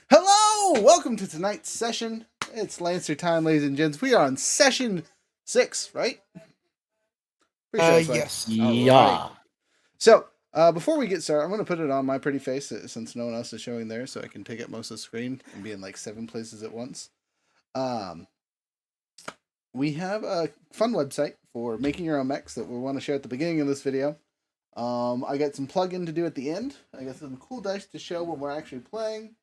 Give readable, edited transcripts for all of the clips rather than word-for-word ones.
Hello! Welcome to tonight's session. It's Lancer time, ladies and gents. We are on session 6, right? Pretty sure that's right. Yes. Alright. So, before we get started, I'm going to put it on my pretty face since no one else is showing there, so I can take up most of the screen and be in like 7 places at once. We have a fun website for making your own mechs that we want to share at the beginning of this video. I got some plug-in to do at the end. I got some cool dice to show when we're actually playing.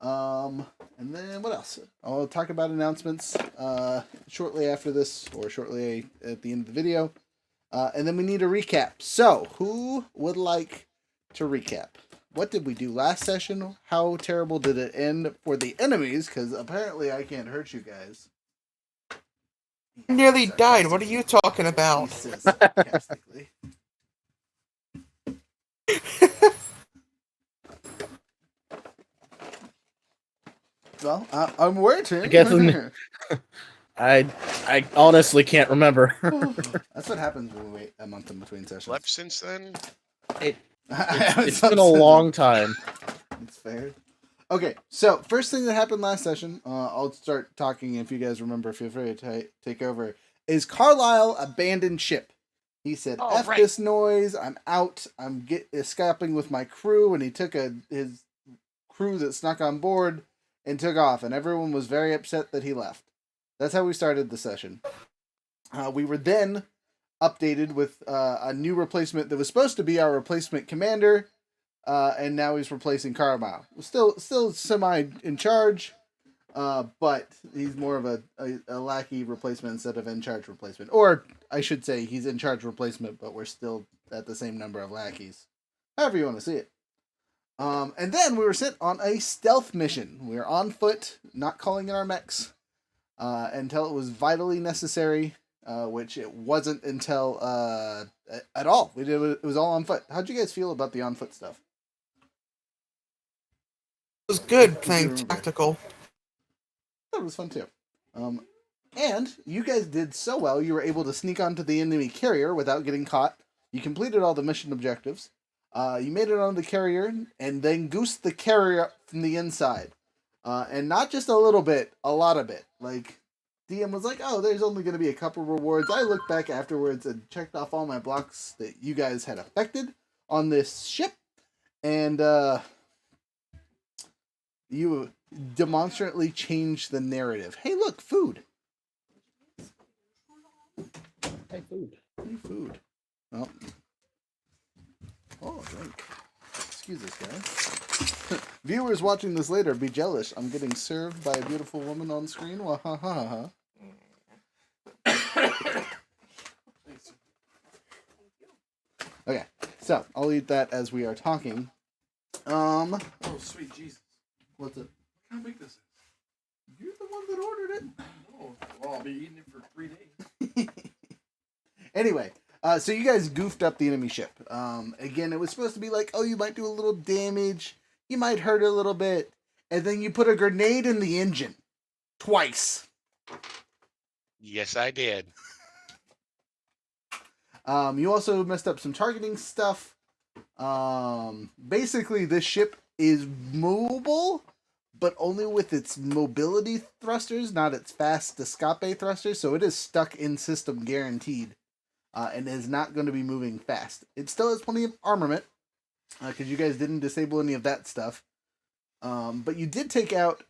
And then what else? I'll talk about announcements shortly after this, or shortly at the end of the video. And then we need a recap. So, who would like to recap? What did we do last session? How terrible did it end for the enemies? Because apparently I can't hurt you guys. I nearly died. What are you talking He about? says sarcastically. Well, I'm waiting. I guess I honestly can't remember. That's what happens when we wait a month in between sessions. Left since then? It's been a long time. It's fair. Okay, so first thing that happened last session, I'll start talking if you guys remember, feel free to take over, is Carlisle abandoned ship. He said, F right. this noise, I'm out, I'm escaping with my crew, and he took his crew that snuck on board and took off, and everyone was very upset that he left. That's how we started the session. We were then updated with a new replacement that was supposed to be our replacement commander, and now he's replacing Carlisle. Still semi in charge, but he's more of a lackey replacement instead of in charge replacement. Or I should say he's in charge replacement, but we're still at the same number of lackeys. However you want to see it. And then we were sent on a stealth mission. We were on foot, not calling in our mechs, until it was vitally necessary, which it wasn't until at all. It was all on foot. How'd you guys feel about the on foot stuff? It was good playing tactical. That was fun too. And you guys did so well, you were able to sneak onto the enemy carrier without getting caught. You completed all the mission objectives. You made it on the carrier, and then goosed the carrier from the inside. And not just a little bit, a lot of it. Like, DM was like, oh, there's only going to be a couple rewards. I looked back afterwards and checked off all my blocks that you guys had affected on this ship. And you demonstrably changed the narrative. Hey, look, food. Hey, food. Hey, food. Oh. Oh, drink. Excuse us, guys. Viewers watching this later, be jealous. I'm getting served by a beautiful woman on screen. Wahahaha. Okay, so I'll eat that as we are talking. Oh, sweet Jesus. What's it? How big this is? You're the one that ordered it. Oh, well, I'll be eating it for 3 days. Anyway, so you guys goofed up the enemy ship. Again, it was supposed to be like, oh, you might do a little damage, you might hurt a little bit, and then you put a grenade in the engine. Twice. Yes, I did. You also messed up some targeting stuff. Basically, this ship is movable, but only with its mobility thrusters, not its fast escape thrusters, so it is stuck in system guaranteed. And is not going to be moving fast. It still has plenty of armament, because you guys didn't disable any of that stuff. But you did take out,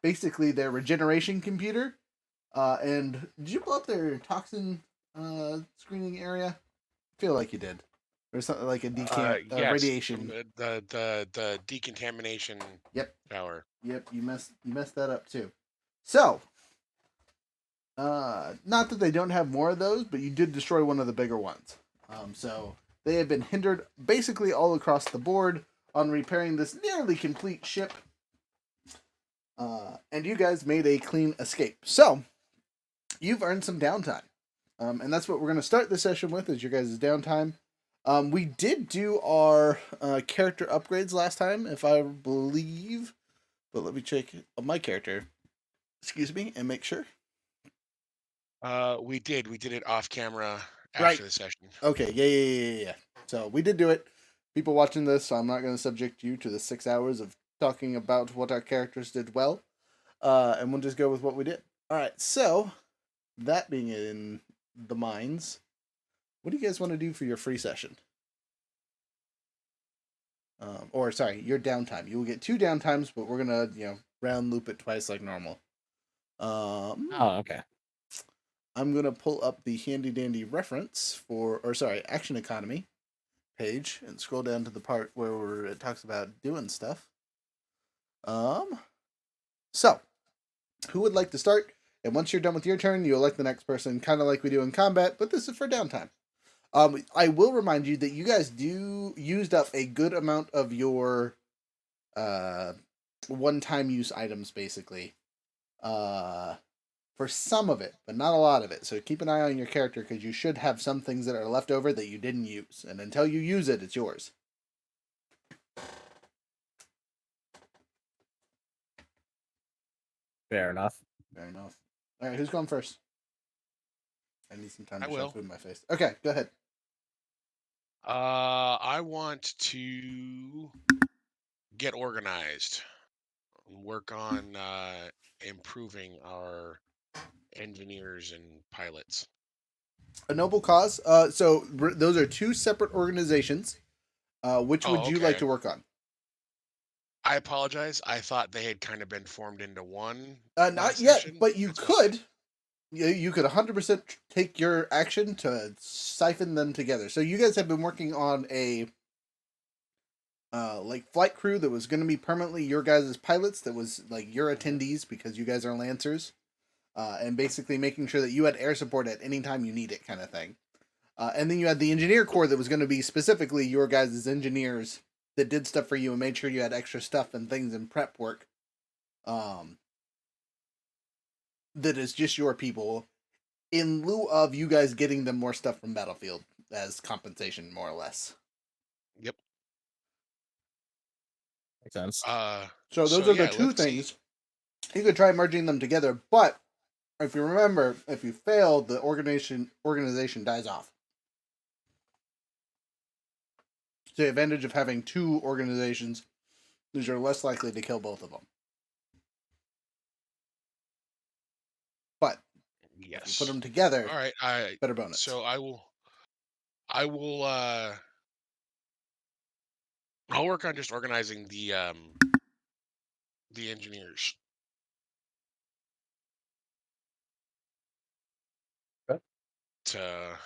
basically, their regeneration computer. And did you blow up their toxin screening area? I feel like you did. Or something like a Yes, radiation. The decontamination tower. Yep, you messed that up too. So, not that they don't have more of those, but you did destroy one of the bigger ones. So they have been hindered basically all across the board on repairing this nearly complete ship. And you guys made a clean escape. So you've earned some downtime. And that's what we're going to start the session with, is your guys' downtime. We did do our character upgrades last time, if I believe. But let me check my character. Excuse me, and make sure. We did it off camera after Right. the session. Okay, yeah. So we did do it. People watching this, so I'm not going to subject you to the 6 hours of talking about what our characters did well, and we'll just go with what we did. All right, so that being in the mines, what do you guys want to do for your free session? Or sorry, your downtime. You will get 2 downtimes, but we're gonna round loop it twice like normal. Oh, okay. I'm gonna pull up the handy dandy reference Action Economy page and scroll down to the part where it talks about doing stuff. So who would like to start? And once you're done with your turn, you'll elect the next person, kind of like we do in combat, but this is for downtime. I will remind you that you guys used up a good amount of your one-time use items, basically, for some of it, but not a lot of it. So keep an eye on your character, because you should have some things that are left over that you didn't use, and until you use it, it's yours. Fair enough. Fair enough. All right, who's going first? I need some time to I shove will. food in my face. Okay, go ahead. I want to get organized, work on improving our engineers and pilots. A noble cause. Those are 2 separate organizations. Which would Oh, you like okay. to work on? I apologize. I thought they had kind of been formed into one Not last yet, session. but you That's what I could. You could 100% take your action to siphon them together. So you guys have been working on a flight crew that was going to be permanently your guys' pilots. That was like your attendees, because you guys are Lancers, and basically making sure that you had air support at any time you need it, kind of thing. And then you had the engineer corps that was going to be specifically your guys' engineers that did stuff for you and made sure you had extra stuff and things in prep work. That is just your people, in lieu of you guys getting them more stuff from Battlefield as compensation, more or less. Yep. Makes sense. So those are the 2 things. You could try merging them together, but if you remember, if you fail, the organization dies off. So the advantage of having 2 organizations is you're less likely to kill both of them. But Yes. if you put them together, all right. better bonus. So I'll work on just organizing the engineers. Okay. To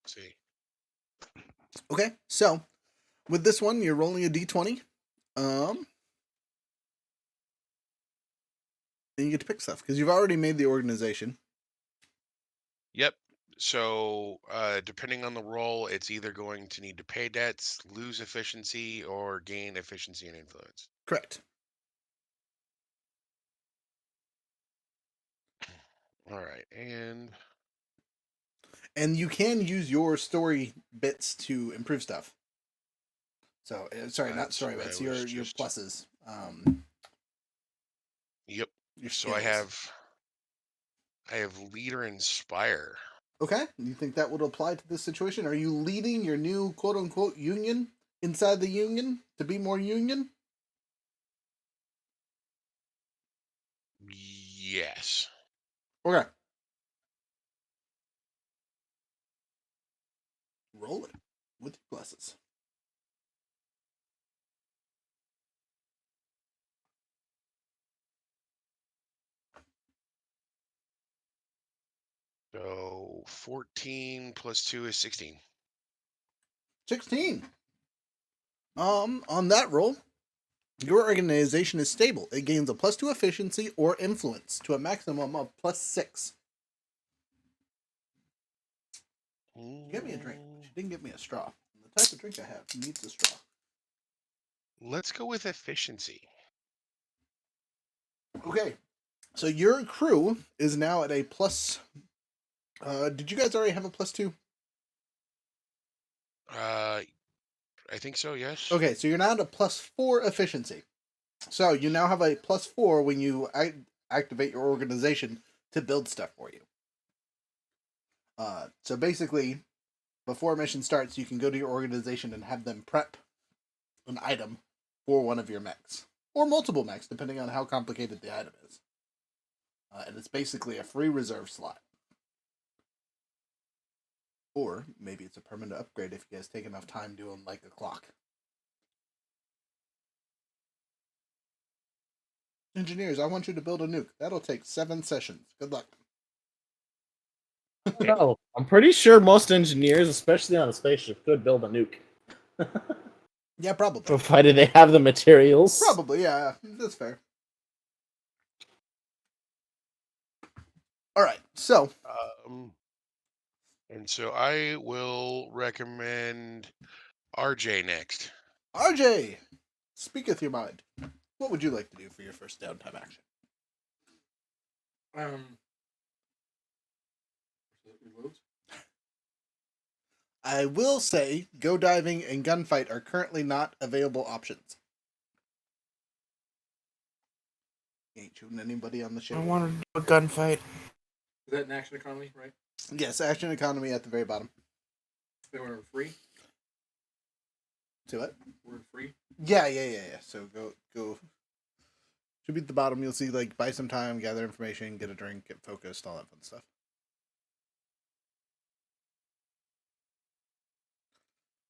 see. Okay, so with this one, you're rolling a d20. And you get to pick stuff, because you've already made the organization. Yep. So depending on the role, it's either going to need to pay debts, lose efficiency, or gain efficiency and influence. Correct. All right, And you can use your story bits to improve stuff. So, sorry, not that's story what I bits. was Your just. pluses. Yep. Your So skills. I have leader inspire. Okay. You think that would apply to this situation? Are you leading your new quote unquote union inside the union to be more union? Yes. Okay. Roll it with your pluses. So 14 plus 2 is 16. 16. On that roll, your organization is stable. It gains a +2 efficiency or influence to a maximum of +6. Get me a drink. She didn't get me a straw. The type of drink I have needs a straw. Let's go with efficiency. Okay. So your crew is now at a plus. Did you guys already have a +2? I think so, yes. Okay, so you're now at a +4 efficiency. So you now have a +4 when you activate your organization to build stuff for you. So basically, before a mission starts, you can go to your organization and have them prep an item for one of your mechs. or multiple mechs, depending on how complicated the item is. And it's basically a free reserve slot. Or maybe it's a permanent upgrade if you guys take enough time doing like a clock. Engineers, I want you to build a nuke. That'll take 7 sessions. Good luck. No, I'm pretty sure most engineers, especially on a spaceship, could build a nuke. Yeah, probably. Provided they have the materials. Probably, yeah. That's fair. Alright, so. And so I will recommend RJ next. RJ! Speaketh your mind. What would you like to do for your first downtime action? Reloads? I will say, go diving and gunfight are currently not available options. Ain't shooting anybody on the ship. I want to do a gunfight. Is that an action economy, right? Yes, action economy at the very bottom. They were free? See what? We're free? Yeah. So go. Should be at the bottom. You'll see like buy some time, gather information, get a drink, get focused, all that fun stuff.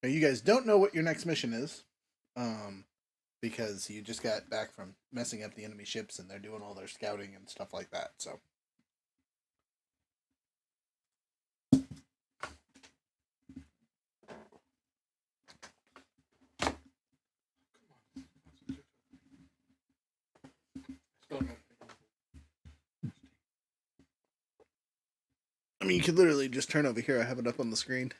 Now you guys don't know what your next mission is, because you just got back from messing up the enemy ships and they're doing all their scouting and stuff like that. So. I mean, you could literally just turn over here. I have it up on the screen.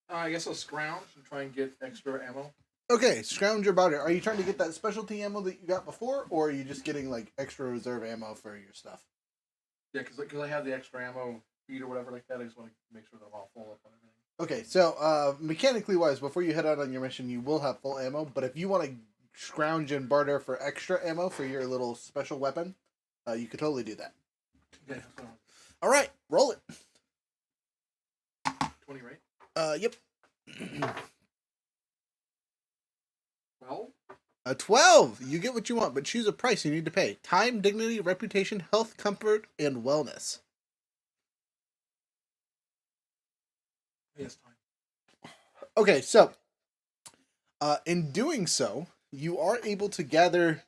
I guess I'll scrounge and try and get extra ammo. Okay, scrounge your barter. Are you trying to get that specialty ammo that you got before, or are you just getting like extra reserve ammo for your stuff? Yeah, because I have the extra ammo feed or whatever like that. I just want to make sure that I'm all full up on everything. Okay, so mechanically wise, before you head out on your mission, you will have full ammo. But if you want to scrounge and barter for extra ammo for your little special weapon, you could totally do that. Okay, so All right, roll it. 20, right? Yep. 12? 12. You get what you want, but choose a price you need to pay: time, dignity, reputation, health, comfort, and wellness. Yes, time. Okay, so in doing so, you are able to gather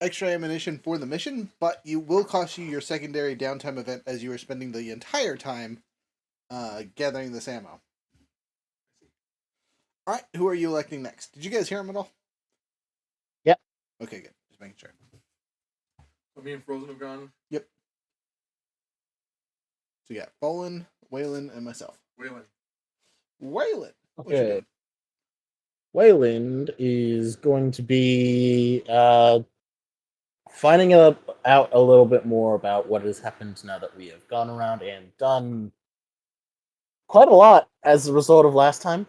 extra ammunition for the mission, but it will cost you your secondary downtime event as you are spending the entire time gathering this ammo. All right, who are you electing next? Did you guys hear him at all? Yep. Okay, good. Just making sure. So me and Frozen have gone. Yep. So you got Bolin, Waylon, and myself. Waylon. Waylon. What you Okay. doing? Wayland is going to be finding out a little bit more about what has happened now that we have gone around and done quite a lot as a result of last time.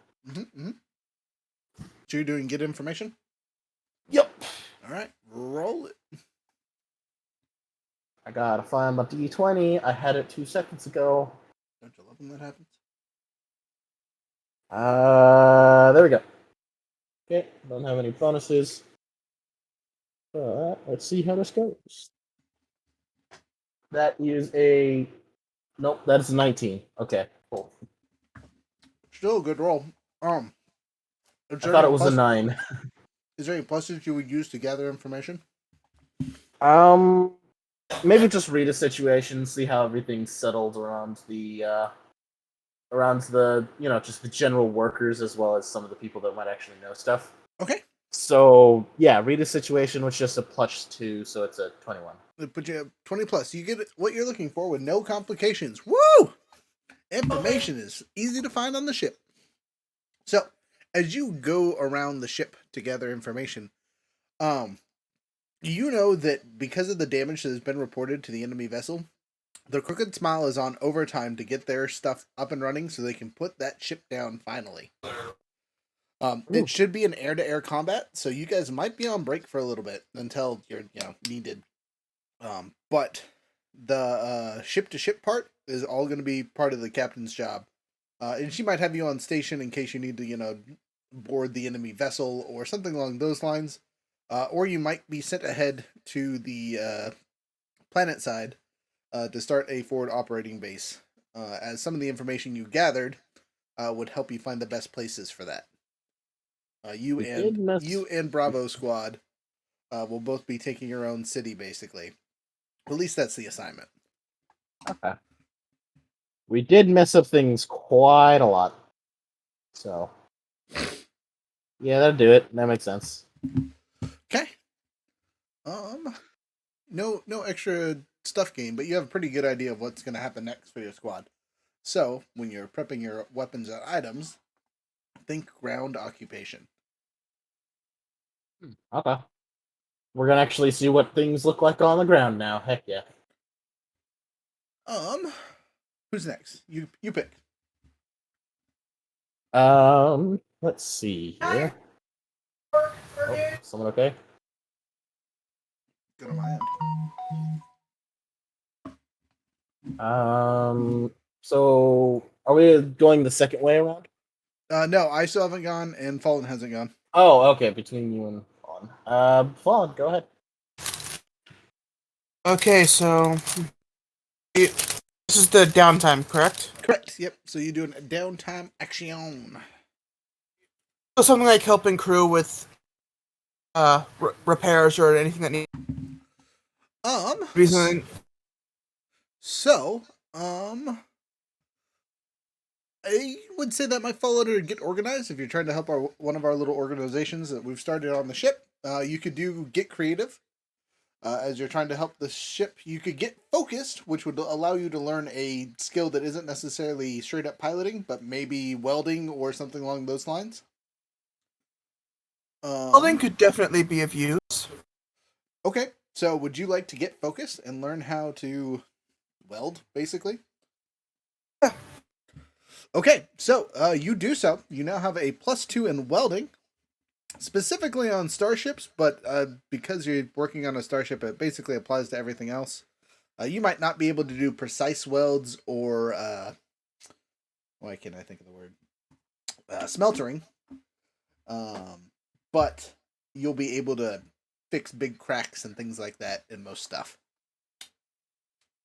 So you're doing get information? Yep. All right, roll it. I gotta find my D20. I had it 2 seconds ago. Don't you love when that happens? There we go. Okay, don't have any bonuses. But let's see how this goes. That is a... Nope, that is a 19. Okay, cool. Still a good roll. I thought it was a 9. Is there any pluses you would use to gather information? Maybe just read a situation, see how everything's settled around the just the general workers as well as some of the people that might actually know stuff. Okay. So yeah, read a situation with just a +2, so it's a 21. Put you 20 plus. You get what you're looking for with no complications. Woo! Information is easy to find on the ship. So, as you go around the ship to gather information, you know that because of the damage that has been reported to the enemy vessel, the Crooked Smile is on overtime to get their stuff up and running so they can put that ship down finally. It should be an air-to-air combat, so you guys might be on break for a little bit until you're, needed. But the ship-to-ship part is all going to be part of the captain's job And she might have you on station in case you need to, board the enemy vessel or something along those lines. Or you might be sent ahead to the planet side to start a forward operating base, as some of the information you gathered would help you find the best places for that. You and Bravo Squad will both be taking your own city, basically. At least that's the assignment. Okay. We did mess up things quite a lot. So, yeah, that'll do it. That makes sense. Okay. No extra stuff gained, but you have a pretty good idea of what's going to happen next for your squad. So, when you're prepping your weapons and items, think ground occupation. Okay. We're gonna actually see what things look like on the ground now. Heck yeah. Who's next? You pick. Let's see here. Oh, someone okay? Good on my end. So are we going the second way around? No, I still haven't gone, and Fallen hasn't gone. Oh, okay, between you and Fawn. Fawn, go ahead. Okay, so this is the downtime, correct? Correct. Yep. So you're doing a downtime action. So something like helping crew with repairs or anything that needs to be something. So, I would say that might fall under get organized if you're trying to help one of our little organizations that we've started on the ship. You could do get creative. As you're trying to help the ship, you could get focused, which would allow you to learn a skill that isn't necessarily straight up piloting, but maybe welding or something along those lines. Welding could definitely be of use. Okay, so would you like to get focused and learn how to weld, basically? Yeah. Okay, so you do so. You now have a +2 in welding, specifically on starships, but because you're working on a starship, it basically applies to everything else. You might not be able to do precise welds or why can't I think of the word? Smeltering. But you'll be able to fix big cracks and things like that in most stuff.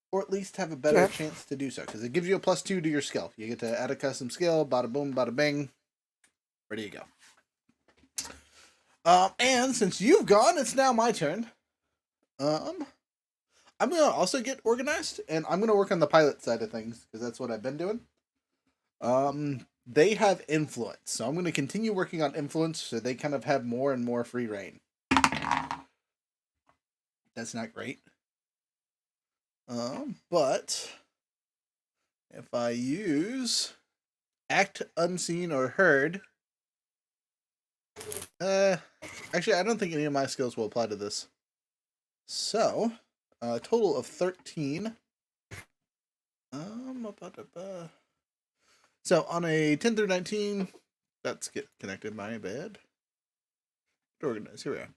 Or at least have a better chance to do so, because it gives you a +2 to your skill. You get to add a custom skill, bada boom, bada bing. Ready to go. And since you've gone, it's now my turn. I'm gonna also get organized, and I'm gonna work on the pilot side of things, because that's what I've been doing. They have influence, so I'm gonna continue working on influence, so they kind of have more and more free reign. That's not great. But if I use act unseen or heard, actually, I don't think any of my skills will apply to this. So, a total of 13. So on a 10 through 19, that's get connected. My bad. Organize. Here we are.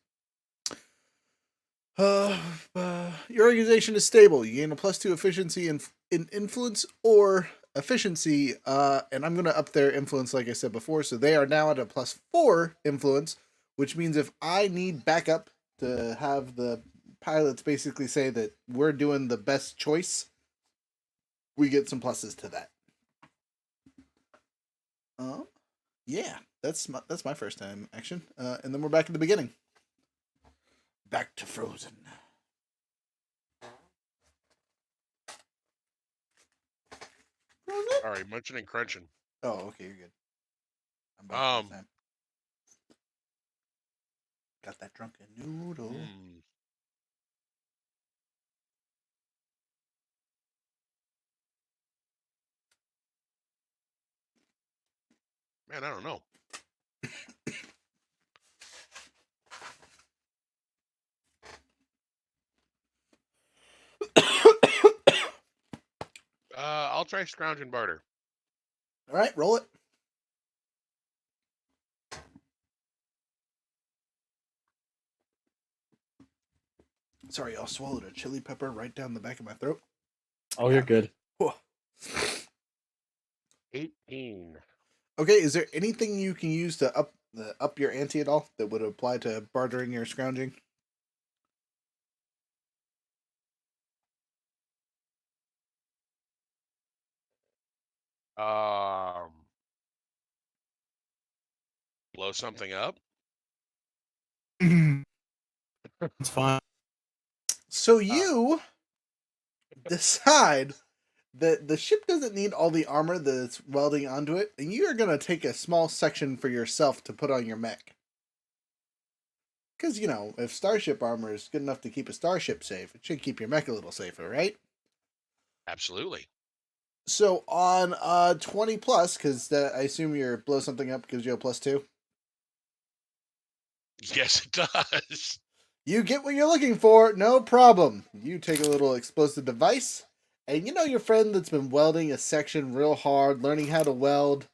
Your organization is stable. You gain a +2 efficiency in influence or efficiency, and I'm going to up their influence like I said before, so they are now at a +4 influence, which means if I need backup to have the pilots basically say that we're doing the best choice, we get some pluses to that. Yeah, that's my first time action, and then we're back at the beginning. Back to Frozen. All right, munching and crunching. Oh, okay, you're good. I'm back this time. Got that drunken noodle. Man, I don't know. I'll try scrounge and barter. All right, roll it. Sorry, I swallowed a chili pepper right down the back of my throat. Oh, you're good. Whoa. 18. Okay, is there anything you can use to up your ante at all that would apply to bartering or scrounging? Um, blow something up. It's fine. So you decide that the ship doesn't need all the armor that's welding onto it, and you are going to take a small section for yourself to put on your mech. Because, if starship armor is good enough to keep a starship safe, it should keep your mech a little safer, right? Absolutely. So on 20 plus, because I assume your blow something up gives you a +2. Yes, it does. You get what you're looking for, no problem. You take a little explosive device, and your friend that's been welding a section real hard, learning how to weld.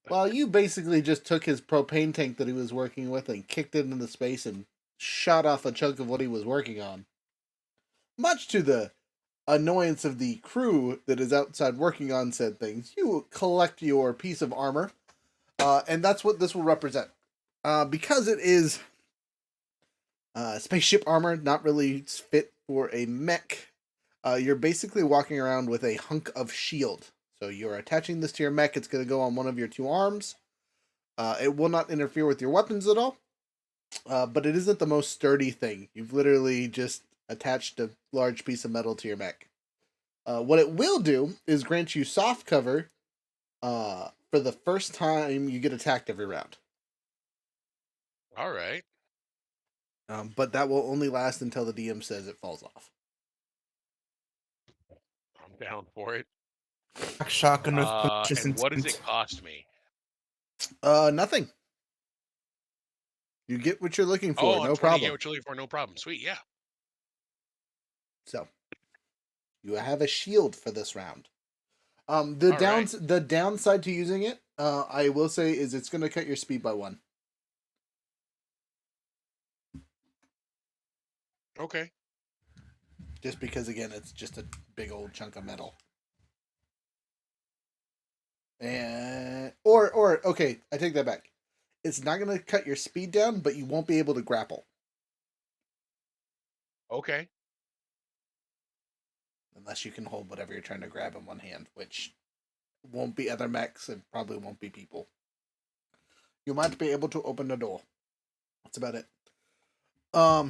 Well, you basically just took his propane tank that he was working with and kicked it into space and shot off a chunk of what he was working on. Much to the annoyance of the crew that is outside working on said things, you collect your piece of armor, and that's what this will represent. Because it is spaceship armor, not really fit for a mech, you're basically walking around with a hunk of shield. So you're attaching this to your mech, it's going to go on one of your 2 arms. It will not interfere with your weapons at all, but it isn't the most sturdy thing. You've literally just attached a large piece of metal to your mech. What it will do is grant you soft cover for the first time you get attacked every round. All right. But that will only last until the DM says it falls off. I'm down for it. Shotgun with malicious And what does intent. it cost me? Nothing. You get what you're looking for, Oh, on no 20, you get problem. what you're looking for. No problem. Sweet. Yeah. So you have a shield for this round. The All right. the downside to using it, I will say, is it's going to cut your speed by 1. Okay. Just because, again, it's just a big old chunk of metal. And okay, I take that back. It's not going to cut your speed down, but you won't be able to grapple Okay. unless you can hold whatever you're trying to grab in one hand, which won't be other mechs and probably won't be people. You might be able to open the door. That's about it.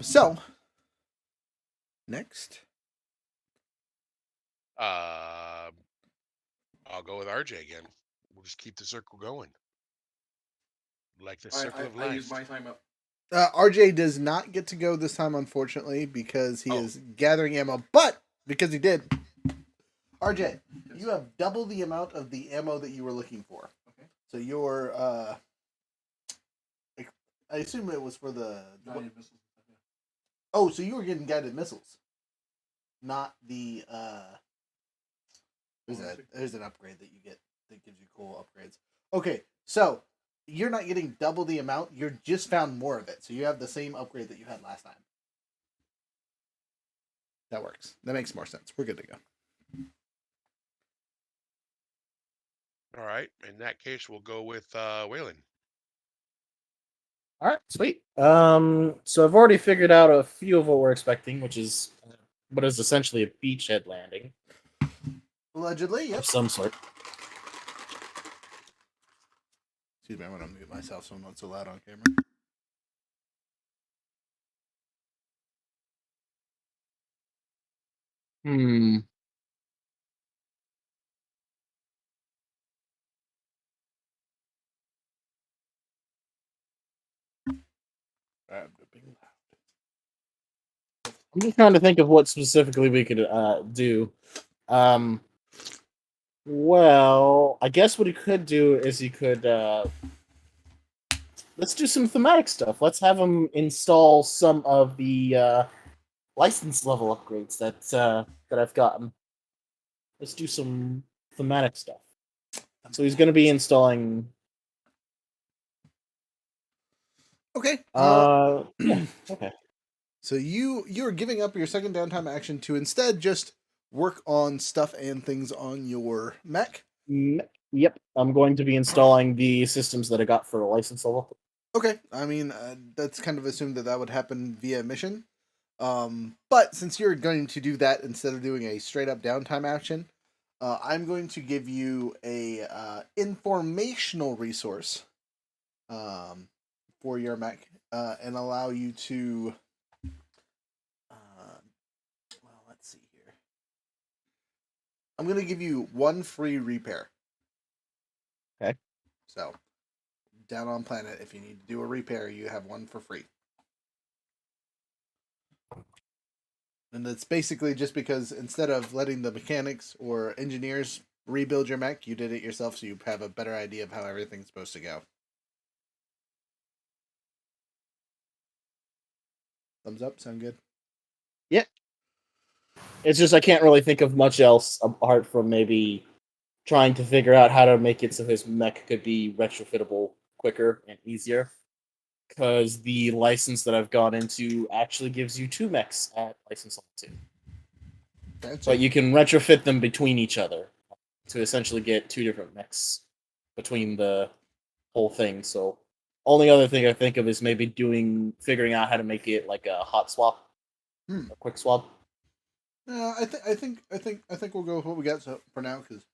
So next, I'll go with RJ again. We'll just keep the circle going. Like the circle of I life. use my time up. RJ does not get to go this time, unfortunately, because he is gathering ammo. But because he did, RJ, you have double the amount of the ammo that you were looking for. Okay. So your I assume it was for the Guided missiles. Yeah. oh, so you were getting guided missiles, not the There's an upgrade that you get that gives you cool upgrades. Okay, so you're not getting double the amount. You're just found more of it. So you have the same upgrade that you had last time. That works. That makes more sense. We're good to go. All right. In that case, we'll go with Waylon. All right, sweet. So I've already figured out a few of what we're expecting, which is what is essentially a beachhead landing Allegedly, yep. of some sort. Excuse me, I'm gonna mute myself so I'm not so loud on camera. Hmm. I'm just trying to think of what specifically we could do. Well, I guess what he could do is he could let's do some thematic stuff. Let's have him install some of the license level upgrades that I've gotten. Let's do some thematic stuff. So he's going to be installing. Okay. Yeah. Okay. So you're giving up your second downtime action to instead just work on stuff and things on your mech. Yep, I'm going to be installing the systems that I got for a license level. Okay, I mean, that's kind of assumed that that would happen via mission. But since you're going to do that instead of doing a straight up downtime action, I'm going to give you a informational resource for your mech and allow you to. Well, let's see here. I'm going to give you one free repair. Okay. So, down on planet, if you need to do a repair, you have one for free. And it's basically just because instead of letting the mechanics or engineers rebuild your mech, you did it yourself so you have a better idea of how everything's supposed to go. Thumbs up, sound good? Yep. It's just I can't really think of much else apart from maybe trying to figure out how to make it so his mech could be retrofittable quicker and easier. Because the license that I've gone into actually gives you 2 mechs at license level 2. Fancy. But you can retrofit them between each other to essentially get 2 different mechs between the whole thing. So only other thing I think of is maybe figuring out how to make it like a hot swap, a quick swap. I think we'll go with what we got for now because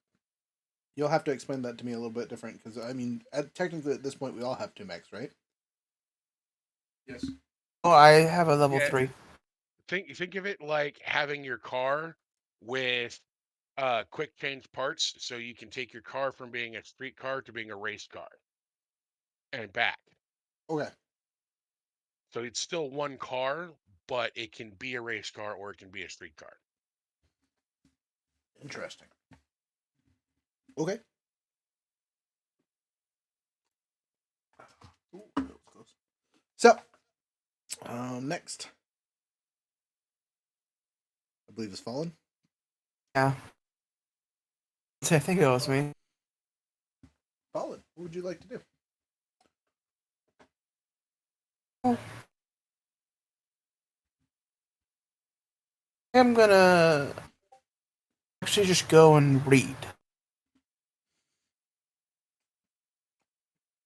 you'll have to explain that to me a little bit different because I mean technically at this point we all have 2 mechs, right? Yes. Oh, I have a level Yeah. 3. Think of it like having your car with quick change parts, so you can take your car from being a street car to being a race car and back. Okay. So it's still one car, but it can be a race car or it can be a street car. Interesting. Okay. Ooh, that was close. So, next, I believe is Fallen. Yeah. I think it was me. Fallen, what would you like to do? I'm gonna actually just go and read.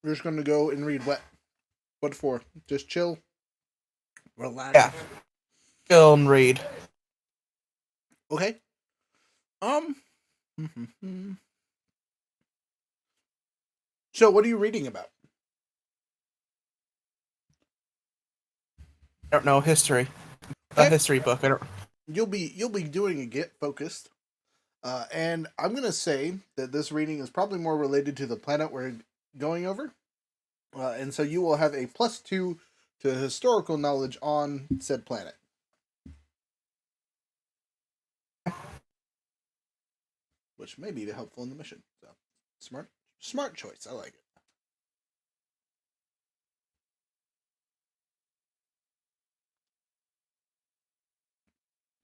We're just gonna go and read what? What for? Just chill, relax. Yeah. Go and read. Okay. So, what are you reading about? I don't know history. A Okay. history book. I don't. You'll be doing a get focused, and I'm gonna say that this reading is probably more related to the planet we're going over, and so you will have a +2 to historical knowledge on said planet. Which may be helpful in the mission. So smart choice. I like it.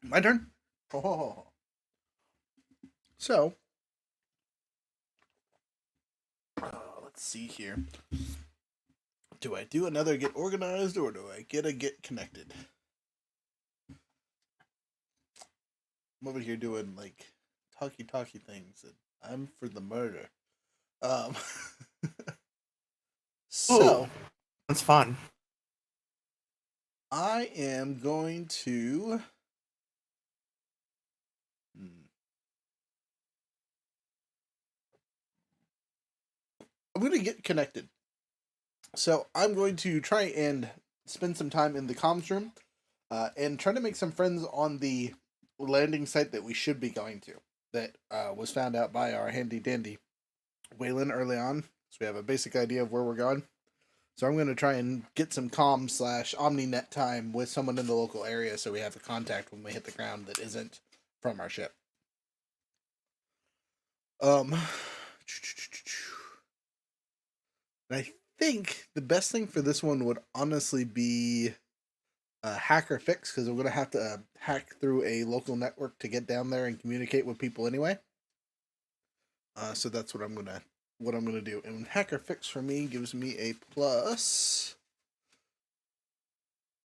My turn. Oh. So, let's see here. Do I do another get organized or do I get a get connected? I'm over here doing like talky things, and I'm for the murder. Um. So Ooh, that's fun. I am going to. I'm going to get connected. So I'm going to try and spend some time in the comms room and try to make some friends on the landing site that we should be going to. That was found out by our handy dandy Waylon early on. So we have a basic idea of where we're going. So I'm going to try and get some comm / OmniNet time with someone in the local area so we have a contact when we hit the ground that isn't from our ship. I think the best thing for this one would honestly be a hacker fix because we're going to have to hack through a local network to get down there and communicate with people anyway. So that's what I'm gonna do. And hacker fix for me gives me a +4.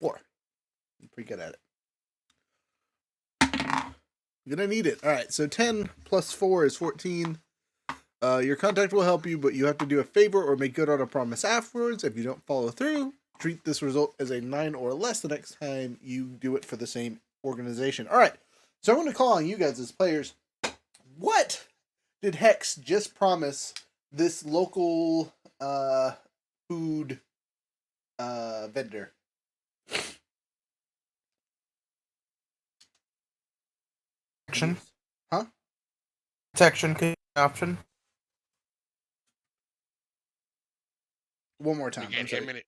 I'm pretty good at it. I'm gonna need it. All right, so 10 + 4 is 14. Your contact will help you, but you have to do a favor or make good on a promise afterwards. If you don't follow through, treat this result as a 9 or less the next time you do it for the same organization. All right, so I'm going to call on you guys as players. What did Hex just promise this local food vendor? Action. Huh? Protection option. One more You time. I'm get sorry. him in it.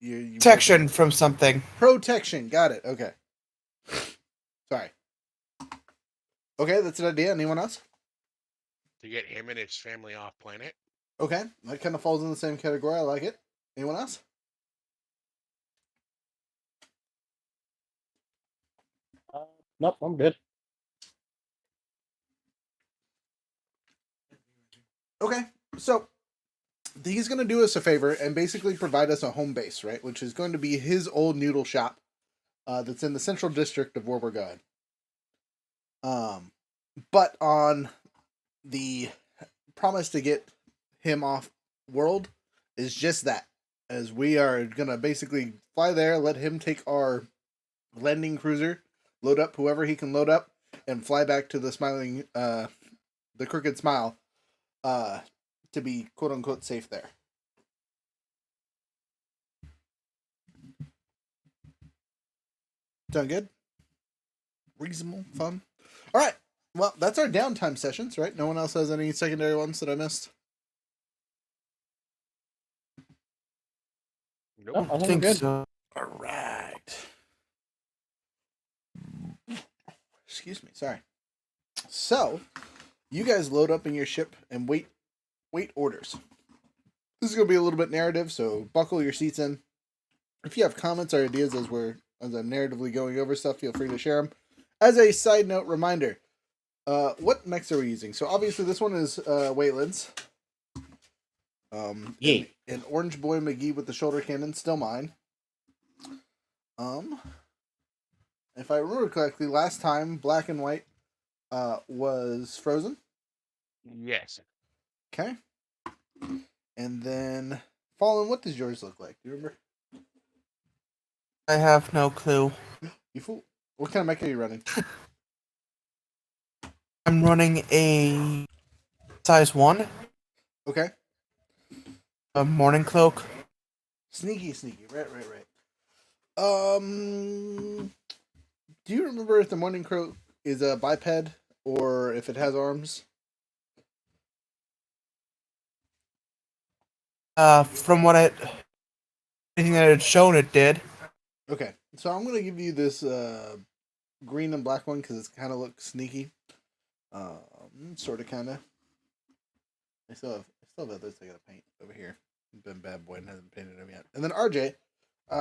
You Protection from something. Protection. Got it. Okay. Sorry. Okay, that's an idea. Anyone else? To get him and his family off planet. Okay, that kind of falls in the same category. I like it. Anyone else? Nope, I'm good. Okay, so he's going to do us a favor and basically provide us a home base, right? Which is going to be his old noodle shop that's in the central district of where we're going. But on the promise to get him off world is just that, as we are going to basically fly there, let him take our landing cruiser, load up whoever he can load up, and fly back to the smiling, the Crooked Smile, to be quote unquote safe there. Sound good? Reasonable, fun. All right. Well, that's our downtime sessions, right? No one else has any secondary ones that I missed. Nope. Nope, I I think I'm think good. so. All right. Excuse me. Sorry. So, you guys load up in your ship and wait orders. This is going to be a little bit narrative, so buckle your seats in. If you have comments or ideas as I'm narratively going over stuff, feel free to share them. As a side note reminder, what mechs are we using? So obviously this one is Wayland's. Yay. And Orange Boy McGee with the shoulder cannon, still mine. If I remember correctly, last time Black and White was Frozen. Yes. Okay. And then Fallen, what does yours look like? Do you remember? I have no clue. You fool. What kind of mech are you running? I'm running a size 1, Okay. a morning cloak. Sneaky. Right. Do you remember if the Morning Crow is a biped or if it has arms? From what anything that had shown, it did. Okay. So I'm gonna give you this green and black one because it kind of looks sneaky. Sort of, kind of. I still have others I gotta paint over here. Been bad boy and hasn't painted them yet. And then RJ,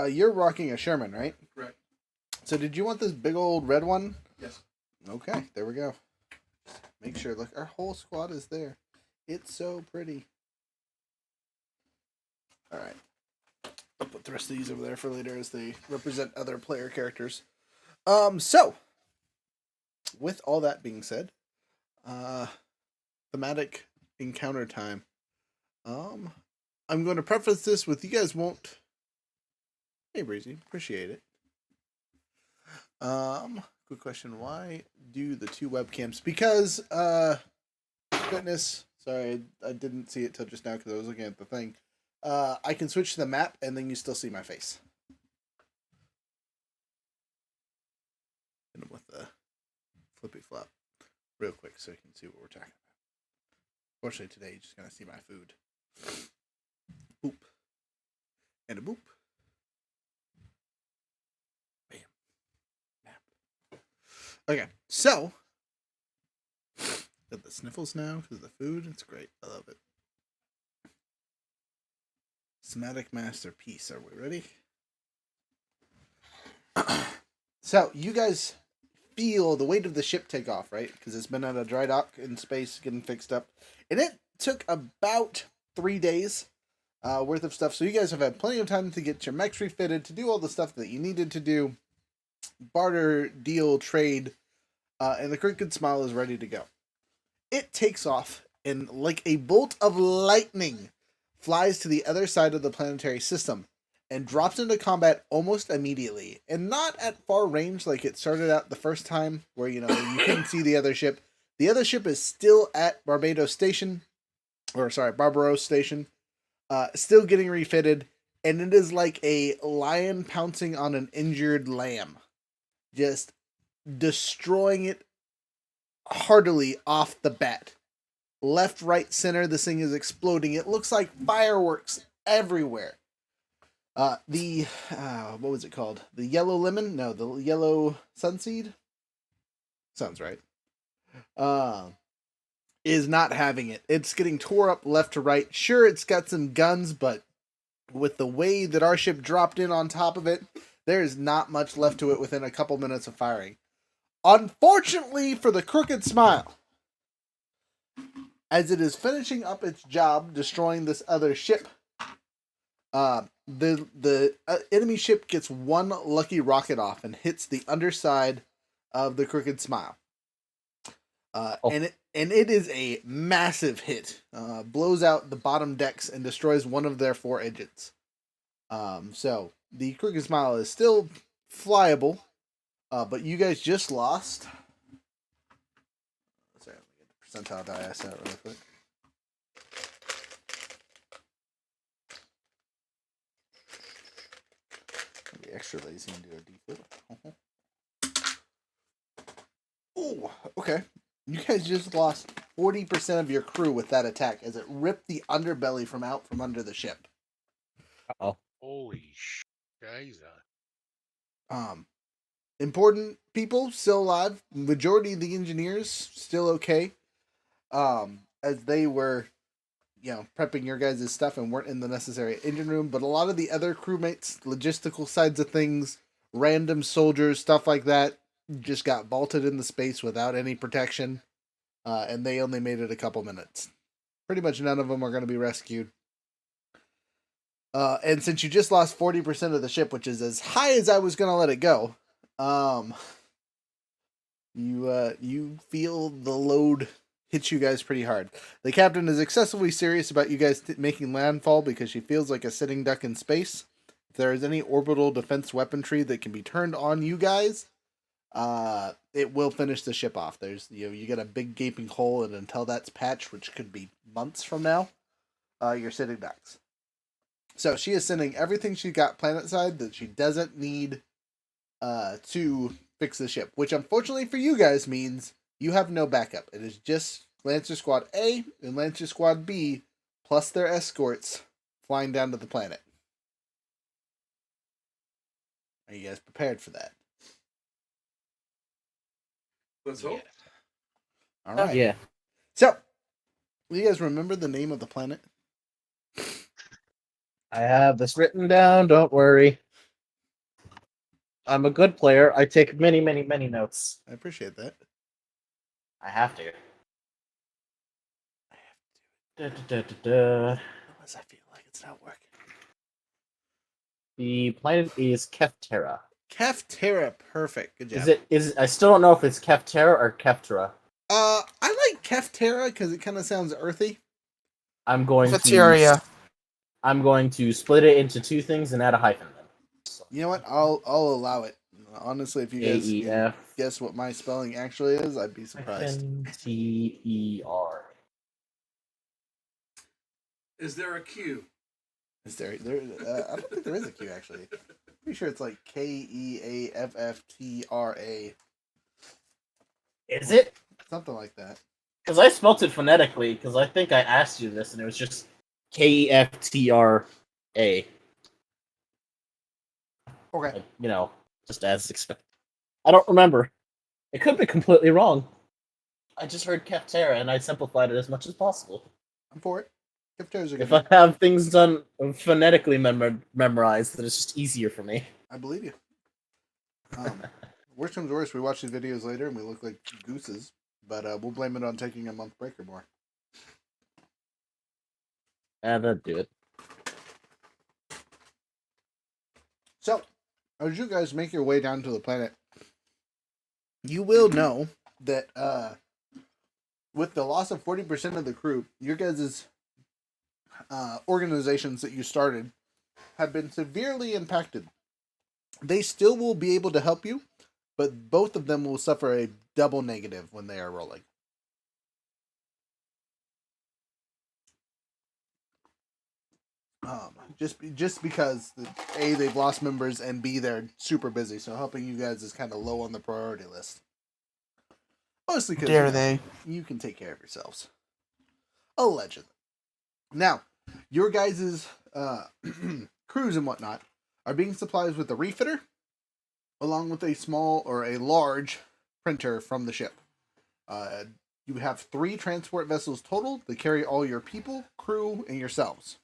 you're rocking a Sherman, right? Correct. So did you want this big old red one? Yes. Okay, there we go. Make sure, look, our whole squad is there. It's so pretty. All right. I'll put the rest of these over there for later as they represent other player characters. So with all that being said, thematic encounter time. I'm going to preface this with you guys won't. Hey Breezy, appreciate it. Quick question: why do the two webcams? Because goodness, sorry, I didn't see it till just now because I was looking at the thing. I can switch to the map and then you still see my face. And with the flippy flop, real quick, so you can see what we're talking about. Fortunately, today you're just gonna see my food. Boop. And a boop. Bam. Nap. Okay, so got the sniffles now because of the food. It's great. I love it. Somatic masterpiece. Are we ready? So you guys feel the weight of the ship take off, right? Because it's been at a dry dock in space getting fixed up. And it took about 3 days worth of stuff. So you guys have had plenty of time to get your mechs refitted, to do all the stuff that you needed to do. Barter, deal, trade, and the Crooked Smile is ready to go. It takes off and like a bolt of lightning flies to the other side of the planetary system and drops into combat almost immediately, and not at far range like it started out the first time, where you couldn't see the other ship. The other ship is still at Barbados Station, Barbaros Station, still getting refitted, and it is like a lion pouncing on an injured lamb, just destroying it heartily off the bat. Left, right, center, this thing is exploding. It looks like fireworks everywhere. What was it called? The yellow lemon? No, the yellow sunseed? Sounds right. Is not having it. It's getting tore up left to right. Sure, it's got some guns, but with the way that our ship dropped in on top of it, there is not much left to it within a couple minutes of firing. Unfortunately for the Crooked Smile, as it is finishing up its job destroying this other ship, the enemy ship gets one lucky rocket off and hits the underside of the Crooked Smile. And it is a massive hit. Blows out the bottom decks and destroys one of their 4 engines. So the Crooked Smile is still flyable, but you guys just lost. Sorry, let me get the percentile die out really quick. I'll be extra lazy and do a D4. Oh, okay. You guys just lost 40% of your crew with that attack as it ripped the underbelly from under the ship. Oh, Holy sh! Guys, Important people still alive. Majority of the engineers still okay. As they were, prepping your guys' stuff and weren't in the necessary engine room. But a lot of the other crewmates, logistical sides of things, random soldiers, stuff like that, just got vaulted into space without any protection. And they only made it a couple minutes. Pretty much none of them are going to be rescued. And since you just lost 40% of the ship, which is as high as I was going to let it go, you feel the load hit you guys pretty hard. The captain is excessively serious about you guys making landfall because she feels like a sitting duck in space. If there is any orbital defense weaponry that can be turned on you guys, it will finish the ship off. There's you get a big gaping hole, and until that's patched, which could be months from now, you're sitting ducks. So she is sending everything she got planet side that she doesn't need to fix the ship, which unfortunately for you guys means you have no backup. It is just Lancer Squad A and Lancer Squad B plus their escorts flying down to the planet. Are you guys prepared for that? Let's hope. All right. yeah. So, do you guys remember the name of the planet? I have this written down. Don't worry. I'm a good player. I take many, many, many notes. I appreciate that. I have to. Da. Unless I feel like it's not working. The planet is Keftera. Keftera, perfect. Good job. Is it? I still don't know if it's Keftera or Keftera. I like Keftera because it kind of sounds earthy. I'm going Cafeteria. to split it into 2 things and add a hyphen. Then. So, You know what? I'll allow it. Honestly, if you guys AEF. guess what my spelling actually is, I'd be surprised. T-E-R. Is there a Q? Is there? I don't think there is a Q actually. Pretty sure it's like Keafftra, Is it? something like that. Because I spelt it phonetically. Because I think I asked you this, and it was just Keftra. Okay. Like, just as expected. I don't remember. It could be completely wrong. I just heard Keftera, and I simplified it as much as possible. I'm for it. Keftera's a good If I name. have things done phonetically memorized, then it's just easier for me. I believe you. Worst comes to worst, we watch these videos later and we look like gooses, but we'll blame it on taking a month break or more. And that'd do it. So, as you guys make your way down to the planet, you will know that with the loss of 40% of the crew, your guys' organizations that you started have been severely impacted. They still will be able to help you, but both of them will suffer a double negative when they are rolling. Just because A, they've lost members, and B, they're super busy, so helping you guys is kind of low on the priority list. Mostly because Dare they? you can take care of yourselves. Allegedly. Now, your guys' crews and whatnot are being supplied with a refitter, along with a small or a large printer from the ship. You have 3 transport vessels total that carry all your people, crew, and yourselves.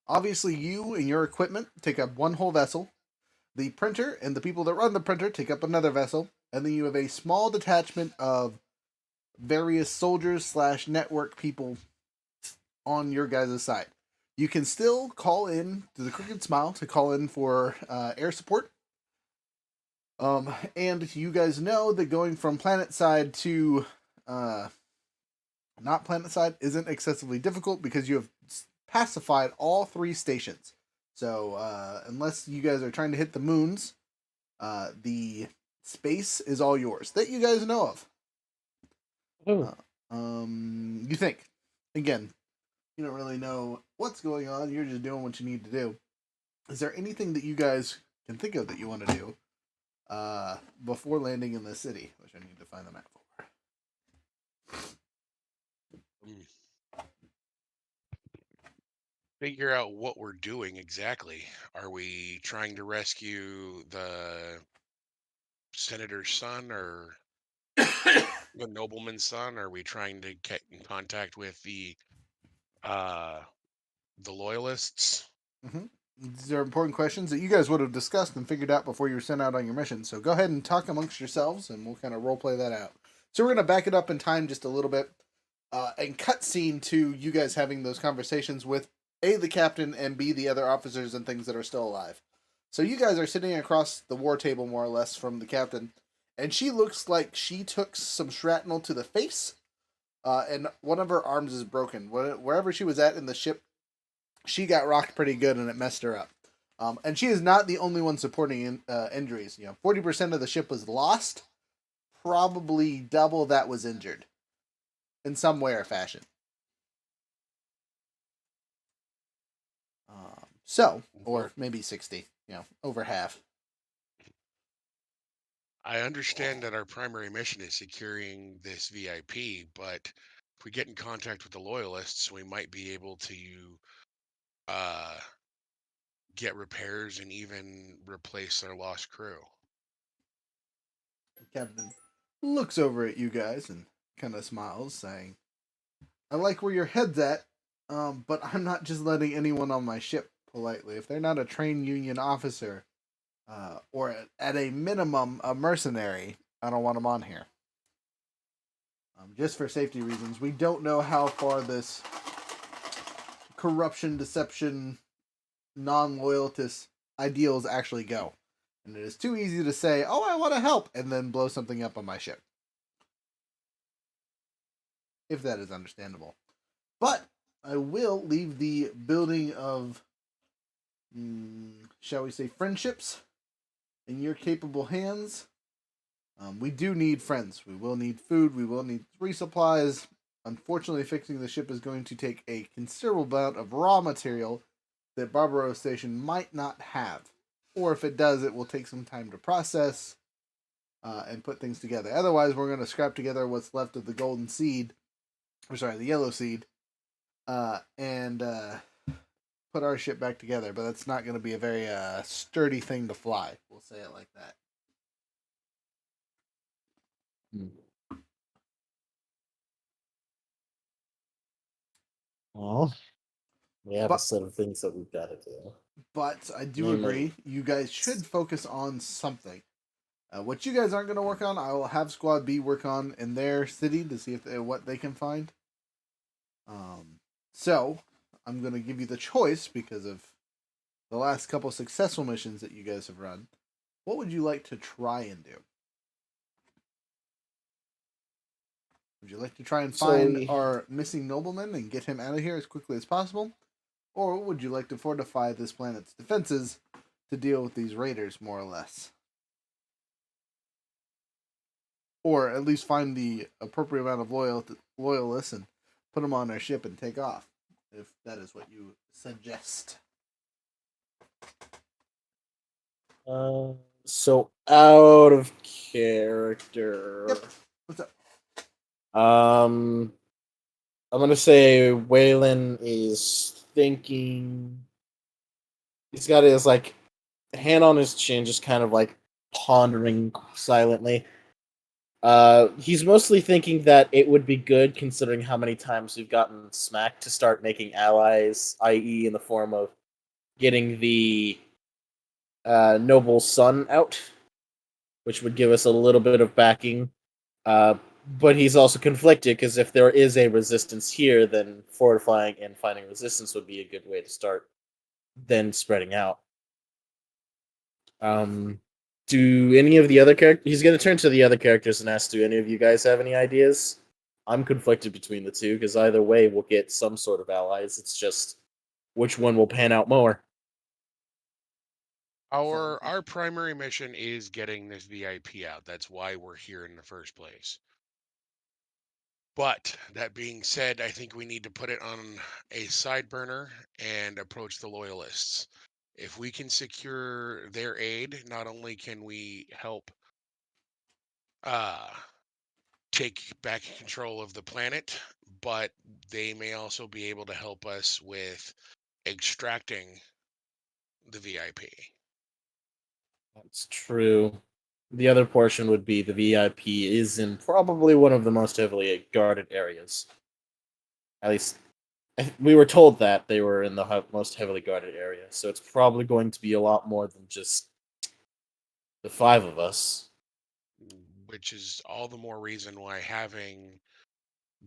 Obviously, you and your equipment take up one whole vessel. The printer and the people that run the printer take up another vessel. And then you have a small detachment of various soldiers / network people on your guys' side. You can still call in to the Crooked Smile to call in for air support. And you guys know that going from planet side to not planet side isn't excessively difficult because you have pacified all 3 stations. So unless you guys are trying to hit the moons, the space is all yours that you guys know of. You think. Again, you don't really know what's going on. You're just doing what you need to do. Is there anything that you guys can think of that you want to do before landing in the city, which I need to find the map for? Figure out what we're doing exactly. Are we trying to rescue the senator's son or the nobleman's son? Are we trying to get in contact with the loyalists? Mm-hmm. These are important questions that you guys would have discussed and figured out before you were sent out on your mission. So go ahead and talk amongst yourselves, and we'll kind of role play that out. So we're going to back it up in time just a little bit, and cut scene to you guys having those conversations with A, the captain, and B, the other officers and things that are still alive. So you guys are sitting across the war table, more or less, from the captain, and she looks like she took some shrapnel to the face, and one of her arms is broken. Wherever she was at in the ship, she got rocked pretty good, and it messed her up. And she is not the only one supporting injuries. 40% of the ship was lost. Probably double that was injured in some way or fashion. Or maybe 60. Over half. I understand that our primary mission is securing this VIP, but if we get in contact with the loyalists, we might be able to uh, get repairs and even replace our lost crew. The captain looks over at you guys and kind of smiles, saying, I like where your head's at, but I'm not just letting anyone on my ship politely. If they're not a trained Union officer, or at a minimum a mercenary, I don't want them on here. Just for safety reasons. We don't know how far this corruption, deception, non-loyalist ideals actually go. And it is too easy to say, oh, I want to help, and then blow something up on my ship. If that is understandable. But I will leave the building of, shall we say, friendships in your capable hands. We do need friends. We will need food. We will need resupplies. Unfortunately, fixing the ship is going to take a considerable amount of raw material that Barbaro Station might not have. Or if it does, it will take some time to process and put things together. Otherwise, we're going to scrap together what's left of the golden seed, the yellow seed, and put our ship back together. But that's not going to be a very sturdy thing to fly. We'll say it like that. Well, we have a set of things that we've got to do. But I do agree, you guys should focus on something. What you guys aren't going to work on, I will have Squad B work on in their city to see what they can find. So, I'm going to give you the choice because of the last couple successful missions that you guys have run. What would you like to try and do? Would you like to try and So find we- our missing nobleman and get him out of here as quickly as possible? Or would you like to fortify this planet's defenses to deal with these raiders, more or less? Or at least find the appropriate amount of loyalists and put them on our ship and take off, if that is what you suggest. So out of character. Yep. What's up? I'm gonna say Waylon is thinking. He's got his like hand on his chin, just kind of like pondering silently. He's mostly thinking that it would be good, considering how many times we've gotten smacked, to start making allies, i.e., in the form of getting the noble son out, which would give us a little bit of backing. But he's also conflicted because if there is a resistance here, then fortifying and finding resistance would be a good way to start, then spreading out. Do any of the other characters... He's going to turn to the other characters and ask, do any of you guys have any ideas? I'm conflicted between the two, because either way we'll get some sort of allies. It's just which one will pan out more. Our primary mission is getting this VIP out. That's why we're here in the first place. But that being said, I think we need to put it on a side burner and approach the loyalists. If we can secure their aid, not only can we help take back control of the planet, but they may also be able to help us with extracting the VIP. That's true. The other portion would be the VIP is in probably one of the most heavily guarded areas. At least we were told that they were in the most heavily guarded area, so it's probably going to be a lot more than just the 5 of us. Which is all the more reason why having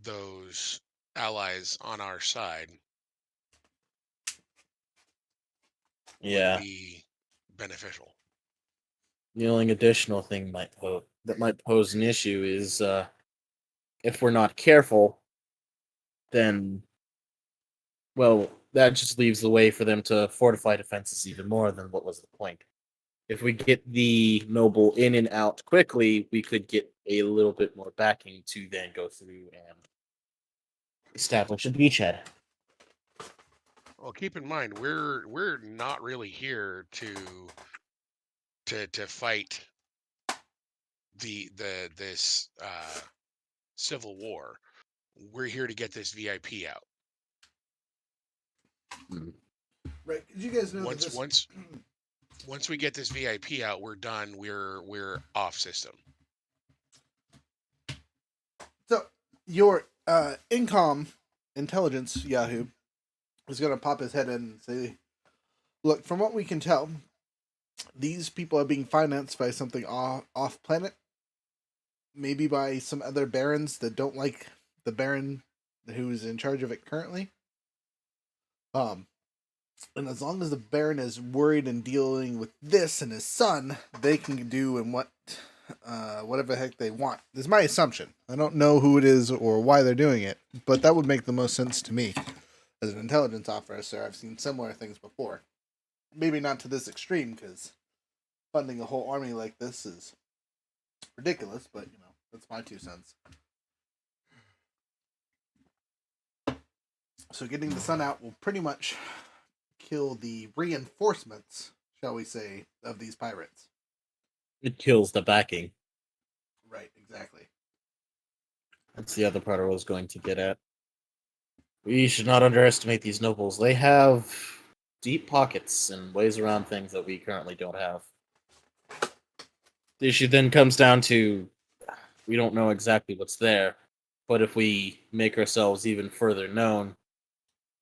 those allies on our side would be beneficial. The only additional thing that might pose an issue is if we're not careful, then, well, that just leaves the way for them to fortify defenses even more than what was the point. If we get the noble in and out quickly, we could get a little bit more backing to then go through and establish a beachhead. Well, keep in mind we're not really here to fight this civil war. We're here to get this VIP out. Right. Did you guys know Once we get this VIP out, we're done. We're off system. So your incom intelligence Yahoo is going to pop his head in and say, "Look, from what we can tell, these people are being financed by something off planet, maybe by some other barons that don't like the baron who is in charge of it currently. And as long as the baron is worried and dealing with this and his son, they can do and whatever the heck they want. This is my assumption. I don't know who it is or why they're doing it, but that would make the most sense to me. As an intelligence officer, I've seen similar things before. Maybe not to this extreme, because funding a whole army like this is ridiculous, but, that's my 2 cents. So getting the sun out will pretty much kill the reinforcements, shall we say, of these pirates. It kills the backing. Right, exactly. That's the other part I was going to get at. We should not underestimate these nobles. They have deep pockets and ways around things that we currently don't have. The issue then comes down to, we don't know exactly what's there, but if we make ourselves even further known,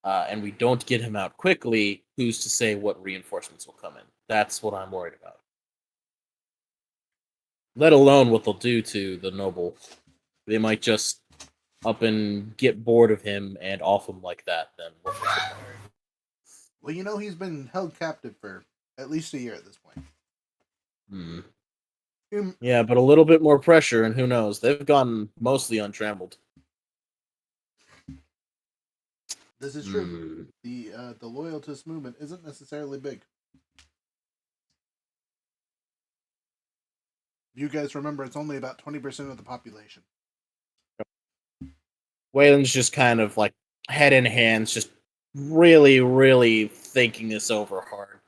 and we don't get him out quickly, who's to say what reinforcements will come in? That's what I'm worried about. Let alone what they'll do to the noble. They might just up and get bored of him and off him like that, then Well, he's been held captive for at least a year at this point. Yeah, but a little bit more pressure, and who knows? They've gone mostly untrammeled. This is true. The loyalist movement isn't necessarily big. You guys remember it's only about 20% of the population. Waylon's just kind of like head in hands, just really, really thinking this over hard.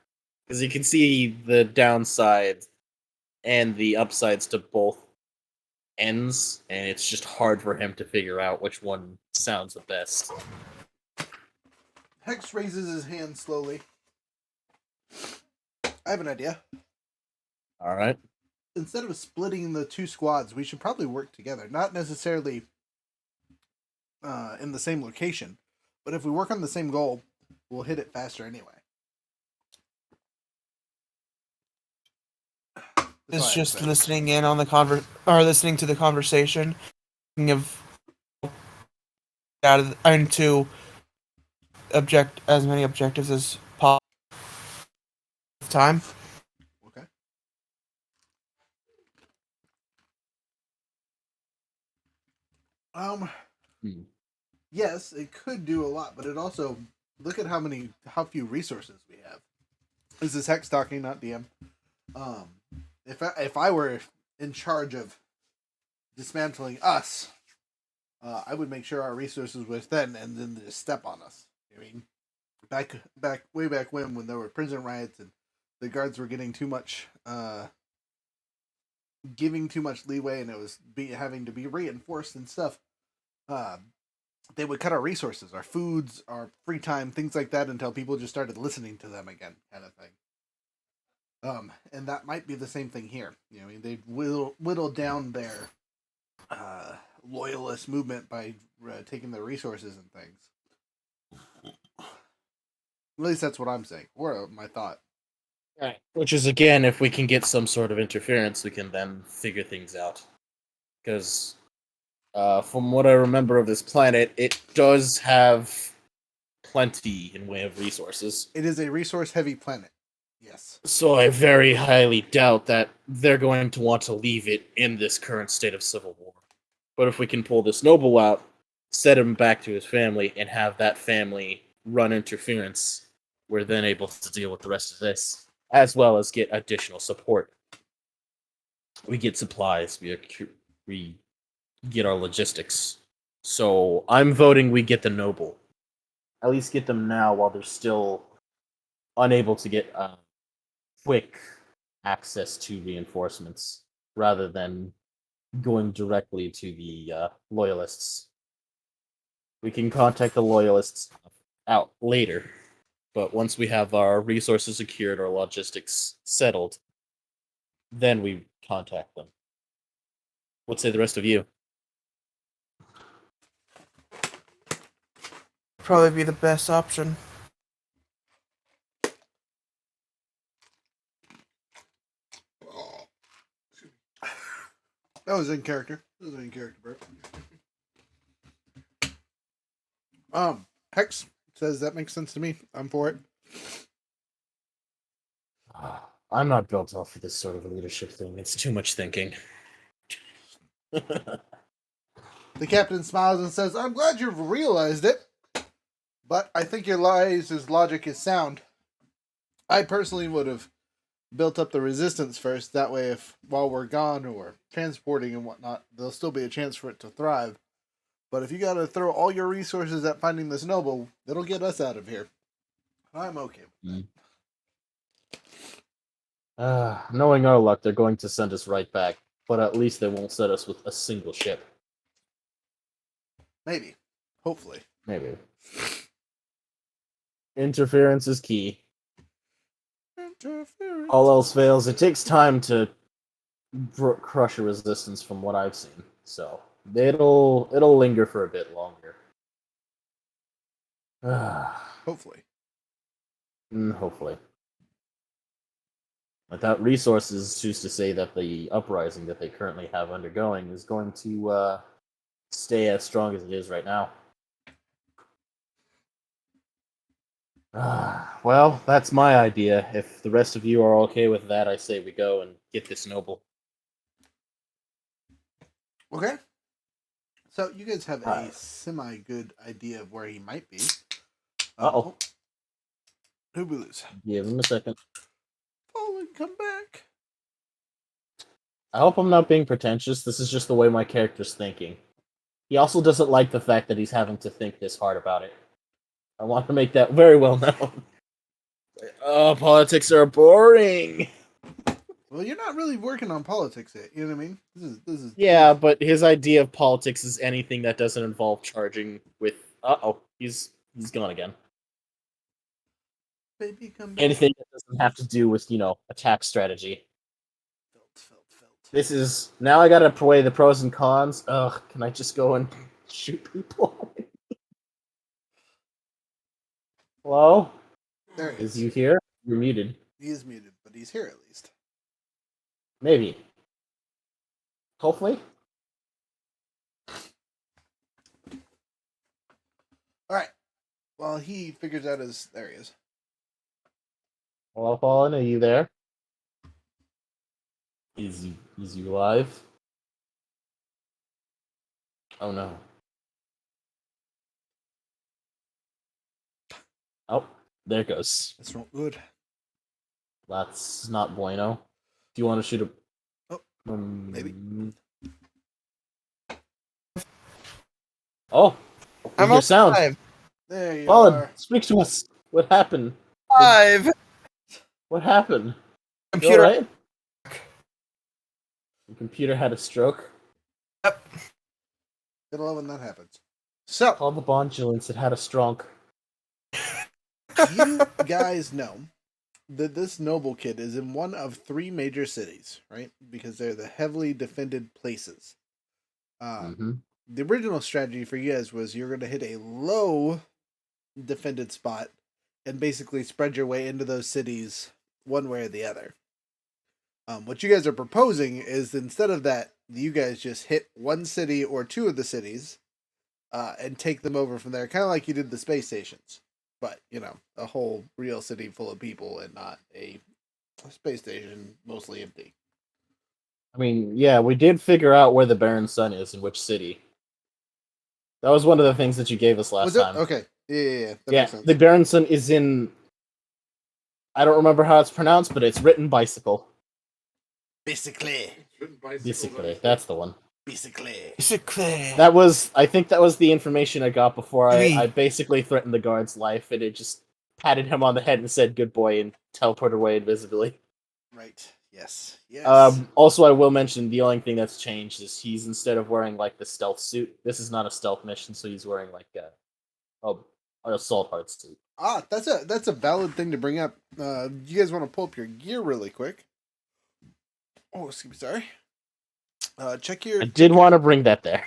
Because you can see the downsides and the upsides to both ends, and it's just hard for him to figure out which one sounds the best. Hex raises his hand slowly. I have an idea. All right. Instead of splitting the two squads, we should probably work together. Not necessarily in the same location, but if we work on the same goal, we'll hit it faster anyway. It's just listening in on the listening to the conversation, thinking of and to object as many objectives as possible. Time. Okay. Yes, it could do a lot, but it also look at how few resources we have. This is Hex talking, not DM. If I were in charge of dismantling us, I would make sure our resources were thin and then just step on us. I mean, way back when there were prison riots and the guards were getting too much, giving too much leeway, and it was having to be reinforced and stuff. They would cut our resources, our foods, our free time, things like that, until people just started listening to them again, kind of thing. And that might be the same thing here. You know, I mean, they whittle down their loyalist movement by taking their resources and things. At least that's what I'm saying, or my thought. Right. Which is, again, if we can get some sort of interference, we can then figure things out. Because from what I remember of this planet, it does have plenty in way of resources. It is a resource-heavy planet. Yes. So I very highly doubt that they're going to want to leave it in this current state of civil war. But if we can pull this noble out, set him back to his family, and have that family run interference, we're then able to deal with the rest of this, as well as get additional support. We get supplies, we get our logistics. So I'm voting we get the noble. At least get them now while they're still unable to get quick access to reinforcements, rather than going directly to the loyalists. We can contact the loyalists out later, but once we have our resources secured, our logistics settled, then we contact them. What say the rest of you? Probably be the best option. That was in character. Bro. Hex says that makes sense to me. I'm for it. I'm not built off for this sort of leadership thing. It's too much thinking. The captain smiles and says, "I'm glad you've realized it, but I think your logic is sound. I personally would have built up the resistance first. That way, if while we're gone or transporting and whatnot, there'll still be a chance for it to thrive. But if you got to throw all your resources at finding this noble, it'll get us out of here. I'm okay with that." Knowing our luck, they're going to send us right back, but at least they won't set us with a single ship. Maybe. Hopefully. Maybe. Interference is key. All else fails, it takes time to crush a resistance from what I've seen. So it'll linger for a bit longer. Hopefully. Hopefully. Without resources, who's to say that the uprising that they currently have undergoing is going to stay as strong as it is right now? Well, that's my idea. If the rest of you are okay with that, I say we go and get this noble. Okay. So you guys have a Hi. semi good idea of where he might be. Uh-oh. Who'd we lose? Give him a second. Fallen, come back. I hope I'm not being pretentious. This is just the way my character's thinking. He also doesn't like the fact that he's having to think this hard about it. I want to make that very well known. Oh, politics are boring. Well, you're not really working on politics yet. You know what I mean? This is. Yeah, but his idea of politics is anything that doesn't involve charging with. He's gone again. Baby, come back. Anything that doesn't have to do with attack strategy. Felt. This is now I gotta weigh the pros and cons. Ugh, can I just go and shoot people? Hello? There he Is is. you here? You're muted. He is muted, but he's here at least. Maybe. Hopefully. All right. Well, he figures out his. There he is. Hello, Fallen, are you there? Is you alive? Oh no. Oh, there it goes. That's not good. That's not bueno. Do you want to shoot a? Oh, maybe. Oh, we I'm hear sound. alive. There you Fallen, are. speak to us. What happened? Alive. What happened? You Computer. alright? The computer had a stroke. Yep. Gotta love when that happens. So, Call the Bondulance. It had a stroke. you guys know that this noble kid is in one of 3 major cities, right? Because they're the heavily defended places. The original strategy for you guys was you're going to hit a low defended spot and basically spread your way into those cities one way or the other. What you guys are proposing is instead of that, you guys just hit one city or 2 of the cities and take them over from there, kind of like you did the space stations. But, a whole real city full of people and not a space station mostly empty. I mean, yeah, we did figure out where the Baron Sun is in which city. That was one of the things that you gave us last Was it? time. Okay. Yeah. That Yeah, makes sense. the Baron Sun is in. I don't remember how it's pronounced, but it's written bicycle. Basically. Basically, that's the one. Basically. I think that was the information I got before I basically threatened the guard's life, and it just patted him on the head and said good boy and teleported away invisibly. Right. Yes. Also, I will mention the only thing that's changed is he's instead of wearing like the stealth suit, this is not a stealth mission, so he's wearing like an assault hard suit. That's a valid thing to bring up. You guys want to pull up your gear really quick? Oh, excuse me, sorry. Check your. I did want to bring that there.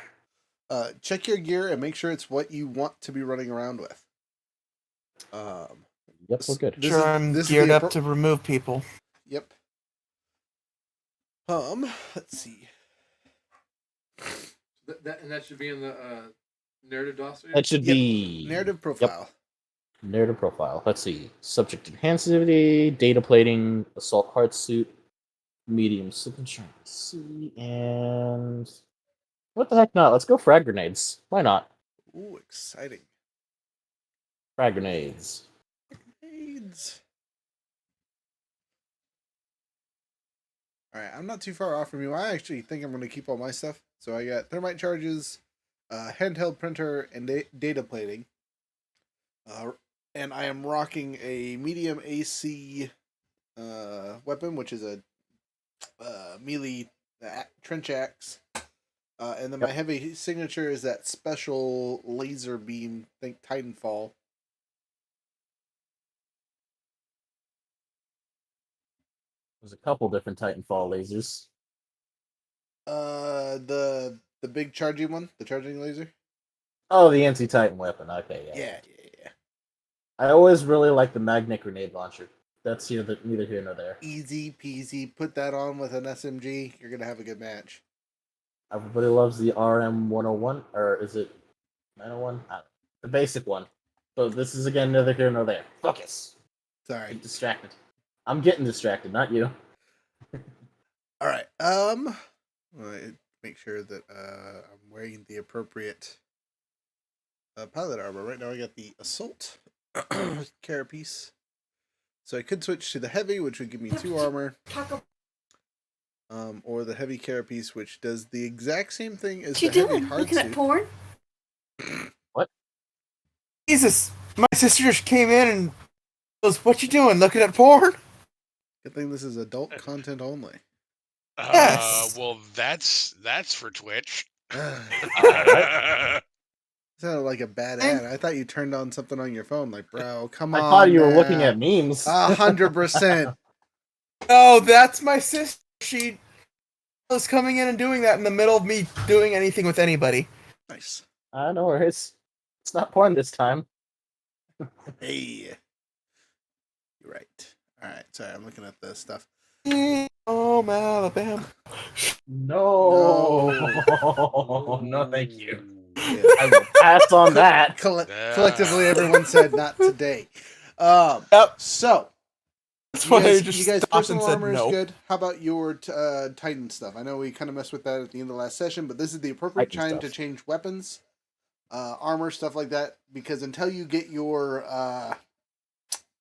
Check your gear and make sure it's what you want to be running around with. Yep, we're good. Sure, I'm geared up to remove people. Yep. Let's see. That should be in the narrative dossier. That should be narrative profile. Yep. Narrative profile. Let's see. Subject insensitivity, data plating, assault hard suit, medium signature. See, and what the heck not? Let's go frag grenades. Why not? Ooh, exciting. Frag grenades. Grenades. Alright, I'm not too far off from you. I actually think I'm going to keep all my stuff. So I got thermite charges, handheld printer, and data plating. And I am rocking a medium AC weapon, which is a melee trench axe. And then my heavy signature is that special laser beam, think Titanfall. There's a couple different Titanfall lasers. The big charging one, the charging laser. Oh, the anti-Titan weapon. Okay, yeah. Yeah. I always really like the magnet grenade launcher. That's neither here nor there. Easy peasy. Put that on with an SMG. You're gonna have a good match. Everybody loves the RM101, or is it 901? The basic one. So this is again neither here nor there. Focus. Sorry. Get distracted. I'm getting distracted, not you. All right. make sure that I'm wearing the appropriate pilot armor. Right now I got the assault carapace. So I could switch to the heavy, which would give me 2 armor. Or the heavy carapace, which does the exact same thing as the heavy hard Looking suit. at porn? What? Jesus, my sister just came in and goes, "What you doing? Looking at porn?" Good thing this is adult content only. Yes. Well, that's for Twitch. Sounded like a bad ad. I thought you turned on something on your phone. Like, bro, come I on. thought you were now. looking at memes. 100%. No, that's my sister. She was coming in and doing that in the middle of me doing anything with anybody. Nice. No worries. It's not porn this time. Hey. You're right. All right. Sorry, I'm looking at the stuff. Oh, Alabama. No, no, thank you. Yeah. I will pass on that. Collectively, everyone said not today. Yep. So, That's you why I guys, just you guys stopped and personal said armor is no. good. How about your Titan stuff? I know we kind of messed with that at the end of the last session, but this is the appropriate Titan time stuff. to change weapons, armor, stuff like that, because until you get your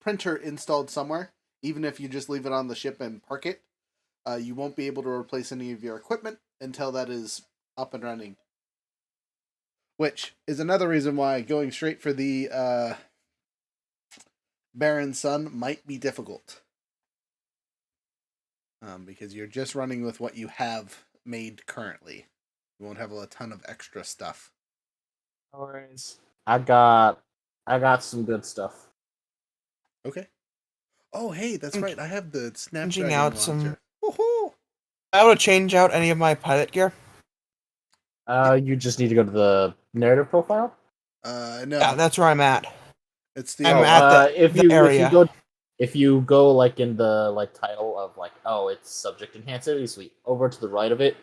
printer installed somewhere, even if you just leave it on the ship and park it, you won't be able to replace any of your equipment until that is up and running. Which is another reason why going straight for the Baron's Son might be difficult. Because you're just running with what you have made currently. You won't have a ton of extra stuff. No worries. I got some good stuff. Okay. Oh, hey, that's right. I have the Changing Snapdragon out launcher. some. Woohoo! I would change out any of my pilot gear. You just need to go to the narrative profile. No. Yeah, that's where I'm at. It's the I'm at the area. If you go like in the like title of like, oh, it's subject enhancer, sweet. Over to the right of it,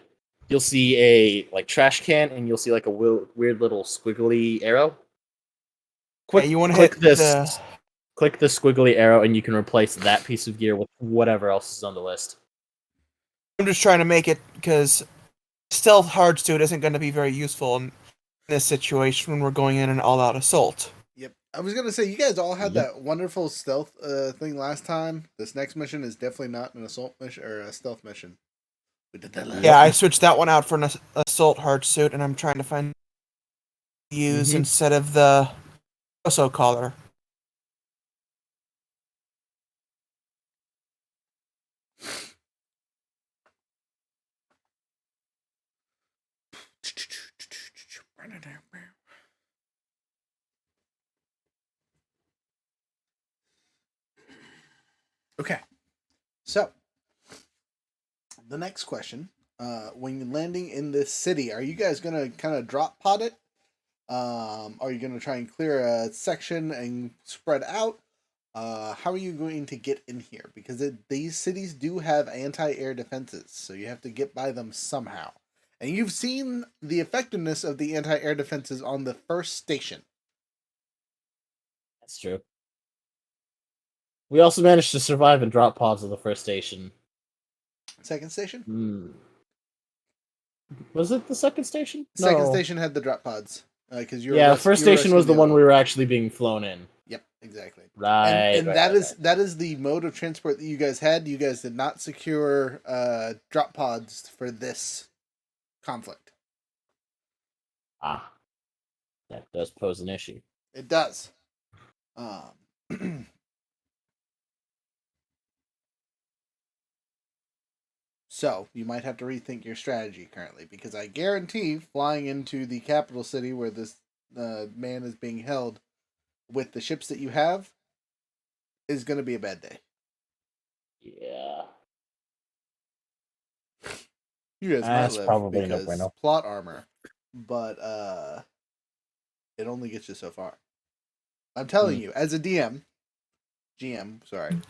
you'll see a like trash can, and you'll see like a weird little squiggly arrow. Yeah, you want to Click hit this. the. Click the squiggly arrow, and you can replace that piece of gear with whatever else is on the list. I'm just trying to make it because stealth hard suit isn't going to be very useful in this situation when we're going in an all-out assault. Yep. I was gonna say you guys all had Yep. that wonderful stealth thing last time. This next mission is definitely not an assault mission or a stealth mission. We did that last Yeah, I time. switched that one out for an assault hard suit, and I'm trying to find use instead of the torso collar. Okay. So the next question. When you're landing in this city, are you guys gonna kind of drop pod it? Are you gonna try and clear a section and spread out? How are you going to get in here? Because these cities do have anti-air defenses, so you have to get by them somehow. And you've seen the effectiveness of the anti-air defenses on the first station. That's true. We also managed to survive and drop pods of the first station. Second station? Was it the second station? Second No. station had the drop pods. Because First station was the one we were actually being flown in. Yep, exactly. Right. And right, that right, is that is the mode of transport that you guys had. You guys did not secure drop pods for this conflict. Ah, that does pose an issue. It does. So you might have to rethink your strategy currently, because I guarantee flying into the capital city where this man is being held with the ships that you have is going to be a bad day. Yeah. You guys That's might live probably no because bueno. plot armor, but it only gets you so far. I'm telling you, as a GM, sorry, You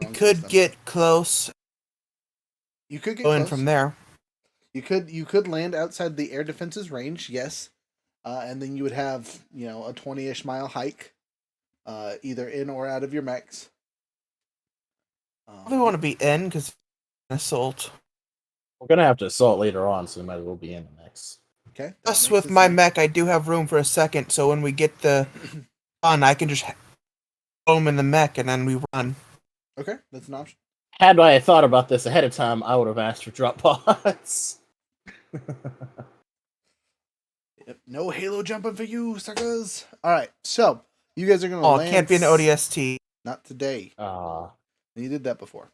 wrong could system. get close. You could get Go in close. from there. You could land outside the air defense's range, yes, and then you would have a 20-ish mile hike, either in or out of your mechs. Probably want to be in because assault. We're gonna have to assault later on, so we might as well be in the mix. Okay. that Plus, makes with it my so. mech, I do have room for a second, so when we get the gun, I can just throw him in the mech and then we run. Okay, that's an option. Had I thought about this ahead of time, I would have asked for drop pods. Yep, no Halo jumping for you, suckers. All right, so you guys are gonna Oh, land. it can't be an ODST. Not today. Ah, You did that before.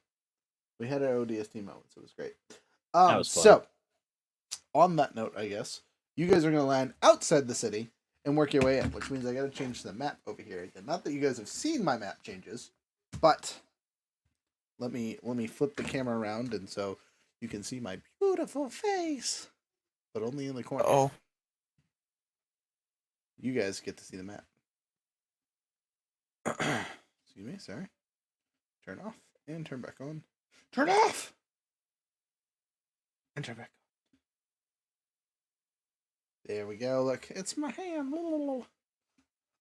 We had our ODST moments. It was great. That was fun. So, on that note, I guess you guys are gonna land outside the city and work your way in, which means I gotta change the map over here again. Not that you guys have seen my map changes, but let me flip the camera around and so you can see my beautiful face, but only in the corner. Oh, You guys get to see the map. Excuse me, sorry. Turn off and turn back on. Turn off and turn back on. There we go. Look, it's my hand.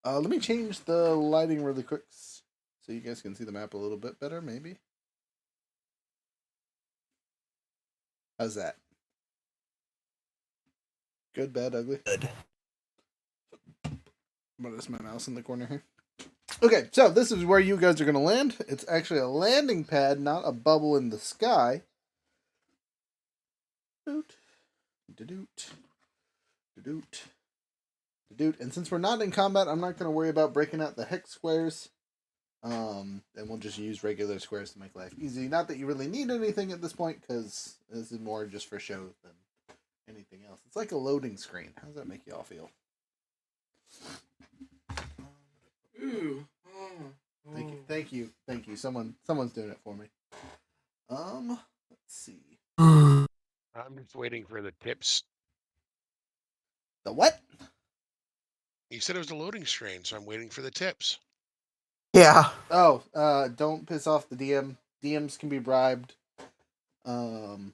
Let me change the lighting really quick so you guys can see the map a little bit better, maybe. How's that? Good, bad, ugly? good. What is my mouse in the corner here? Okay, so this is where you guys are going to land. It's actually a landing pad, not a bubble in the sky. Doot, doot, doot, doot. And since we're not in combat, I'm not going to worry about breaking out the hex squares. And we'll just use regular squares to make life easy. Not that you really need anything at this point, because this is more just for show than anything else. It's like a loading screen. How does that make you all feel? Ooh. Thank you. Someone's doing it for me. Let's see. I'm just waiting for the tips. The what? You said it was a loading screen, so I'm waiting for the tips. Yeah. Oh, don't piss off the DM. DMs can be bribed. When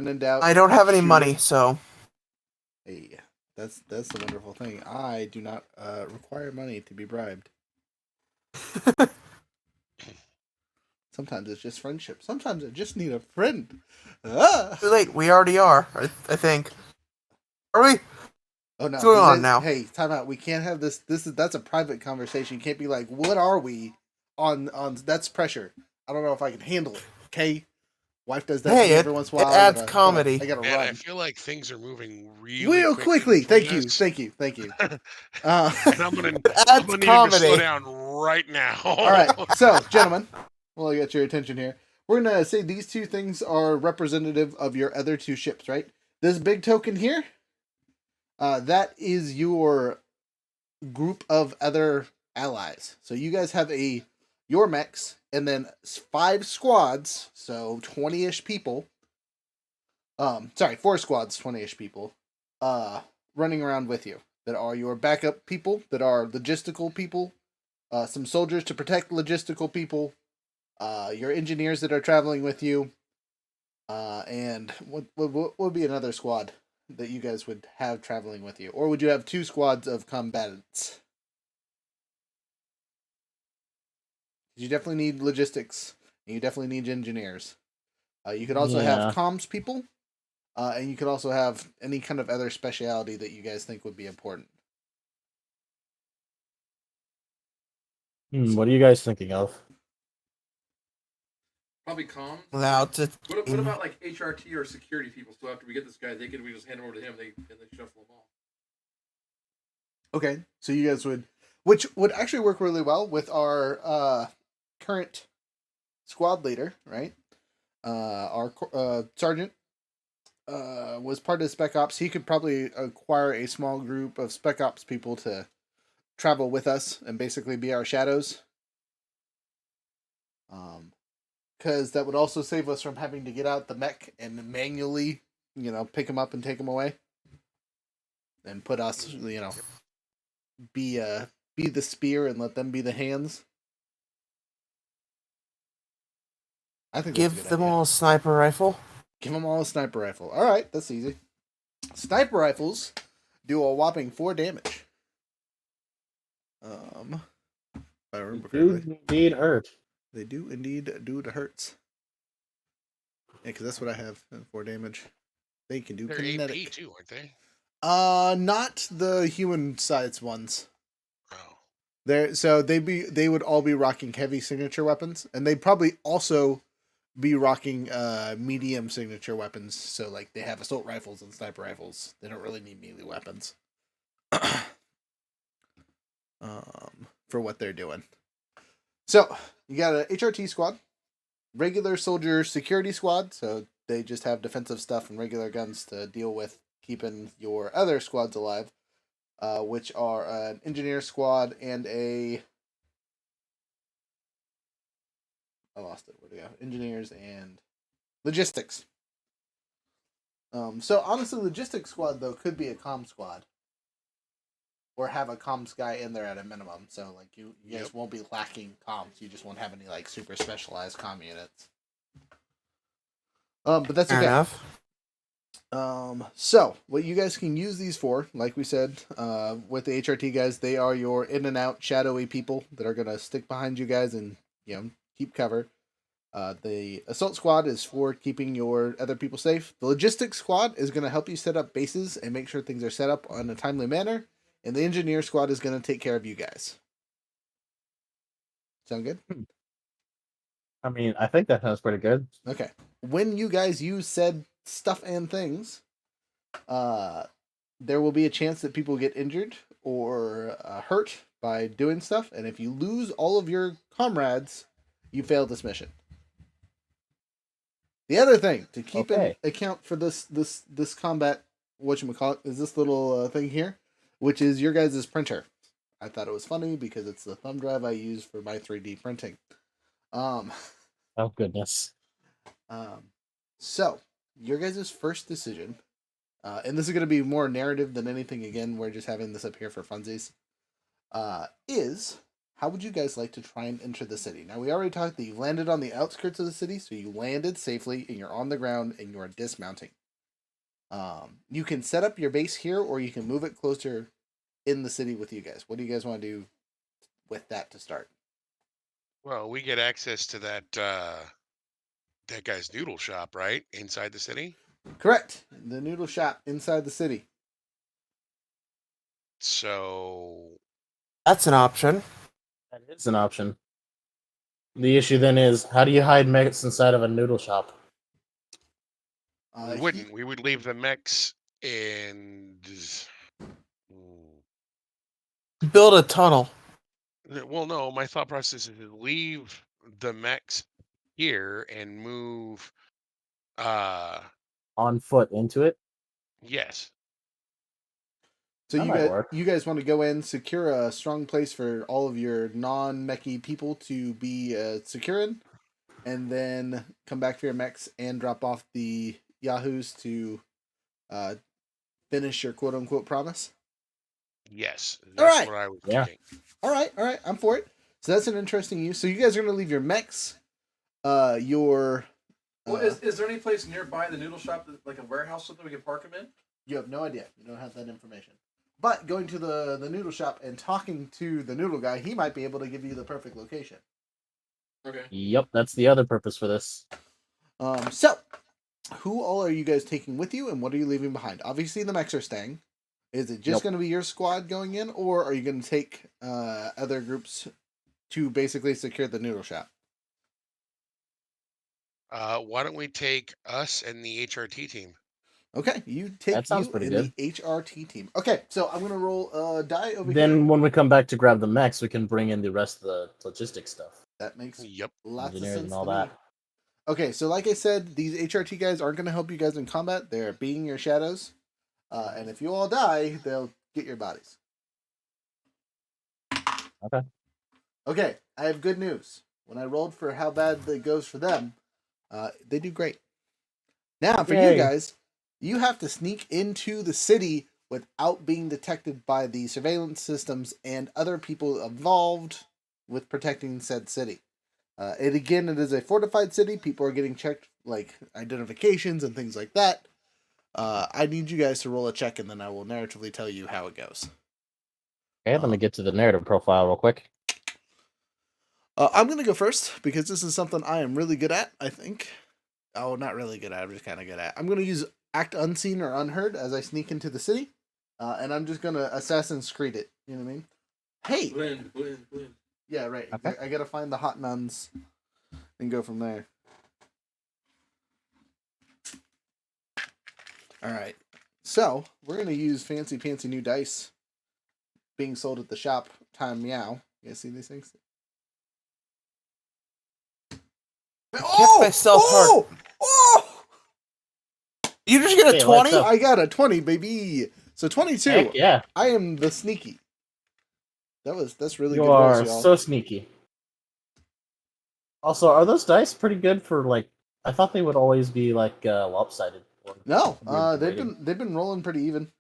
in doubt, I don't have any shoot money, it. so Hey, that's the wonderful thing. I do not require money to be bribed. Sometimes it's just friendship. Sometimes I just need a friend. Ah! too late. We already are. I think. Are we? Oh no! What's going on now? Hey, time out. We can't have this. That's a private conversation. You can't be like, "What are we?" On that's pressure. I don't know if I can handle it. Okay, wife does that to Hey, me it- every once in a it while. adds comedy. I gotta Man, I run feel like things are moving real quickly. quickly. Thank you. this. Thank you. And Uh, I'm gonna Adds need him to slow comedy. down right now. all right, so gentlemen, well, I got your attention here. We're gonna say these two things are representative of your other two ships, right? This big token here, that is your group of other allies. So you guys have your mechs and then 5 squads, so 20-ish people. Sorry, 4 squads, 20-ish people, running around with you. That are your backup people, that are logistical people, some soldiers to protect logistical people, your engineers that are traveling with you, and what would be another squad that you guys would have traveling with you? Or would you have 2 squads of combatants? You definitely need logistics, and you definitely need engineers. You could also Yeah. have comms people, and you could also have any kind of other speciality that you guys think would be important. What are you guys thinking of? Probably comms. Without it. What about like HRT or security people? So after we get this guy, we just hand him over to him. They shuffle them off. Okay, so you guys would, which would actually work really well with our current squad leader, right? Our sergeant was part of Spec Ops. He could probably acquire a small group of Spec Ops people to travel with us and basically be our shadows. Because that would also save us from having to get out the mech and manually, pick them up and take them away, and put us, be the spear and let them be the hands. I think that's a Give good them idea. all a sniper rifle. Give them all a sniper rifle. All right, that's easy. Sniper rifles do a whopping 4 damage. If I remember correctly. Indeed hurt. They do indeed do the hurts. because that's what I have for damage. They can do They're kinetic. AP too, aren't they? Not the human sized ones. Oh. They would all be rocking heavy signature weapons, and they'd probably also be rocking medium signature weapons. So like they have assault rifles and sniper rifles. They don't really need melee weapons. For what they're doing. So you got a HRT squad, regular soldier security squad. So they just have defensive stuff and regular guns to deal with keeping your other squads alive, which are an engineer squad and I lost it. Where do we go? Engineers and logistics. So honestly, logistics squad though could be a comm squad, or have a comms guy in there at a minimum. So like you guys won't be lacking comms. You just won't have any like super specialized comm units. But that's Fair okay. enough. So what you guys can use these for, like we said, with the HRT guys, they are your in and out shadowy people that are gonna stick behind you guys and keep cover. The assault squad is for keeping your other people safe. The logistics squad is going to help you set up bases and make sure things are set up in a timely manner. And the engineer squad is going to take care of you guys. Sound good? I mean, I think that sounds pretty good. Okay. When you guys use said stuff and things, there will be a chance that people get injured or hurt by doing stuff. And if you lose all of your comrades, you fail this mission. The other thing to keep in account for this combat, whatchamacallit, is this little thing here, which is your guys' printer. I thought it was funny because it's the thumb drive I use for my 3D printing. Oh goodness. So your guys' first decision, and this is going to be more narrative than anything. Again, we're just having this up here for funsies. Is how would you guys like to try and enter the city? Now, we already talked that you landed on the outskirts of the city, so you landed safely, and you're on the ground, and you are dismounting. You can set up your base here, or you can move it closer in the city with you guys. What do you guys want to do with that to start? Well, we get access to that guy's noodle shop, right? Inside the city? Correct. The noodle shop inside the city. So That's an option. That is an option. The issue then is, how do you hide mechs inside of a noodle shop? we wouldn't. We would leave the mechs and Build a tunnel. well, no, my thought process is to leave the mechs here and move On foot into it? yes. So That might work. you guys want to go in, secure a strong place for all of your non-mechy people to be secure in, and then come back for your mechs and drop off the yahoos to finish your quote-unquote promise? Yes. All That's right. what I was Yeah. thinking. All right, I'm for it. So that's an interesting use. So you guys are going to leave your mechs, your... Well, is there any place nearby the noodle shop, like a warehouse, something we can park them in? You have no idea. You don't have that information. But going to the noodle shop and talking to the noodle guy, he might be able to give you the perfect location. Okay. Yep, that's the other purpose for this. So, who all are you guys taking with you, and what are you leaving behind? Obviously, the mechs are staying. Is it just going to be your squad going in, or are you going to take other groups to basically secure the noodle shop? Why don't we take us and the HRT team? Okay, you take That sounds you pretty and good. the HRT team. Okay, so I'm going to roll a die over here. Then when we come back to grab the mechs, we can bring in the rest of the logistics stuff. That makes Yep. lots of Engineers sense and all to me. that. Okay, so like I said, these HRT guys aren't going to help you guys in combat. They're being your shadows. And if you all die, they'll get your bodies. Okay. Okay, I have good news. When I rolled for how bad it goes for them, they do great. Now, for you Yay. guys, you have to sneak into the city without being detected by the surveillance systems and other people involved with protecting said city. And again, it is a fortified city. People are getting checked, like identifications and things like that. I need you guys to roll a check, and then I will narratively tell you how it goes. Okay, let me get to the narrative profile real quick. I'm going to go first, because this is something I am really good at, I think. Oh, not really good at. I'm just kind of good at. I'm gonna use act unseen or unheard as I sneak into the city, and I'm just gonna Assassin's Creed it. You know what I mean? Hey. Blend. Yeah, right. Okay. I gotta find the hot nuns and go from there. All right. So we're gonna use fancy pantsy new dice being sold at the shop. Time meow. You guys see these things? kept myself hurt. Oh! You just get a Hey, lights 20? up. I got a 20, baby. So 22. Heck yeah. I am the sneaky. That's really You good are rolls, y'all. so sneaky. Also, are those dice pretty good for like? I thought they would always be like lopsided. or No, weird they've rating. been rolling pretty even.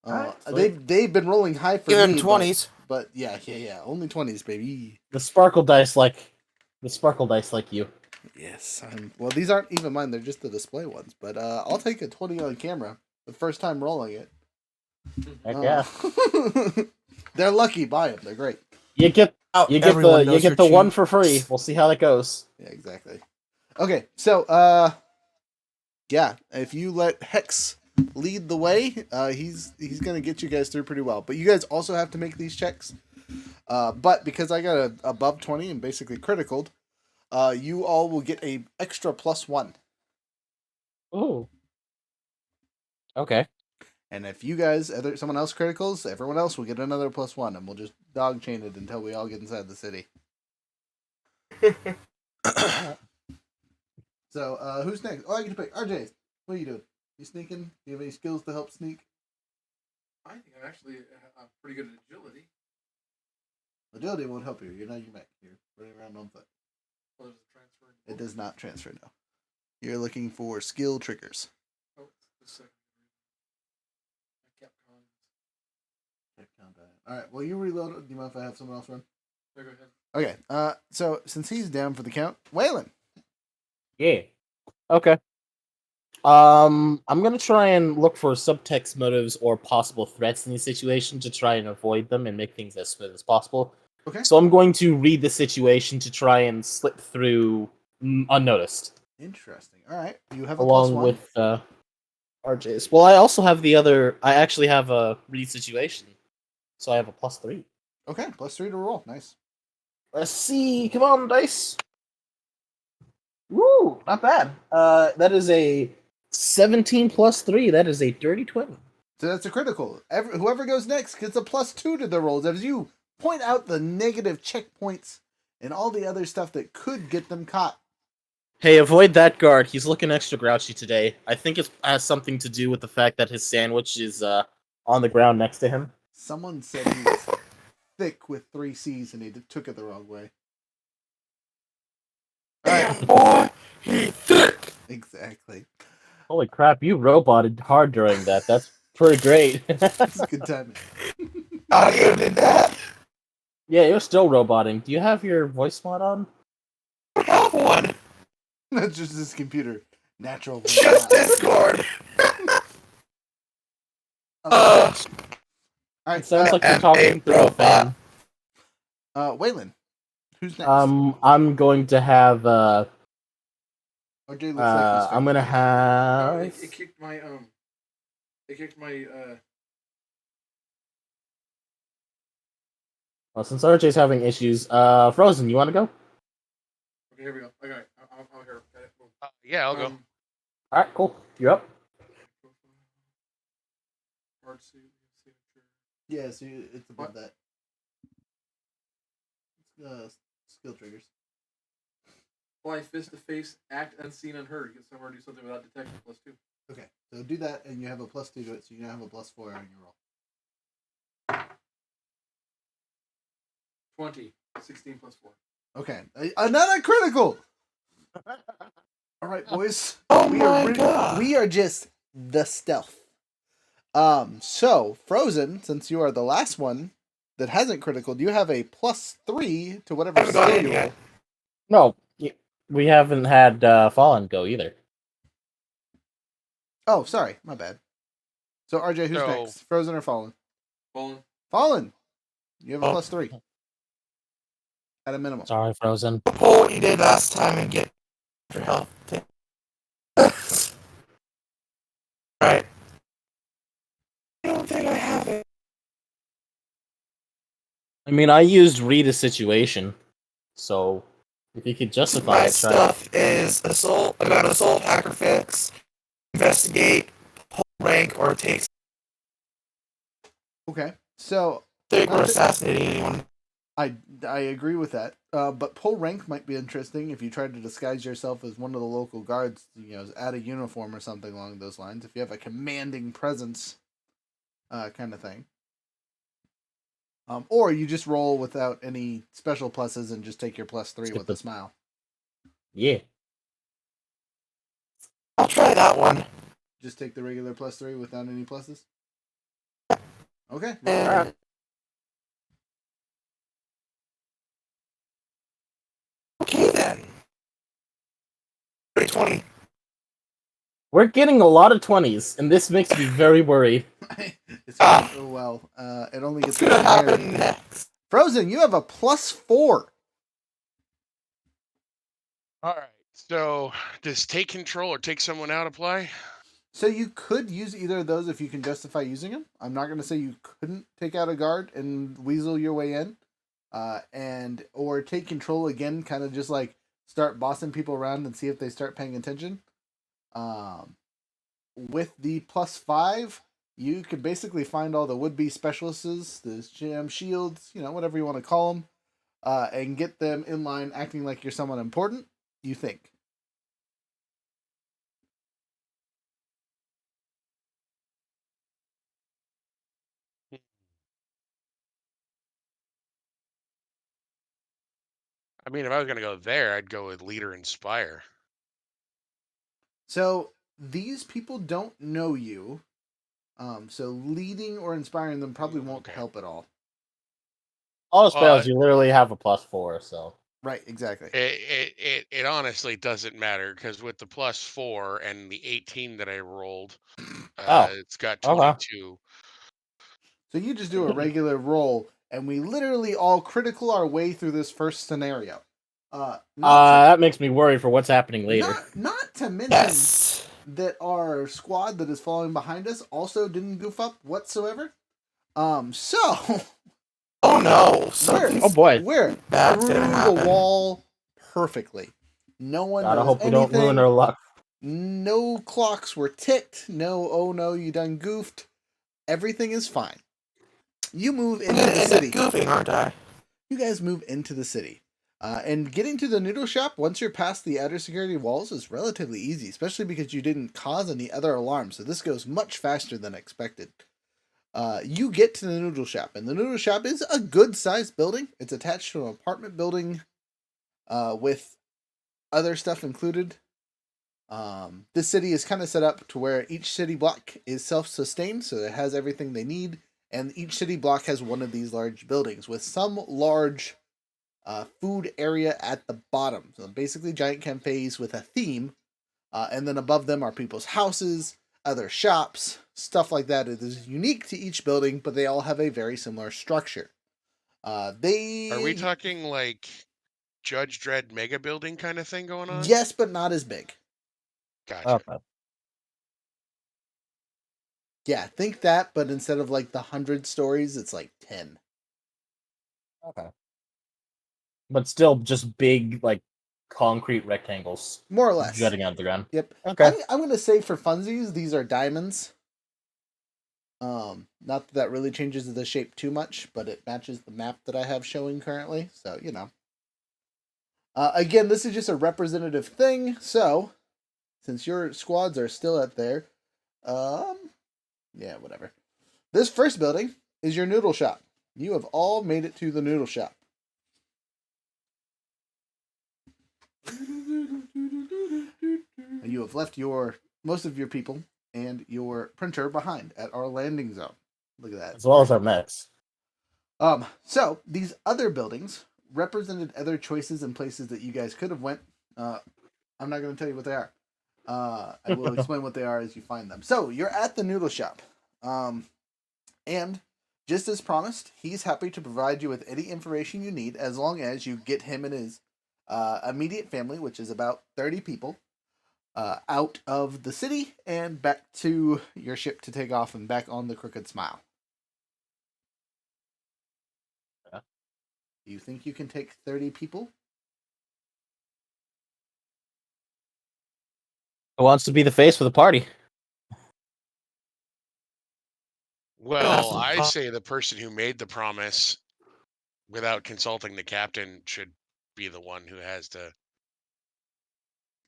Alright, sweet. They've been rolling high for Give me, him 20s. but yeah, only 20s, baby. The sparkle dice like you. Yes, well, these aren't even mine; they're just the display ones. But I'll take a 20 on camera. The first time rolling it. Heck yeah. They're lucky. Buy them. They're great. You get Everyone knows the they're one cheap. for free. We'll see how that goes. Yeah, exactly. Okay, so yeah, if you let Hex lead the way, he's gonna get you guys through pretty well. But you guys also have to make these checks. But because I got a above 20 and basically criticaled, you all will get a extra +1. Ooh. Okay. And if you guys, someone else criticals, everyone else will get another +1, and we'll just dog chain it until we all get inside the city. So, who's next? Oh, I get to pick. RJ, what are you doing? You sneaking? Do you have any skills to help sneak? I think I'm actually pretty good at agility. Agility won't help you. You're not your mech. You're running around on foot. Oh, there's a transfer. It does not transfer, no. You're looking for skill triggers. Oh, just a second. I kept on. Alright, well, you reload. Do you mind if I have someone else run? There, go ahead. Okay, so since he's down for the count, Waylon. Yeah. Okay. I'm gonna try and look for subtext motives or possible threats in the situation to try and avoid them and make things as smooth as possible. Okay. So I'm going to read the situation to try and slip through unnoticed, Interesting. Alright, you have a along +1. with RJ's. Well, I also have the other. I actually have a read situation, so I have a +3. Okay, +3 to roll. Nice. Let's see. Come on, dice. Woo, not bad. That is a 17 plus 3. That is a dirty 20. So that's a critical. Whoever goes next gets a +2 to their rolls as you point out the negative checkpoints and all the other stuff that could get them caught. Hey, avoid that guard. He's looking extra grouchy today. I think it has something to do with the fact that his sandwich is on the ground next to him. Someone said he was thick with 3 C's and he took it the wrong way. Damn, boy, he thick. Exactly. Holy crap, you roboted hard during that. That's pretty great. It's a good timing. I you did that. Yeah, you're still roboting. Do you have your voice mod on? I have one. That's just his computer. Natural. Just Discord. All right. It sounds like you're I'm talking a through a robot. fan. Waylon, who's next? I'm going to have RJ looks like he's I'm gonna Oh, have it kicked my It kicked my well, since RJ's having issues, Frozen, you wanna go? Okay, here we go. Okay, I'm here. Got it. Boom. Yeah, I'll go. Alright, cool. You're up. Hard suit, signature. Yeah, so it's above What? that. Skill triggers. Fly fist to face, act unseen, unheard. Get somewhere, do something without detection. +2. Okay, so do that, and you have a +2 to it, so you now have a +4 on your roll. 20. 16 plus 4. Okay, another critical. All right, boys. Oh we my are God. we are just the stealth. So Frozen, since you are the last one that hasn't critical, you have a +3 to whatever Haven't got skill it you yet. roll. No, we haven't had Fallen go either. Oh, sorry, my bad. So RJ, who's So- next? Frozen or Fallen? Fallen. Fallen. You have a Oh. +3 at a minimum. Sorry, Frozen. Pull what you did last time and get your health. Right. I don't think I have it. I mean, I used read a situation, so if you could justify My it, try. stuff is assault. I got assault, hacker fix, investigate, hold rank, or take Okay, so stick or not to- assassinating anyone. I agree with that. But pull rank might be interesting if you try to disguise yourself as one of the local guards. Add a uniform or something along those lines. If you have a commanding presence, kind of thing. Or you just roll without any special pluses and just take your +3 Skip with a the- smile. Yeah. I'll try that one. Just take the regular +3 without any pluses. Okay. And okay then. 320. We're getting a lot of 20s, and this makes me very worried. It's going so well. It only What's gets gonna better. happen next? Frozen, you have a +4. All right. So does take control or take someone out apply? So you could use either of those if you can justify using them. I'm not going to say you couldn't take out a guard and weasel your way in, or take control again, kind of just like start bossing people around and see if they start paying attention. With the +5, you could basically find all the would-be specialists, the jam shields, whatever you want to call them, and get them in line, acting like you're someone important. You think? I mean, if I was going to go there, I'd go with leader inspire. So these people don't know you. So leading or inspiring them probably won't Okay. help at all. All spells, you literally have a +4, so. Right, exactly. It honestly doesn't matter because with the +4 and the 18 that I rolled, it's got okay. 22. So you just do a regular roll, and we literally all critical our way through this first scenario. That makes me worried for what's happening later. Not to mention Yes. that our squad that is following behind us also didn't goof up whatsoever. So Oh no. Something's Oh boy. we're bad's through gonna the happen. wall perfectly. No one Gotta knows hope we anything. don't ruin our luck. No clocks were ticked. No, oh no, you done goofed. Everything is fine. You move I'm into gonna the end city. up goofing, aren't I? You guys move into the city. And getting to the noodle shop, once you're past the outer security walls, is relatively easy, especially because you didn't cause any other alarms, so this goes much faster than expected. You get to the noodle shop, and the noodle shop is a good-sized building. It's attached to an apartment building with other stuff included. This city is kind of set up to where each city block is self-sustained, so it has everything they need, and each city block has one of these large buildings with some large food area at the bottom. So basically giant cafes with a theme, and then above them are people's houses, other shops, stuff like that. It is unique to each building, but they all have a very similar structure. Are we talking like Judge Dredd mega building kind of thing going on? Yes, but not as big. Gotcha. Okay. Yeah, think that, but instead of like the 100 stories, it's like 10. Okay. But still just big, like, concrete rectangles More or less. jutting out of the ground. Yep. Okay. I'm going to say for funsies, these are diamonds. Not that really changes the shape too much, but it matches the map that I have showing currently. So, again, this is just a representative thing. So, since your squads are still out there, yeah, whatever. This first building is your noodle shop. You have all made it to the noodle shop. You have left most of your people and your printer behind at our landing zone. Look at that. As well as our mechs. So these other buildings represented other choices and places that you guys could have went. I'm not going to tell you what they are. I will explain what they are as you find them. So you're at the noodle shop, and just as promised, he's happy to provide you with any information you need as long as you get him and his immediate family, which is about 30 people, out of the city and back to your ship to take off and back on the Crooked Smile. Yeah. Do you think you can take 30 people? Who wants to be the face for the party? Well, I say the person who made the promise without consulting the captain should be the one who has to.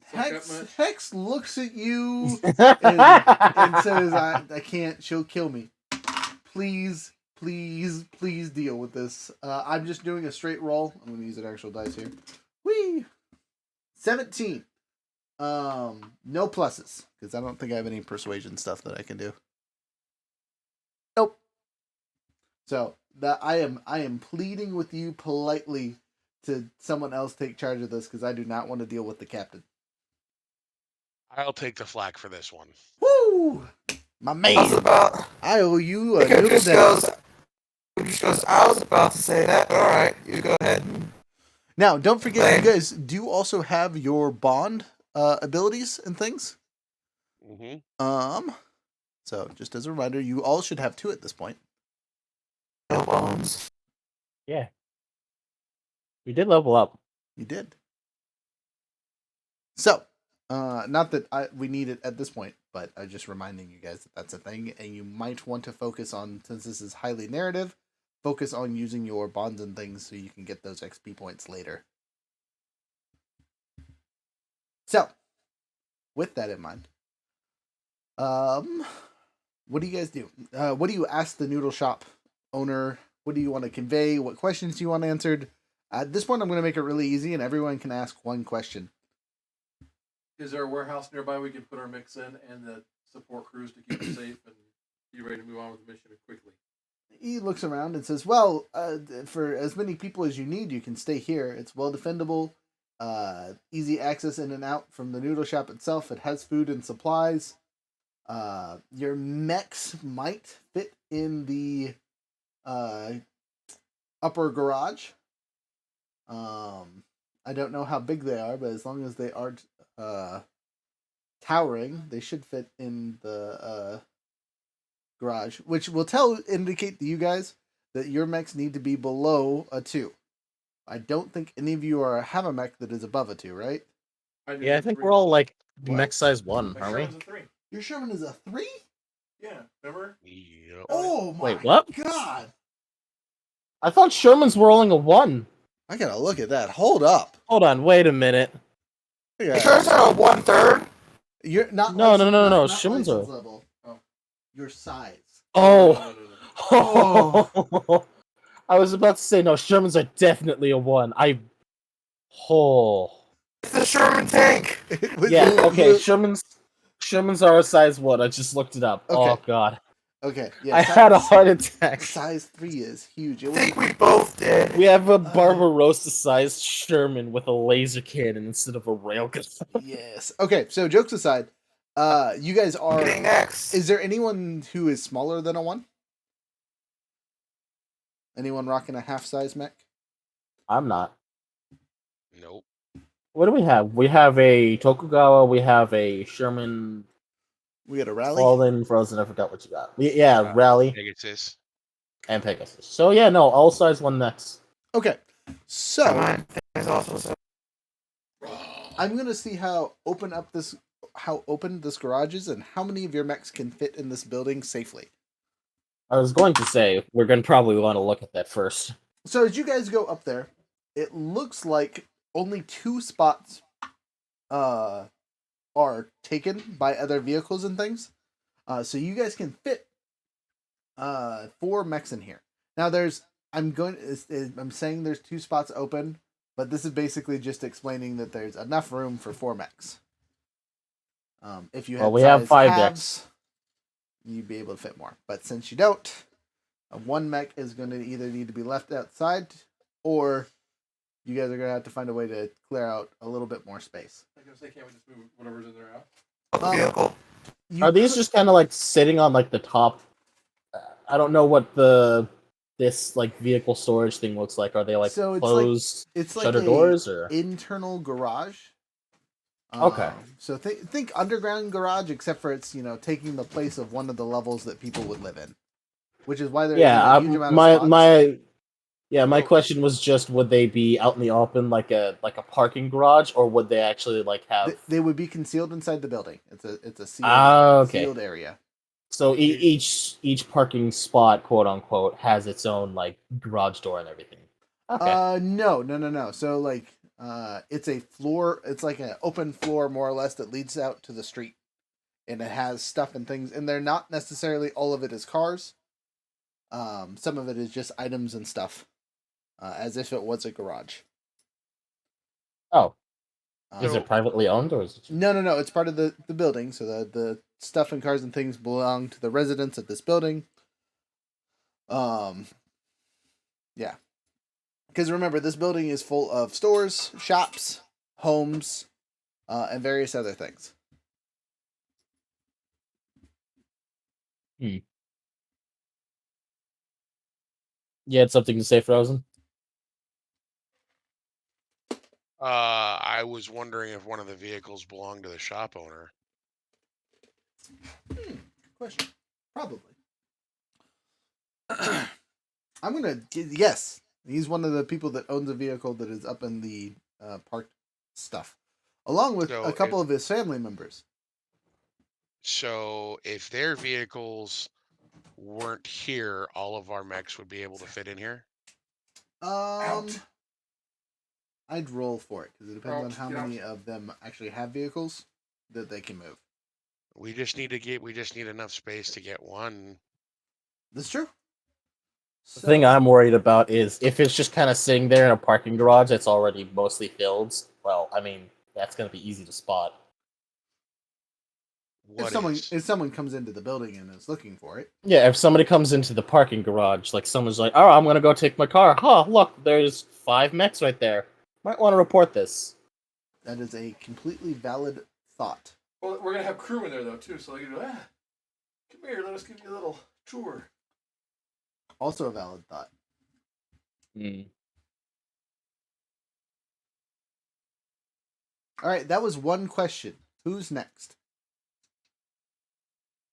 Hex looks at you and says, I can't, she'll kill me. Please deal with this. I'm just doing a straight roll. I'm going to use an actual dice here. Whee! 17. No pluses, because I don't think I have any persuasion stuff that I can do. Nope. So that I am pleading with you politely to someone else take charge of this, because I do not want to deal with the captain. I'll take the flak for this one. Woo! My man. I owe you a It noodle just dinner. goes, I was about to say that. All right, you go ahead. Now, don't forget, you guys do also have your bond abilities and things. Mm-hmm. So just as a reminder, you all should have 2 at this point. No bones. Yeah. We did level up. You did. So, not that we need it at this point, but I'm just reminding you guys that that's a thing, and you might want to focus on, since this is highly narrative, focus on using your bonds and things so you can get those XP points later. So, with that in mind, what do you guys do? What do you ask the noodle shop owner? What do you want to convey? What questions do you want answered? At this point, I'm going to make it really easy, and everyone can ask one question. Is there a warehouse nearby we can put our mix in and the support crews to keep it safe and be ready to move on with the mission quickly? He looks around and says, well, for as many people as you need, you can stay here. It's well defendable, easy access in and out from the noodle shop itself. It has food and supplies. Your mechs might fit in the upper garage. I don't know how big they are, but as long as they aren't towering, they should fit in the garage, which will indicate to you guys that your mechs need to be below a 2. I don't think any of you have a mech that is above a 2, right? Yeah, I think we're all like What? mech size 1, My aren't we? Sherman's a 3. Your Sherman is a 3? Yeah, remember? Yep. Oh my Wait, what? god! I thought Sherman's were rolling a 1. I gotta look at that. Hold up. Hold on, wait a minute. It turns out 1/3. You're not. No, license, no. not Sherman's license are. level. Oh. Your size. Oh. No. I was about to say no. Sherman's are definitely a 1. Oh. It's the Sherman tank. Yeah. Okay. Sherman's are a size 1. I just looked it up. Okay. Oh god. Okay. Yeah. I had a heart attack. Size 3 is huge. I think we both did. We have a Barbarossa-sized Sherman with a laser cannon instead of a railgun. Yes. Okay. So jokes aside, you guys are. Getting next. Is there anyone who is smaller than a 1? Anyone rocking a half-size mech? I'm not. Nope. What do we have? We have a Tokugawa. We have a Sherman. We got a rally. Fallen, Frozen. I forgot what you got. Rally Pegasus. and Pegasus. So yeah, no, all size 1 mechs. Okay. So Mine is also so. I'm gonna see how open this garage is and how many of your mechs can fit in this building safely. I was going to say we're going to probably want to look at that first. So as you guys go up there, it looks like only 2 spots are taken by other vehicles and things. So you guys can fit 4 mechs in here. Now I'm saying there's 2 spots open, but this is basically just explaining that there's enough room for 4 mechs. If you we have 5 halves, decks. you'd be able to fit more. But since you don't, 1 mech is going to either need to be left outside, or you guys are going to have to find a way to clear out a little bit more space. I was gonna say, can't we just move whatever's in there out? Vehicle. Are these just kind of like sitting on like the top? I don't know what this like vehicle storage thing looks like. Are they like So it's closed it's like shutter a doors or? internal garage Okay. So think underground garage, except for it's taking the place of one of the levels that people would live in, which is why there isn't Yeah, a huge amount of my spots. my So- question was just, would they be out in the open like a parking garage, or would they actually like have? They would be concealed inside the building. It's a Okay. sealed area. So each parking spot, quote unquote, has its own like garage door and everything. Okay. No. So like, it's a floor. It's like an open floor, more or less, that leads out to the street, and it has stuff and things in there. Not necessarily all of it is cars. Some of it is just items and stuff, as if it was a garage. Oh, is So- it privately owned or is it? No. It's part of the building. So the stuff and cars and things belong to the residents of this building. Yeah. Because remember, this building is full of stores, shops, homes, and various other things. You had something to say, Frozen? I was wondering if one of the vehicles belonged to the shop owner. Good question. Probably. I'm gonna yes. He's one of the people that owns a vehicle that is up in the parked stuff, along with So a couple of his family members. So if their vehicles weren't here, all of our mechs would be able to fit in here. I'd roll for it because it depends on how Get out. many of them actually have vehicles that they can move. We just need enough space to get one. That's true. The thing I'm worried about is if it's just kind of sitting there in a parking garage that's already mostly filled. Well, I mean, that's going to be easy to spot. If someone comes into the building and is looking for it. Yeah, if somebody comes into the parking garage, like someone's like, "Oh, I'm going to go take my car." Huh? Look, there's 5 mechs right there. Might want to report this. That is a completely valid thought. Well, we're gonna have crew in there though too, so they can go. Come here, let us give you a little tour. Also a valid thought. All right, that was one question. Who's next?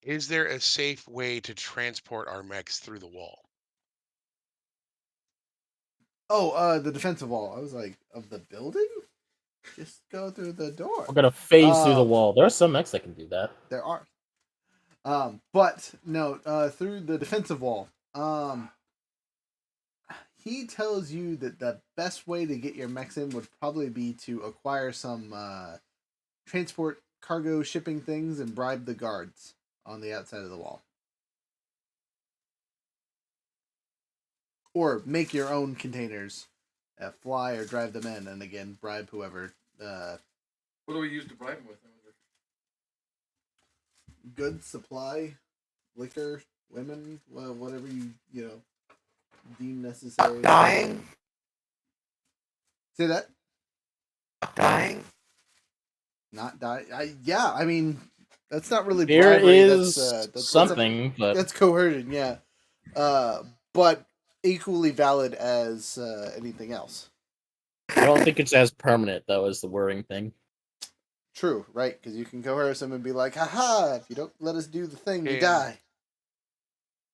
Is there a safe way to transport our mechs through the wall? Oh, the defensive wall. I was like, of the building? Just go through the door. We're going to phase through the wall. There are some mechs that can do that. There are. But no, through the defensive wall. He tells you that the best way to get your mechs in would probably be to acquire some transport cargo shipping things and bribe the guards on the outside of the wall. Or make your own containers, fly or drive them in, and again, bribe whoever. What do we use to bribe them with? Goods, supply, liquor, women, whatever you deem necessary. Dying. Say that. Dying. Not die. I mean, that's not really There bribery. is That's something, but that's coercion. Yeah, but equally valid as anything else. I don't think it's as permanent, though, as the worrying thing. True, right? Because you can coerce them and be like, "Haha! If you don't let us do the thing, you And- die."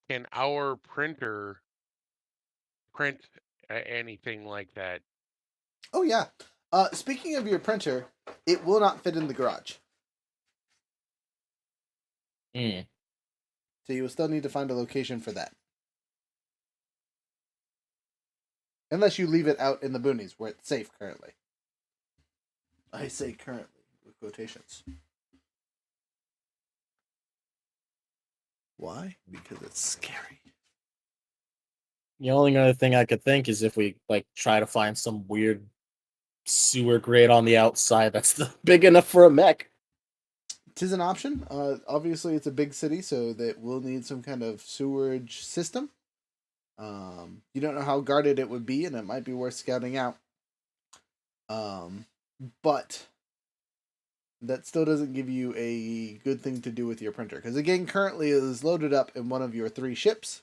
Can our printer print anything like that? Oh yeah. Speaking of your printer, it will not fit in the garage, so you will still need to find a location for that. Unless you leave it out in the boonies where it's safe currently. I say currently with quotations. Why? Because it's scary. The only other thing I could think is if we like try to find some weird sewer grate on the outside that's big enough for a mech. Tis an option. Obviously, it's a big city, so that will need some kind of sewerage system. You don't know how guarded it would be, and it might be worth scouting out. But that still doesn't give you a good thing to do with your printer, because again, currently it is loaded up in one of your 3 ships.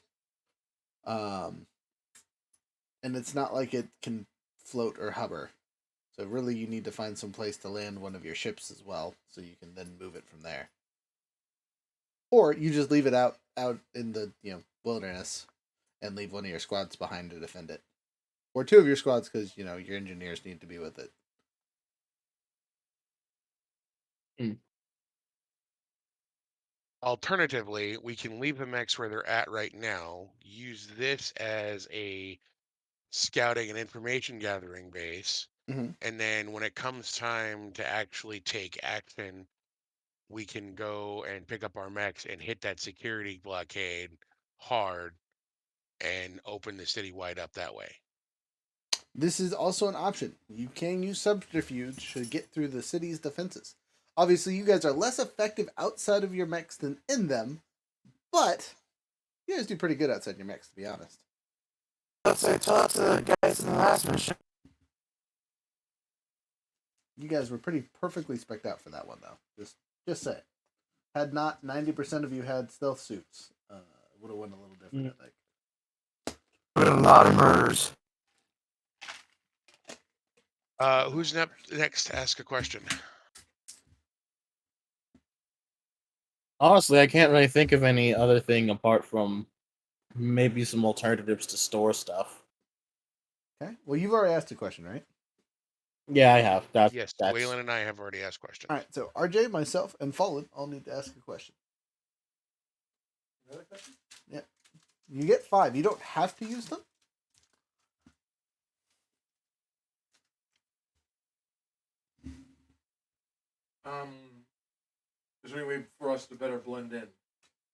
And it's not like it can float or hover. So really, you need to find some place to land one of your ships as well, so you can then move it from there. Or you just leave it out in the wilderness, and leave one of your squads behind to defend it, or two of your squads because your engineers need to be with it. Alternatively, we can leave the mechs where they're at right now, use this as a scouting and information gathering base, Mhm. and then when it comes time to actually take action, we can go and pick up our mechs and hit that security blockade hard and open the city wide up that way. This is also an option. You can use subterfuge to get through the city's defenses. Obviously, you guys are less effective outside of your mechs than in them, but you guys do pretty good outside your mechs, to be honest. Let's say tell it to the guys in the last mission. You guys were pretty perfectly spec'd out for that one, though. Just say it. Had not 90% of you had stealth suits, would have went a little different, I think. Been a lot of murders. Who's next to ask a question? Honestly, I can't really think of any other thing apart from maybe some alternatives to store stuff. Okay. Well, you've already asked a question, right? Yeah, I have. Yes, That's Waylon and I have already asked questions. All right. So RJ, myself, and Fallen all need to ask a question. Another question? Yeah. You get 5. You don't have to use them. Is there any way for us to better blend in?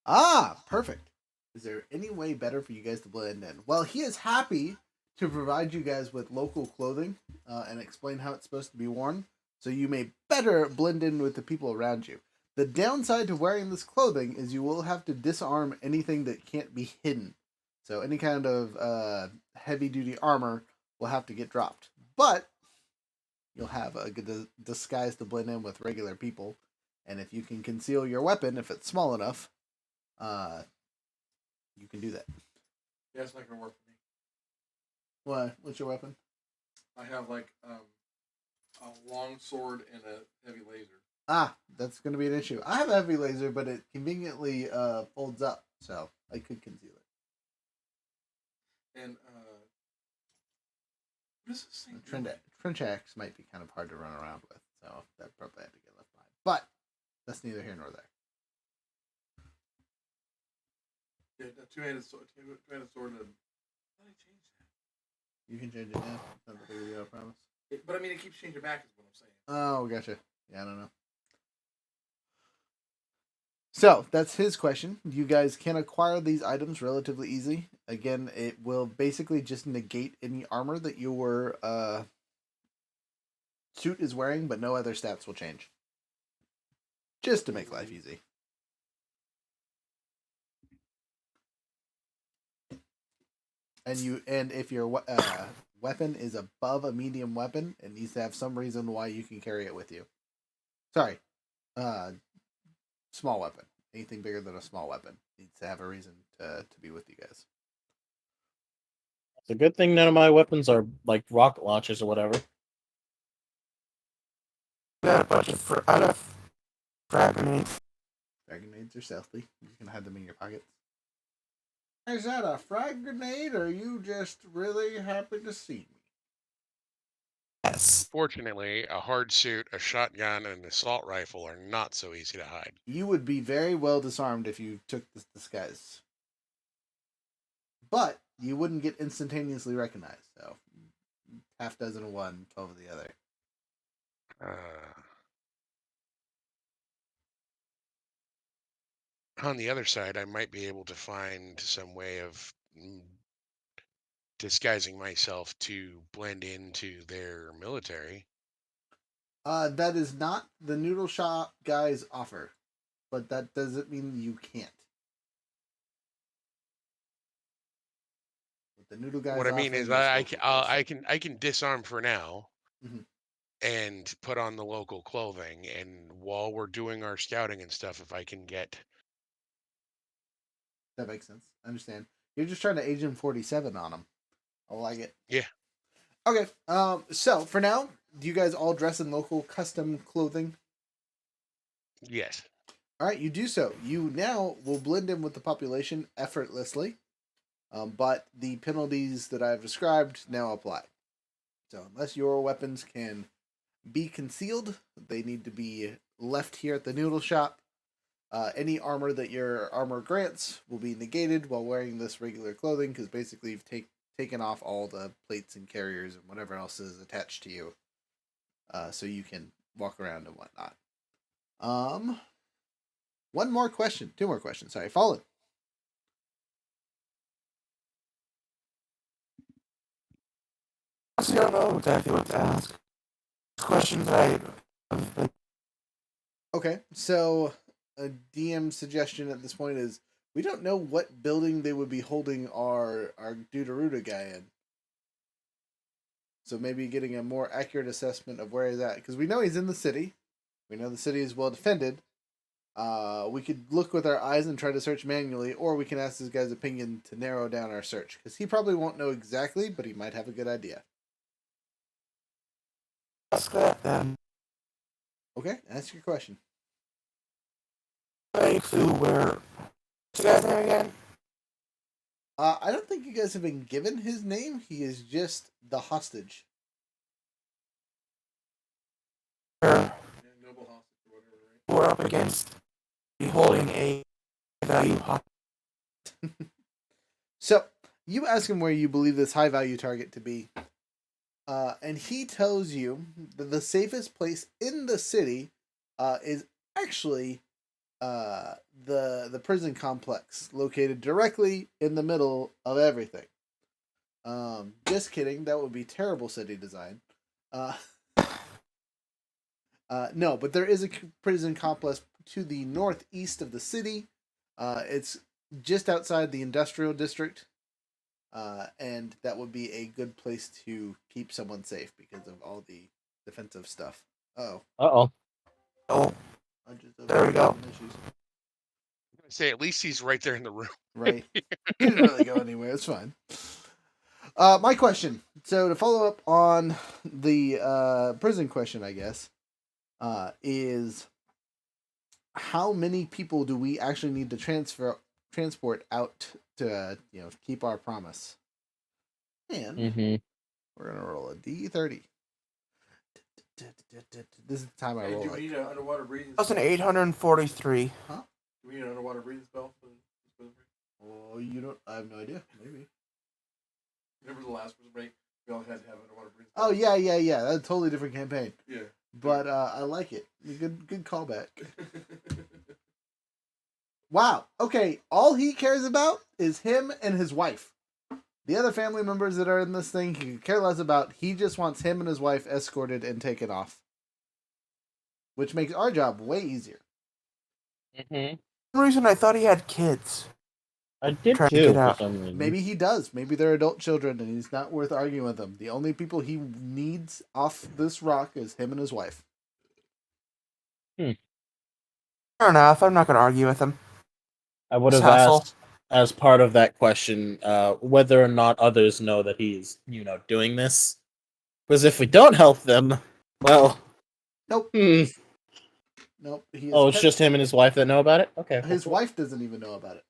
Ah, perfect. Is there any way better for you guys to blend in? Well, he is happy to provide you guys with local clothing and explain how it's supposed to be worn, so you may better blend in with the people around you. The downside to wearing this clothing is you will have to disarm anything that can't be hidden. So any kind of heavy-duty armor will have to get dropped. But you'll have a good disguise to blend in with regular people. And if you can conceal your weapon, if it's small enough, you can do that. Yeah, it's not gonna work for me. What? What's your weapon? I have like a long sword and a heavy laser. Ah, that's going to be an issue. I have a heavy laser, but it conveniently folds up, so I could conceal it. And what is this thing? Trench axe might be kind of hard to run around with, so that probably had to get left behind. But that's neither here nor there. Yeah, a two-handed sword. Two-handed sword. And how did I change that? You can change it now. Not the big deal, I promise. But I mean, it keeps changing back. Is what I'm saying. Oh, gotcha. Yeah, I don't know. So that's his question. You guys can acquire these items relatively easy. Again, it will basically just negate any armor that your suit is wearing, but no other stats will change. Just to make life easy. And if your weapon is above a medium weapon, it needs to have some reason why you can carry it with you. Sorry, small weapon. Anything bigger than a small weapon needs to have a reason to be with you guys. It's a good thing none of my weapons are like rocket launchers or whatever. Got a bunch of frag grenades. Frag grenades are stealthy. You can hide them in your pockets. Is that a frag grenade, or are you just really happy to see me? Yes. Fortunately, a hard suit, a shotgun, and an assault rifle are not so easy to hide. You would be very well disarmed if you took this disguise. But you wouldn't get instantaneously recognized, so half dozen of one, 12 of the other. On the other side, I might be able to find some way of disguising myself to blend into their military. That is not the noodle shop guys offer, but that doesn't mean you can't. What the noodle guys What I mean offer is, you local clothes. I can disarm for now, Mhm. and put on the local clothing. And while we're doing our scouting and stuff, if I can get That makes sense. I understand. You're just trying to Agent 47 on them. I like it. Yeah. Okay. So for now, do you guys all dress in local custom clothing? Yes. All right, you do so. You now will blend in with the population effortlessly, but the penalties that I've described now apply. So unless your weapons can be concealed, they need to be left here at the noodle shop. Any armor that your armor grants will be negated while wearing this regular clothing, because basically you've taken off all the plates and carriers and whatever else is attached to you, so you can walk around and whatnot. One more question. Two more questions. Sorry, Fallen. Honestly, I don't know exactly what to ask. Questions I Okay, so a DM suggestion at this point is we don't know what building they would be holding our Deuteruda guy in. So maybe getting a more accurate assessment of where he's at, because we know he's in the city. We know the city is well defended. We could look with our eyes and try to search manually, or we can ask this guy's opinion to narrow down our search, because he probably won't know exactly, but he might have a good idea. ask that then. Okay, ask your question. Any clue where the guy's name again? I don't think you guys have been given his name. He is just the hostage. We're, Noble hostage or whatever, right? we're up against holding a value hostage. So you ask him where you believe this high value target to be, and he tells you that the safest place in the city is actually the prison complex, located directly in the middle of everything. Just kidding. That would be terrible city design. No, but there is a prison complex to the northeast of the city. It's just outside the industrial district. And that would be a good place to keep someone safe because of all the defensive stuff. Oh, Uh-oh. Oh, I just there we go. issues. Say at least he's right there in the room. Right. He didn't really go anywhere. It's fine. My question. So to follow up on the prison question, I guess, is how many people do we actually need to transport out to keep our promise? And Mm-hmm. we're gonna roll a D30. This is the time I Hey, roll do we it. need an underwater breathing spell? 1,843. Do we need an underwater breathing spell? Oh, you don't. I have no idea. Maybe. Remember the last prison break? We all had to have an underwater breathing spell. Oh yeah. That's a totally different campaign. Yeah. But I like it. Good callback. Wow. Okay. All he cares about is him and his wife. The other family members that are in this thing, he could care less about. He just wants him and his wife escorted and taken off, which makes our job way easier. Mm-hmm. For some reason, I thought he had kids. I did Trying to too, get for out. some reason. Maybe he does. Maybe they're adult children, and he's not worth arguing with them. The only people he needs off this rock is him and his wife. Fair enough. I'm not going to argue with him. I would It's have hassle. asked, as part of that question, whether or not others know that he's, doing this. Because if we don't help them, well... Nope. Hmm. Nope. He is Oh, it's just him and his wife that know about it? Okay. his wife doesn't even know about it.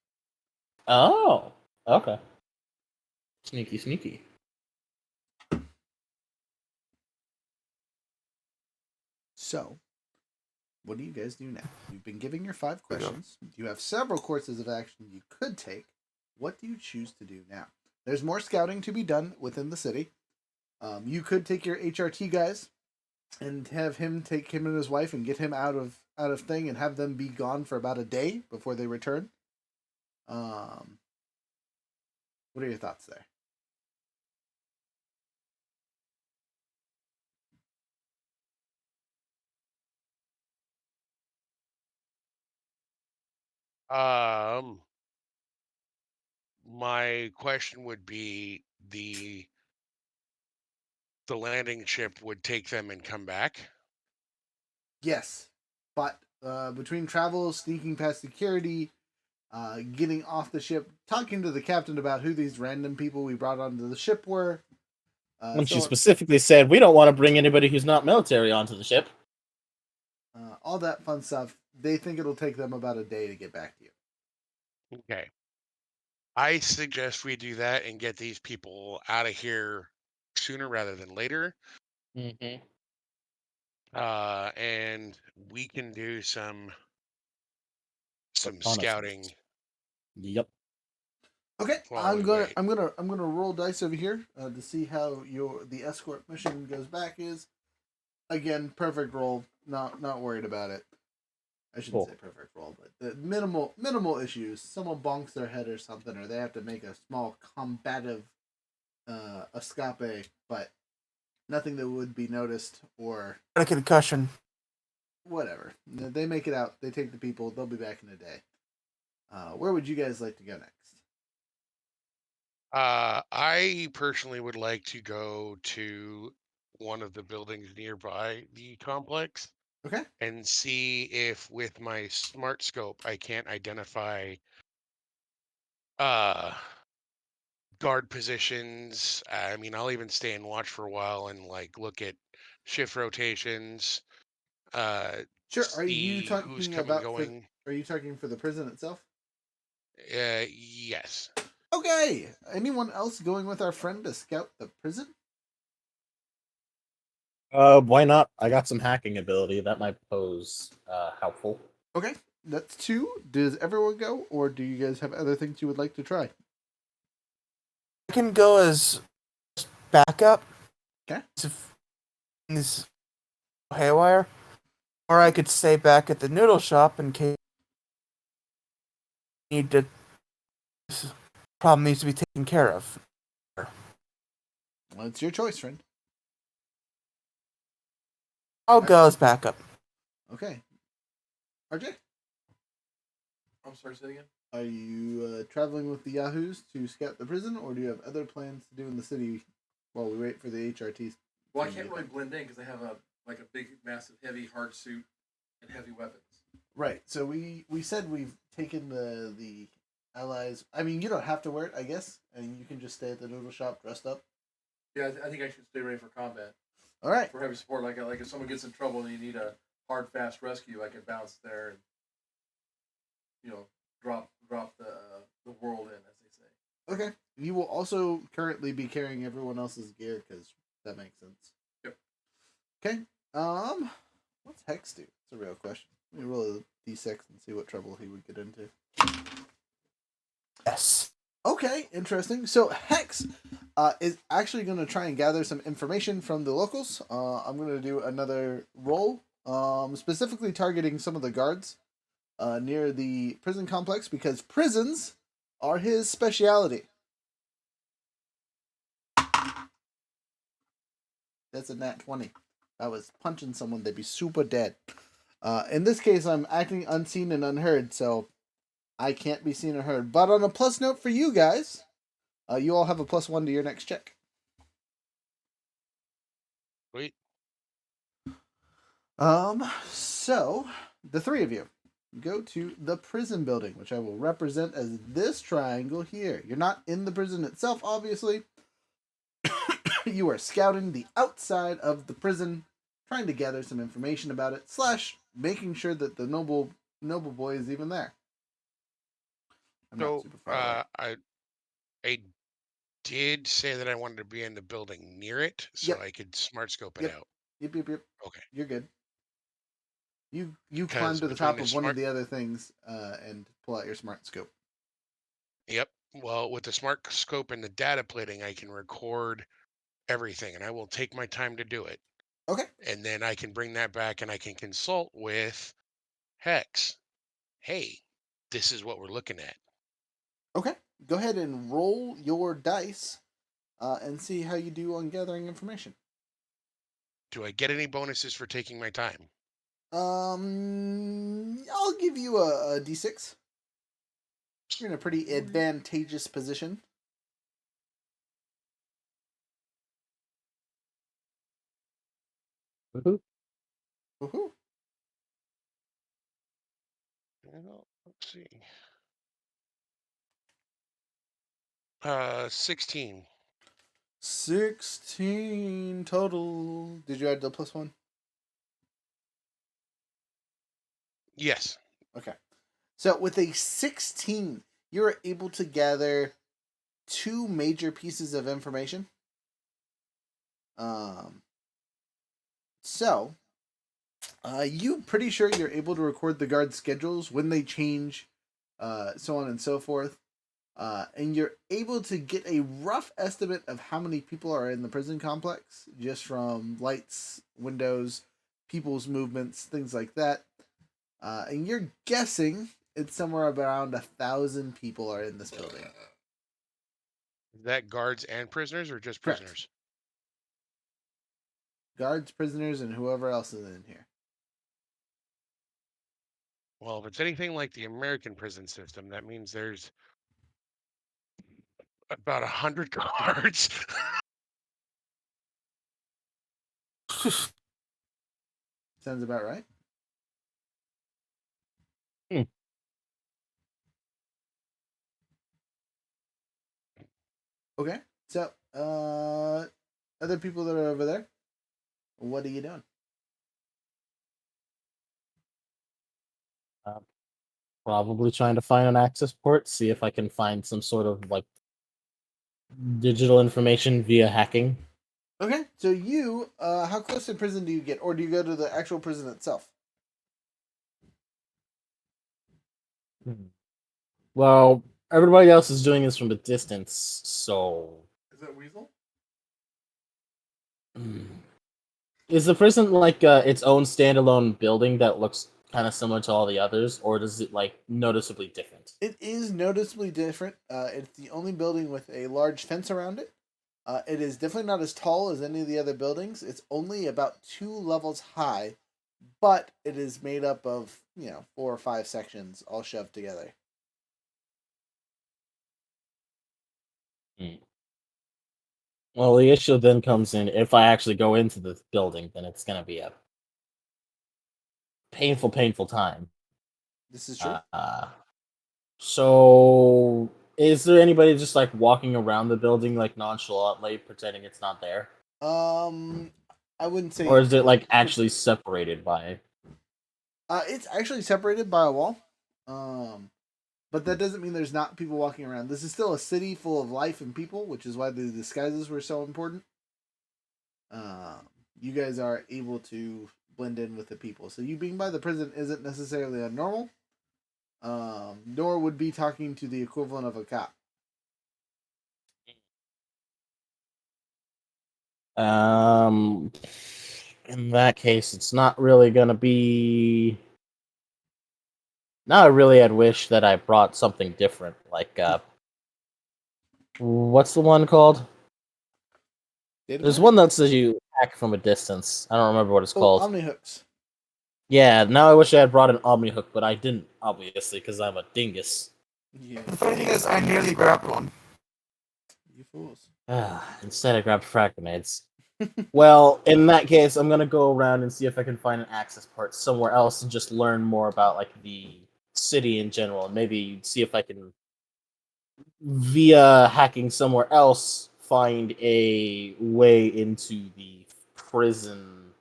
Oh, okay. Sneaky. So, what do you guys do now? You've been giving your 5 questions. You have several courses of action you could take. What do you choose to do now? There's more scouting to be done within the city. You could take your HRT guys and have him take him and his wife and get him out of thing and have them be gone for about a day before they return. What are your thoughts there? My question would be the landing ship would take them and come back. Yes, but between travel, sneaking past security, getting off the ship, talking to the captain about who these random people we brought onto the ship were, And she So specifically said, we don't want to bring anybody who's not military onto the ship. all that fun stuff. They think it'll take them about a day to get back to you. Okay. I suggest we do that and get these people out of here sooner rather than later. Mm-hmm. And we can do some Reconnaissance. scouting. Yep. Okay, While I'm we gonna wait. I'm gonna I'm gonna roll dice over here to see how the escort mission goes back. Is again perfect roll. Not worried about it. I shouldn't Cool. say perfect roll, but the minimal issues. Someone bonks their head or something, or they have to make a small combative escape, but nothing that would be noticed or A concussion. whatever. They make it out. They take the people. They'll be back in a day. Where would you guys like to go next? I personally would like to go to one of the buildings nearby the complex Okay. and see if with my smart scope I can't identify uh guard positions. I mean, I'll even stay and watch for a while and like look at shift rotations, Sure. Are you see who's talking coming about going. Are you talking for the prison itself? Yes. Okay. Anyone else going with our friend to scout the prison? Why not? I got some hacking ability that might pose helpful. Okay. That's two. Does everyone go, or do you guys have other things you would like to try? I can go as backup. Okay. If things go haywire, or I could stay back at the noodle shop in case this problem needs to be taken care of. Well, it's your choice, friend. I'll go as backup. Okay. RJ, I'm sorry, say it again. are you traveling with the Yahoos to scout the prison, or do you have other plans to do in the city while we wait for the HRTs? Well, I can't really blend in because I have a big, massive, heavy, hard suit and heavy weapons. Right. So we said we've taken the allies. I mean, you don't have to wear it, I guess, and you can just stay at the noodle shop dressed up. Yeah, I think I should stay ready for combat. All right. For heavy support, like if someone gets in trouble and you need a hard, fast rescue, I can bounce there and drop the world in, as they say. Okay. You will also currently be carrying everyone else's gear because that makes sense. Yep. Okay. What's Hex do? It's a real question. Let me roll a d6 and see what trouble he would get into. Yes. Okay, interesting. So Hex is actually going to try and gather some information from the locals. I'm going to do another roll, specifically targeting some of the guards near the prison complex because prisons are his speciality. That's a nat 20. If I was punching someone, they'd be super dead. In this case, I'm acting unseen and unheard, so I can't be seen or heard. But on a plus note for you guys, you all have a +1 to your next check. Wait. So the three of you go to the prison building, which I will represent as this triangle here. You're not in the prison itself, obviously. You are scouting the outside of the prison, trying to gather some information about it, / making sure that the noble boy is even there. I'm not So super far away. I did say that I wanted to be in the building near it so Yep. I could smart scope it Yep. out. Yep. Okay. You're good. You climb Because to the between top the of one of smart the other things and pull out your smart scope. Yep. Well, with the smart scope and the data plating, I can record everything and I will take my time to do it. Okay. And then I can bring that back and I can consult with Hex. Hey, this is what we're looking at. Okay. Go ahead and roll your dice and see how you do on gathering information. Do I get any bonuses for taking my time? I'll give you a d6. You're in a pretty advantageous position. Woohoo. Woohoo. Well, let's see. 16. 16 total. Did you add the +1? Yes. Okay. So with a 16, you're able to gather 2 major pieces of information. So, you pretty sure you're able to record the guard schedules when they change, so on and so forth. And you're able to get a rough estimate of how many people are in the prison complex just from lights, windows, people's movements, things like that. And you're guessing it's somewhere around 1,000 people are in this building. Is that guards and prisoners or just Correct. prisoners? Guards, prisoners, and whoever else is in here. Well, if it's anything like the American prison system, that means there's about 100 guards. Sounds about right. Hmm. Okay. So, other people that are over there, what are you doing? Probably trying to find an access port, see if I can find some sort of like digital information via hacking. Okay. So you, how close to prison do you get, or do you go to the actual prison itself? Well, everybody else is doing this from a distance, so Is that Weasel? is the prison like its own standalone building that looks kind of similar to all the others, or does it like noticeably different? It is noticeably different. It's the only building with a large fence around it. It is definitely not as tall as any of the other buildings. It's only about 2 levels high, but it is made up of 4 or 5 sections all shoved together. Well, the issue then comes in if I actually go into the building, then it's gonna be a painful, painful time. This is true. So is there anybody just like walking around the building like nonchalantly, pretending it's not there, I wouldn't say. or is it like actually separated by? It's actually separated by a wall. But that doesn't mean there's not people walking around. This is still a city full of life and people, which is why the disguises were so important. You guys are able to blend in with the people. So you being by the prison isn't necessarily abnormal. Nor would be talking to the equivalent of a cop. In that case, it's not really gonna be. Now I really had wished that I brought something different, like what's the one called? Data There's pack? one that says you hack from a distance. I don't remember what it's Oh, called. Omni hooks. Yeah, now I wish I had brought an Omni hook, but I didn't, obviously, because I'm a dingus. Yeah, The funny thing is, I nearly grabbed one. you fools. Instead, I grabbed frag grenades. Well, in that case, I'm gonna go around and see if I can find an access port somewhere else and just learn more about like the city in general, and maybe see if I can, via hacking somewhere else, find a way into the prison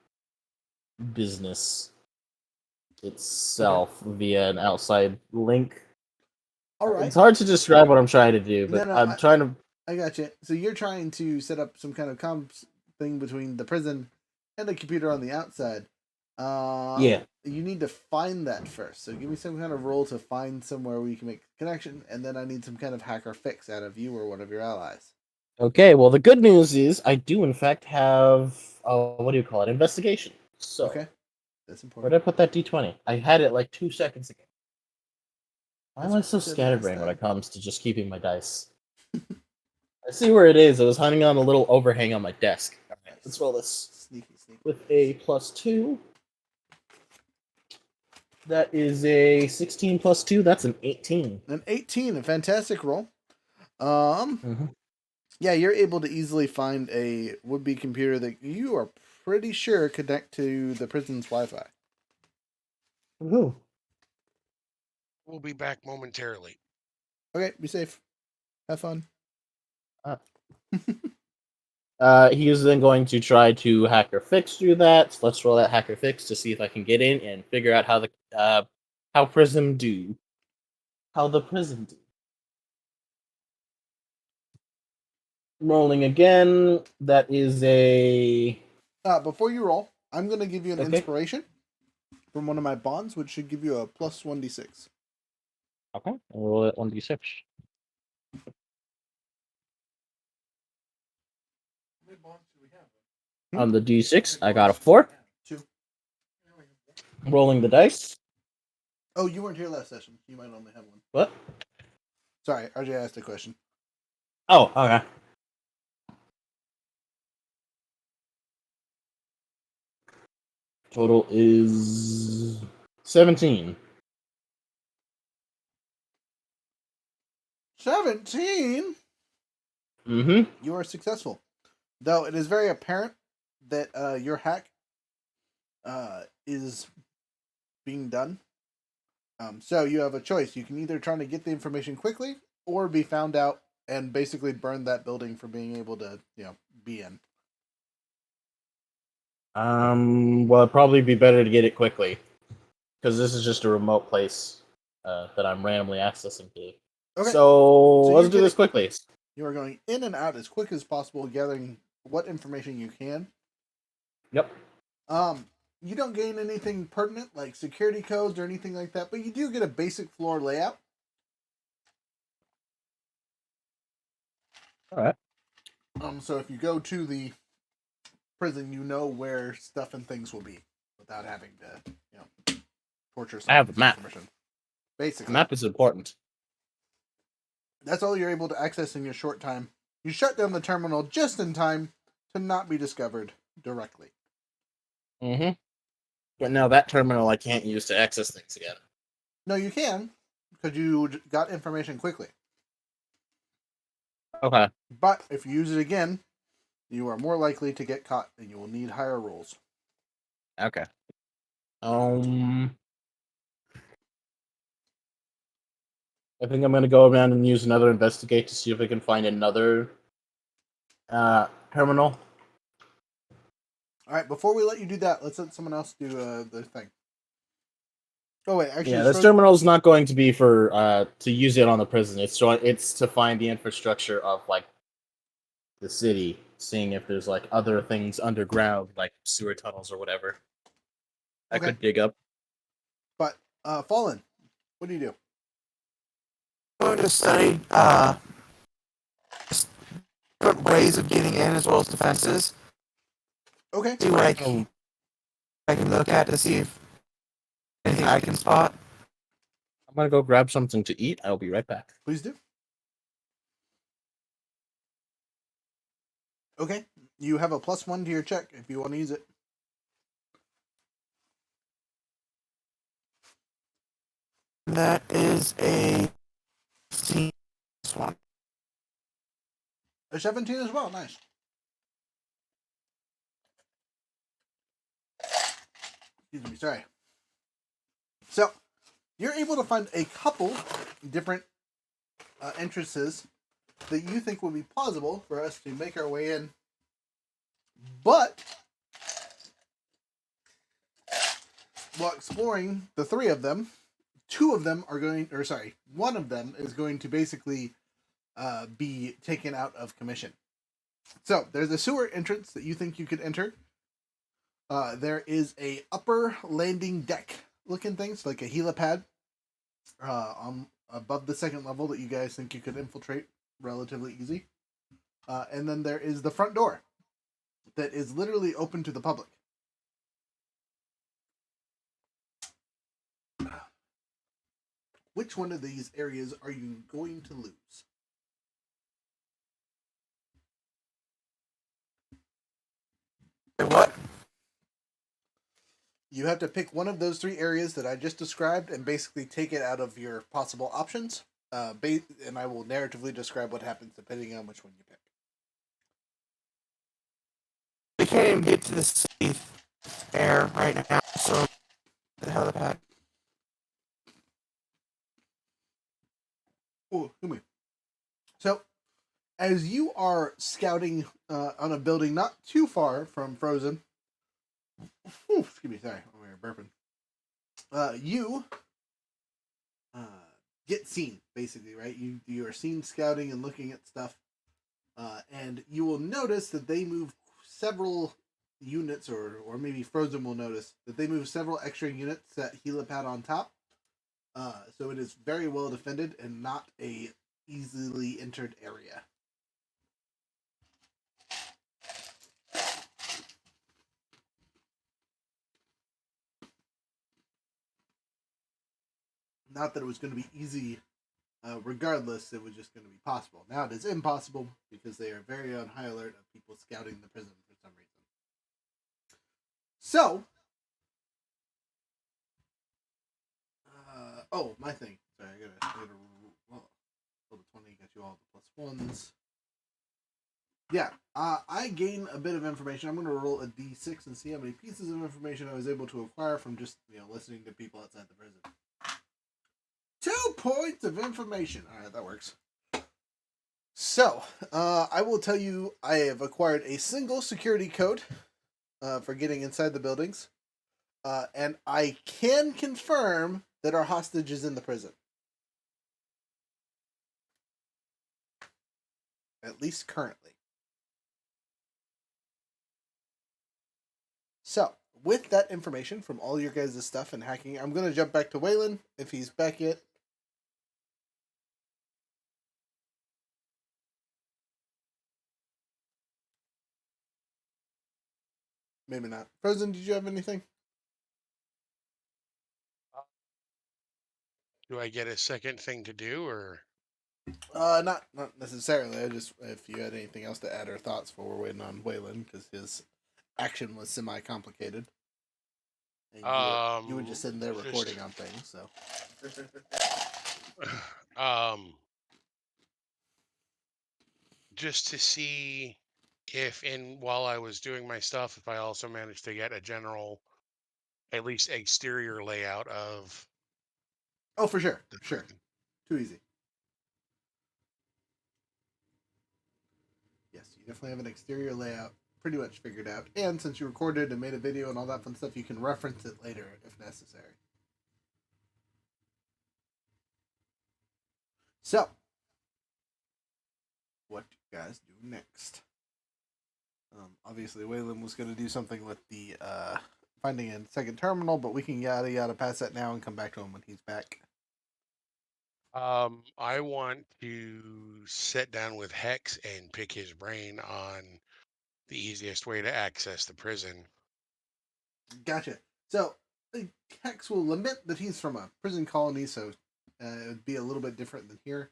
business itself via an outside link. All right. It's hard to describe what I'm trying to do, but No, I'm trying to. I got you. So you're trying to set up some kind of comms thing between the prison and the computer on the outside. Yeah. You need to find that first. So give me some kind of roll to find somewhere where you can make a connection, and then I need some kind of hacker fix out of you or one of your allies. Okay, well, the good news is I do, in fact, have, what do you call it? Investigation. So, Okay, that's where important. did I put that d20? I had it like 2 seconds ago. Why am I That's so what I said scatterbrained last when it time. comes to just keeping my dice? I see where it is. It was hanging on a little overhang on my desk. Alright, let's roll this. Sneaky, sneaky. With a +2. That is a 16 plus 2. That's an 18. An 18, a fantastic roll. Yeah, you're able to easily find a would-be computer that you are pretty sure connect to the prison's Wi-Fi. Woohoo. We'll be back momentarily. Okay, be safe. Have fun. Uh, He is then going to try to hacker fix through that. So let's roll that hacker fix to see if I can get in and figure out how the how Prism do. How the Prism do. Rolling again. That is a Before you roll, I'm going to give you an Okay. inspiration from one of my bonds, which should give you a plus 1d6. okay. I'll roll it 1d6. How many bonds do we have? On the d6, How many I got a bonds do 4. we have? 2. Rolling the dice. Oh, you weren't here last session. You might only have one. What? Sorry, RJ asked a question. Oh, okay. Total is 17. 17? Mm-hmm. You are successful. Though it is very apparent that your hack is being done. So you have a choice. You can either try to get the information quickly or be found out and basically burn that building for being able to, be in. Well, it'd probably be better to get it quickly. Because this is just a remote place that I'm randomly accessing to. Okay. So let's you're do this quickly. You are going in and out as quick as possible, gathering what information you can. Yep. You don't gain anything pertinent like security codes or anything like that, but you do get a basic floor layout. All right. So if you go to the prison, you know where stuff and things will be without having to, torture someone. I have a with map. information. The Basically, map is important. that's all you're able to access in your short time. You shut down the terminal just in time to not be discovered directly. Mm-hmm. But now that terminal I can't use to access things again. No, you can, because you got information quickly. Okay. But if you use it again, you are more likely to get caught and you will need higher rolls. Okay. I think I'm gonna go around and use another investigate to see if I can find another terminal. Alright, before we let you do that, let's let someone else do the thing. Oh wait, actually, Yeah, this terminal's not going to be for to use it on the prison. It's to find the infrastructure of like the city, seeing if there's like other things underground, like sewer tunnels or whatever. I Okay. could dig up. But Fallen, what do you do? I'm going to study different ways of getting in as well as defenses. Okay, See what I can look at to see if anything I can spot. I'm gonna go grab something to eat. I'll be right back. please do. Okay, you have a +1 to your check if you want to use it. That is a 15 one. A 17 as well, nice. Excuse me, sorry. So, you're able to find a couple different entrances that you think would be plausible for us to make our way in. But, while exploring the three of them, one of them is going to basically be taken out of commission. So, there's a sewer entrance that you think you could enter. There is a upper landing deck looking thing, so like a helipad on above the second level that you guys think you could infiltrate relatively easy. And then there is the front door that is literally open to the public. Which one of these areas are you going to lose? What? You have to pick one of those three areas that I just described and basically take it out of your possible options. And I will narratively describe what happens depending on which one you pick. We can't even get to the safe air right now, so the helipad. Oh, excuse me. So, as you are scouting on a building not too far from Frozen, excuse me, sorry, I'm burping. You get seen, basically, right? You are seen scouting and looking at stuff, and you will notice that they move several units, or maybe Frozen will notice that they move several extra units that Helip had on top. So it is very well defended and not a easily entered area. Not that it was going to be easy regardless, it was just going to be possible. Now it is impossible because they are very on high alert of people scouting the prison for some reason. So, my thing. Sorry, I gotta roll the 20, got you all the plus ones. Yeah, I gain a bit of information. I'm going to roll a d6 and see how many pieces of information I was able to acquire from just, listening to people outside the prison. 2 points of information. All right, that works. So, I will tell you I have acquired a single security code for getting inside the buildings. And I can confirm that our hostage is in the prison. At least currently. So, with that information from all your guys' stuff and hacking, I'm going to jump back to Waylon, if he's back yet. Maybe not. Frozen, did you have anything? Do I get a second thing to do, or? Not necessarily. I just, if you had anything else to add or thoughts while we're waiting on Waylon, because his action was semi-complicated. And you were just sitting there recording on things, so. Just to see if, while I was doing my stuff, if I also managed to get a general, at least exterior layout of. Oh, for sure. Sure. Too easy. Yes, you definitely have an exterior layout pretty much figured out. And since you recorded and made a video and all that fun stuff, you can reference it later if necessary. So, what do you guys do next? Obviously, Waylon was going to do something with the finding a second terminal, but we can yada yada past that now and come back to him when he's back. I want to sit down with Hex and pick his brain on the easiest way to access the prison. Gotcha. So, Hex will admit that he's from a prison colony, so it would be a little bit different than here.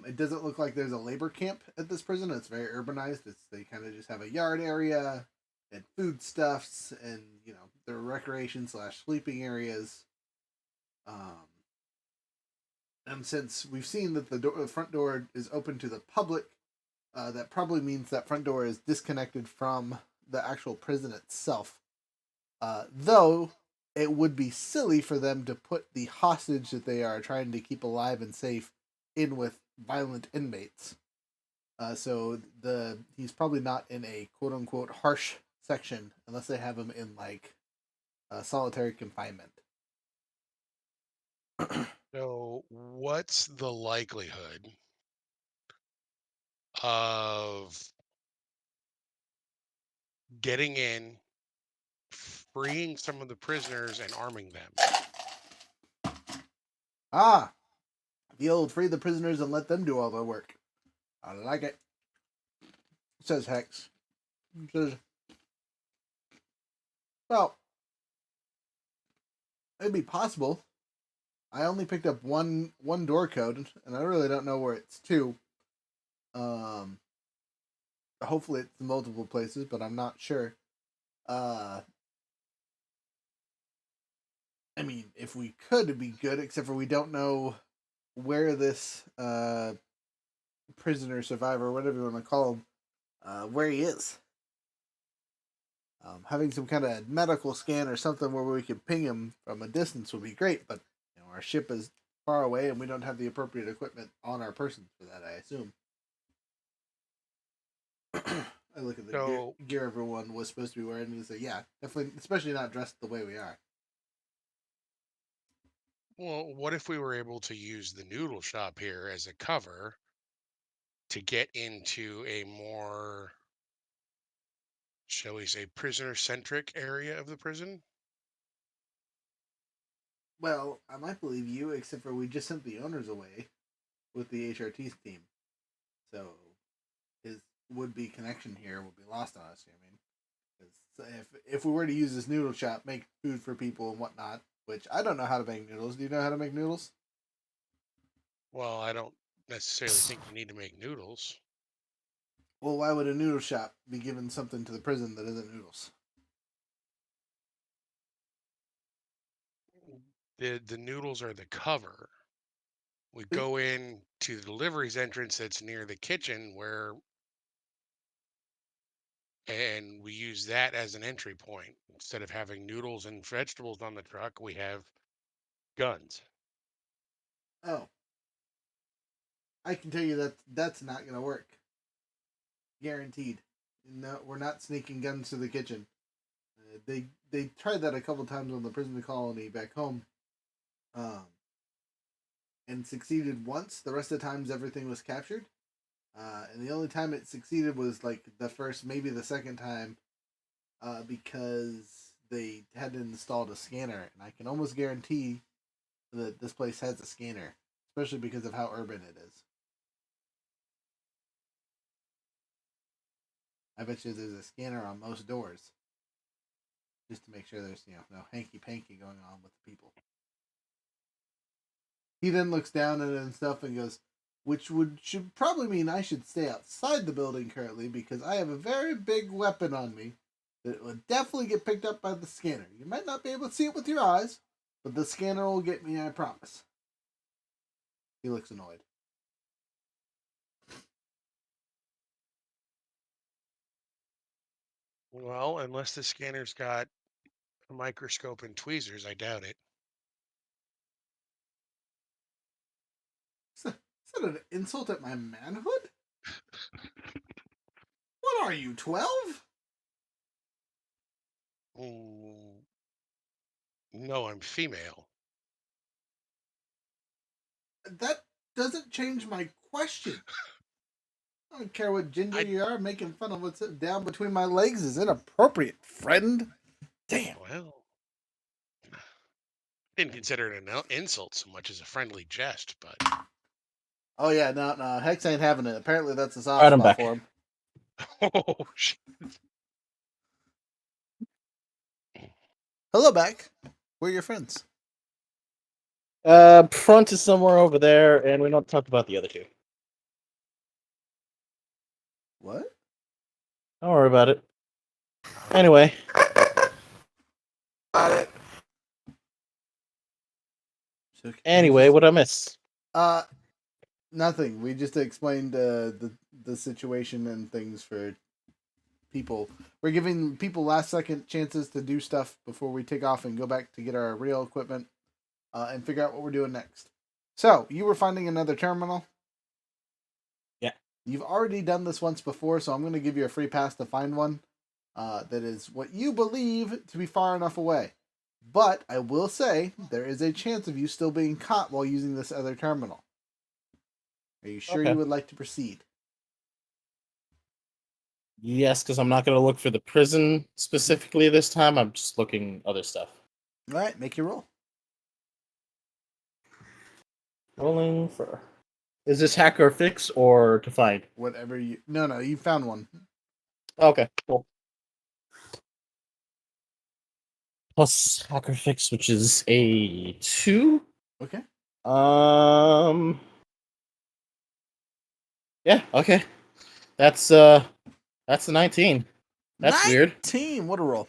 It doesn't look like there's a labor camp at this prison. It's very urbanized. They kind of just have a yard area and foodstuffs and, their recreation / sleeping areas. And since we've seen that the front door is open to the public, that probably means that front door is disconnected from the actual prison itself. Though it would be silly for them to put the hostage that they are trying to keep alive and safe in with violent inmates. So he's probably not in a quote unquote harsh section unless they have him in solitary confinement. So, what's the likelihood of getting in, freeing some of the prisoners, and arming them? Ah, the old free the prisoners and let them do all the work. I like it. Says Hex. Says, well, it'd be possible. I only picked up one door code, and I really don't know where it's to. Hopefully it's multiple places, but I'm not sure. I mean, if we could, it'd be good, except for we don't know where this prisoner, survivor, whatever you want to call him, where he is. Having some kind of medical scan or something where we could ping him from a distance would be great, but our ship is far away and we don't have the appropriate equipment on our person for that, I assume. I look at the So- gear everyone was supposed to be wearing and say, yeah, definitely, especially not dressed the way we are. Well, what if we were able to use the noodle shop here as a cover to get into a more, shall we say, prisoner-centric area of the prison? Well, I might believe you, except for we just sent the owners away with the HRT's team. So his would-be connection here would be lost on us. I mean, 'cause if we were to use this noodle shop, make food for people and whatnot, which I don't know how to make noodles. Do you know how to make noodles? Well, I don't necessarily think you need to make noodles. Well, why would a noodle shop be giving something to the prison that isn't noodles? The noodles are the cover. We go in to the deliveries entrance that's near the kitchen and we use that as an entry point. Instead of having noodles and vegetables on the truck, we have guns. Oh, I can tell you that that's not going to work. Guaranteed. No, we're not sneaking guns to the kitchen. They tried that a couple times on the prison colony back home, um, and succeeded once. The rest of the times, everything was captured. And the only time it succeeded was like the first, maybe the second time, because they had installed a scanner, and I can almost guarantee that this place has a scanner, especially because of how urban it is. I bet you there's a scanner on most doors, just to make sure there's no hanky panky going on with the people. He then looks down at it and stuff and goes, which should probably mean I should stay outside the building currently because I have a very big weapon on me that would definitely get picked up by the scanner. You might not be able to see it with your eyes, but the scanner will get me, I promise. He looks annoyed. Well, unless the scanner's got a microscope and tweezers, I doubt it. Is that an insult at my manhood? What are you, 12? Mm, no, I'm female. That doesn't change my question. I don't care what gender I- you are. Making fun of what's down between my legs is inappropriate, friend. Damn. Well, didn't consider it an insult so much as a friendly jest, but Oh yeah, no, Hex ain't having it. Apparently that's a soft Alright, I'm spot back. for him. oh, shit. Hello, back. We're your friends. Front is somewhere over there, and we don't talk about the other two. What? Don't worry about it. Anyway, Got it. what I miss? Nothing. We just explained the situation and things for people. We're giving people last second chances to do stuff before we take off and go back to get our real equipment and figure out what we're doing next. So you were finding another terminal. Yeah. You've already done this once before, so I'm going to give you a free pass to find one that is what you believe to be far enough away. But I will say there is a chance of you still being caught while using this other terminal. Are you sure Okay. you would like to proceed? Yes, because I'm not going to look for the prison specifically this time. I'm just looking other stuff. All right, make your roll. Rolling for. Is this hack or fix or to find? Whatever you. No, you found one. Okay, cool. Plus hack or fix, which is a 2. Okay. Yeah, okay. That's a 19. That's weird. 19. What a roll.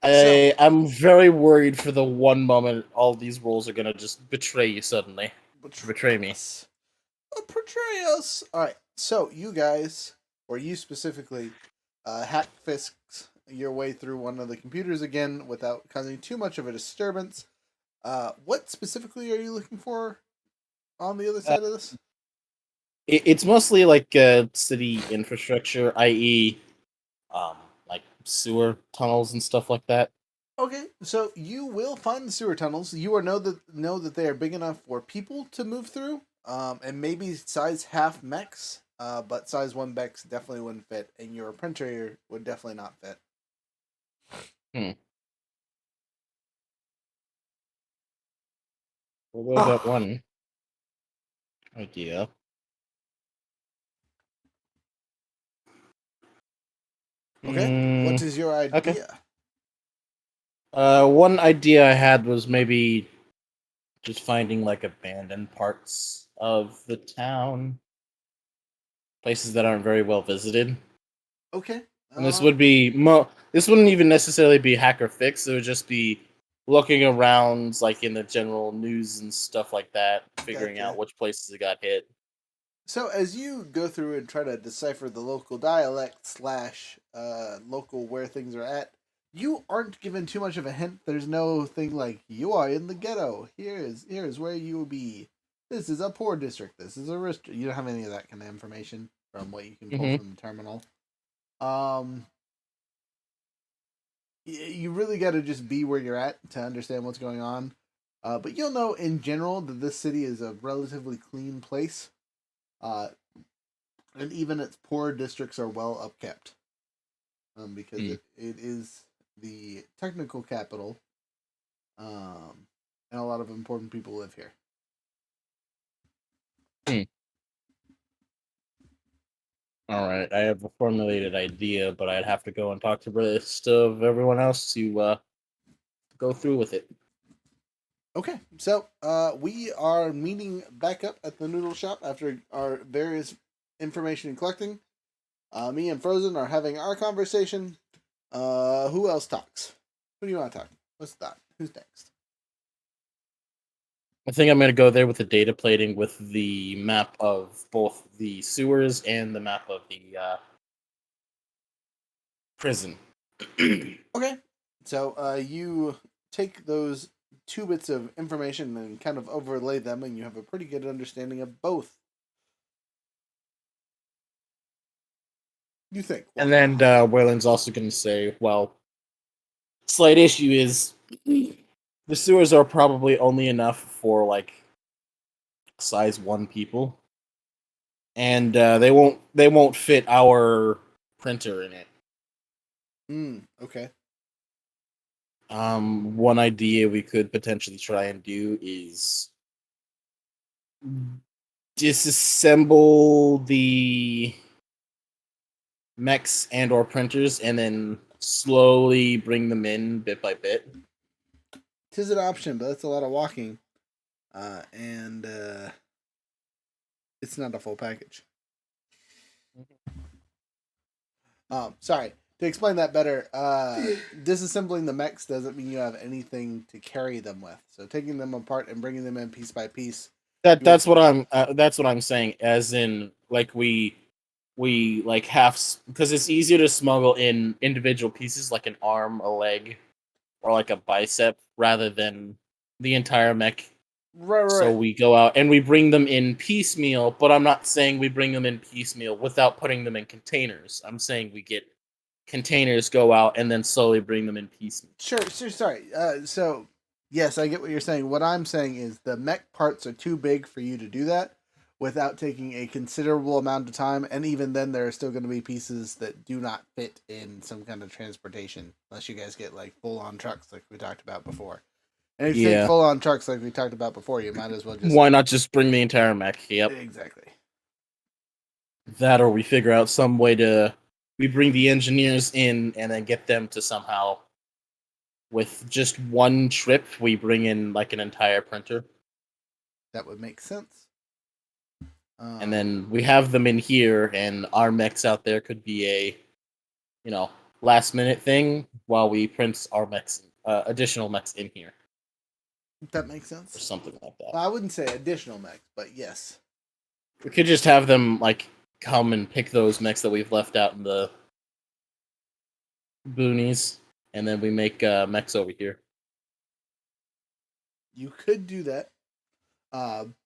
I'm very worried for the one moment all these rolls are gonna just betray you suddenly. Betray me. Portray us. All right. So you guys, or you specifically, hack fisks your way through one of the computers again without causing too much of a disturbance. What specifically are you looking for on the other side of this? It's mostly like city infrastructure, i.e., um, like sewer tunnels and stuff like that. Okay, so you will find sewer tunnels. You are know that they are big enough for people to move through, and maybe size half mechs. But size one mechs definitely wouldn't fit, and your printer would definitely not fit. What about that one idea? Okay, what Mm, is your okay. idea? One idea I had was maybe just finding like abandoned parts of the town, places that aren't very well visited. Okay, And this would be this wouldn't even necessarily be hacker fix. It would just be looking around, like in the general news and stuff like that, figuring gotcha. out which places it got hit. So as you go through and try to decipher the local dialect slash local where things are at, you aren't given too much of a hint. There's no thing like you are in the ghetto. Here's where you will be. This is a poor district. This is a rich. You don't have any of that kind of information from what you can pull Hmm. from the terminal. Um, you really got to just be where you're at to understand what's going on. But you'll know in general that this city is a relatively clean place. Uh, and even its poor districts are well upkept, because it is the technical capital, and a lot of important people live here. All right, I have a formulated idea, but I'd have to go and talk to the rest of everyone else to go through with it. Okay, so we are meeting back up at the noodle shop after our various information and collecting. Me and Frozen are having our conversation. Who else talks? Who do you want to talk? What's that? Who's next? I think I'm going to go there with the data plating with the map of both the sewers and the map of the prison. Okay, so you take those two bits of information and kind of overlay them, and you have a pretty good understanding of both. You think? And then Wayland's also going to say, well, slight issue is the sewers are probably only enough for like size 1 people, and they won't fit our printer in it. Okay. One idea we could potentially try and do is disassemble the mechs and or printers and then slowly bring them in bit by bit. Tis an option, but that's a lot of walking, and it's not a full package. Sorry. To explain that better, disassembling the mechs doesn't mean you have anything to carry them with. So taking them apart and bringing them in piece by piece. That's what I'm saying. As in, like we like have, because it's easier to smuggle in individual pieces like an arm, a leg, or like a bicep rather than the entire mech. Right, So right. we go out and we bring them in piecemeal, but I'm not saying we bring them in piecemeal without putting them in containers. I'm saying we get containers, go out, and then slowly bring them in piecemeal. Sure, sorry. So, yes, I get what you're saying. What I'm saying is the mech parts are too big for you to do that without taking a considerable amount of time. And even then, there are still going to be pieces that do not fit in some kind of transportation, unless you guys get like full on trucks like we talked about before. And if you take Yeah. full on trucks like we talked about before, you might as well just. Why not just bring the entire mech? Yep. Exactly. That, or we figure out some way to we bring the engineers in and then get them to somehow, with just one trip, we bring in like an entire printer. That would make sense. And then we have them in here, and our mechs out there could be a, last minute thing while we print our mechs, additional mechs in here, That makes or sense. something like that. Well, I wouldn't say additional mechs, but yes. We could just have them like come and pick those mechs that we've left out in the boonies, and then we make mechs over here. You could do that.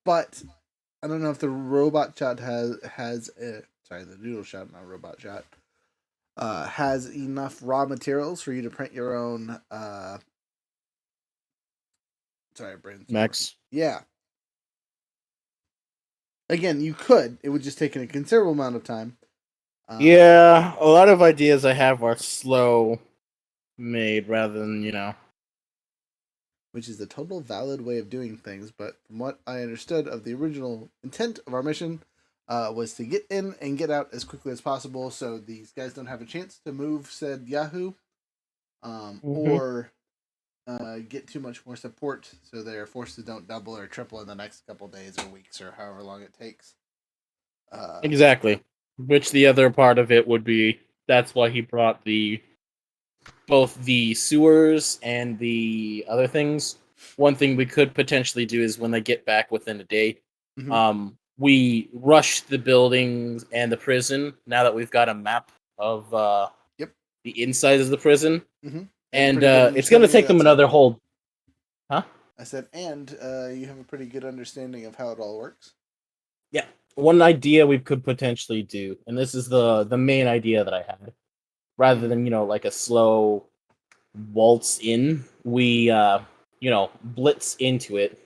But I don't know if the robot shot has the noodle shot, not robot shot, has enough raw materials for you to print your own. Brains. Max. Yeah. Again, you could. It would just take a considerable amount of time. Yeah, a lot of ideas I have are slow made rather than, Which is a total valid way of doing things, but from what I understood of the original intent of our mission, was to get in and get out as quickly as possible, so these guys don't have a chance to move said Yahoo, or get too much more support, so their forces don't double or triple in the next couple days or weeks or however long it takes. Exactly. Which the other part of it would be that's why he brought both the sewers and the other things. One thing we could potentially do is when they get back within a day, Mhm. we rush the buildings and the prison now that we've got a map of Yep. the inside of the prison. Mhm. And pretty good it's going to understanding take of them that another stuff. whole. Huh? I said, and you have a pretty good understanding of how it all works. Yeah. One idea we could potentially do, and this is the main idea that I had, rather than like a slow waltz in, we blitz into it.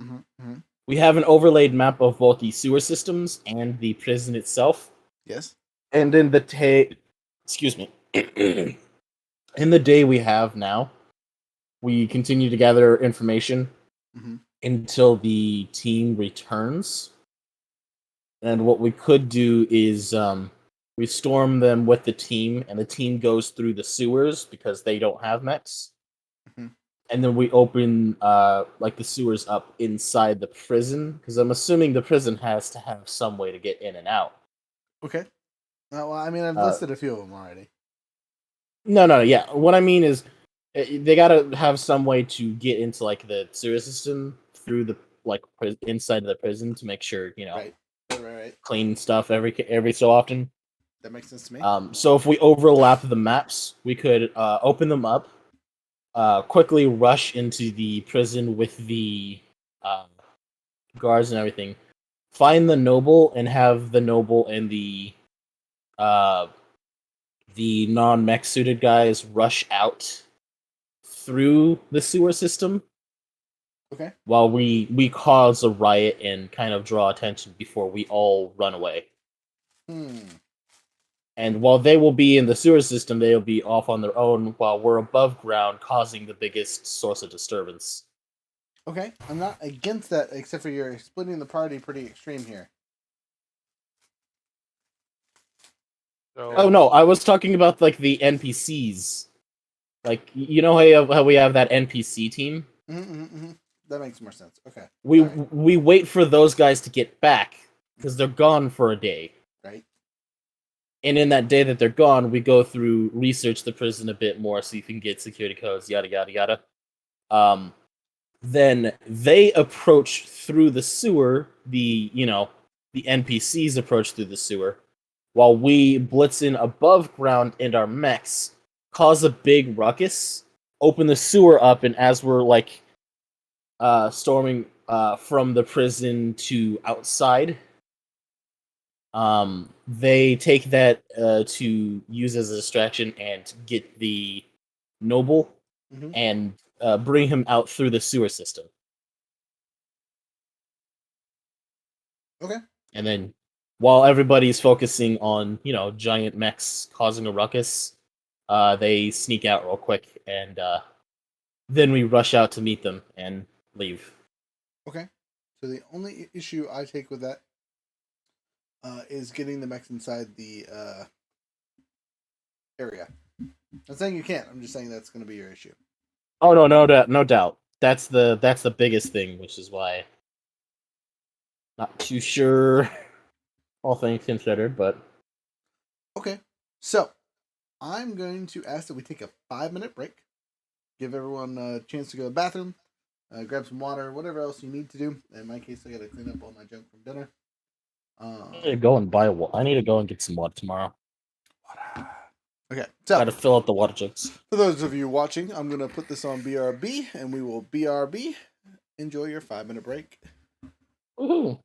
Mm-hmm. We have an overlaid map of both the sewer systems and the prison itself. Yes. And in the excuse me, in the day we have now, we continue to gather information until the team returns. And what we could do is we storm them with the team, and the team goes through the sewers because they don't have mechs. And then we open like the sewers up inside the prison, because I'm assuming the prison has to have some way to get in and out. Okay. Well, I mean, I've listed a few of them already. No, yeah. What I mean is, they gotta have some way to get into like the sewer system through the inside of the prison to make sure Right. clean stuff every so often. That makes sense to me. So if we overlap the maps, we could open them up, quickly rush into the prison with the guards and everything, find the noble, and have the noble and the non-mech suited guys rush out through the sewer system. Okay. While we cause a riot and kind of draw attention before we all run away. And while they will be in the sewer system, they'll be off on their own while we're above ground causing the biggest source of disturbance. Okay. I'm not against that, except for you're splitting the party pretty extreme here. So, Oh no, I was talking about like the NPCs. Like how we have that NPC team? That makes more sense. Okay. We wait for those guys to get back because they're gone for a day. Right. And in that day that they're gone, we go through, research the prison a bit more so you can get security codes, yada yada yada. Then they approach through the sewer, the NPCs approach through the sewer, while we blitz in above ground in our mechs, cause a big ruckus, open the sewer up, and as we're like storming from the prison to outside, they take that to use as a distraction and get the noble and bring him out through the sewer system. Okay. And then while everybody's focusing on, giant mechs causing a ruckus, they sneak out real quick, and then we rush out to meet them and leave. Okay. So the only issue I take with that is getting the mechs inside the area. I'm saying you can't. I'm just saying that's going to be your issue. Oh no doubt. That's the biggest thing, which is why not too sure, all things considered, but okay. So I'm going to ask that we take a 5-minute break, give everyone a chance to go to the bathroom, grab some water, whatever else you need to do. In my case, I got to clean up all my junk from dinner. I need to go and buy I need to go and get some water tomorrow. Okay, so gotta fill up the water jugs. For those of you watching, I'm going to put this on BRB, and we will BRB. Enjoy your 5-minute break. Woohoo!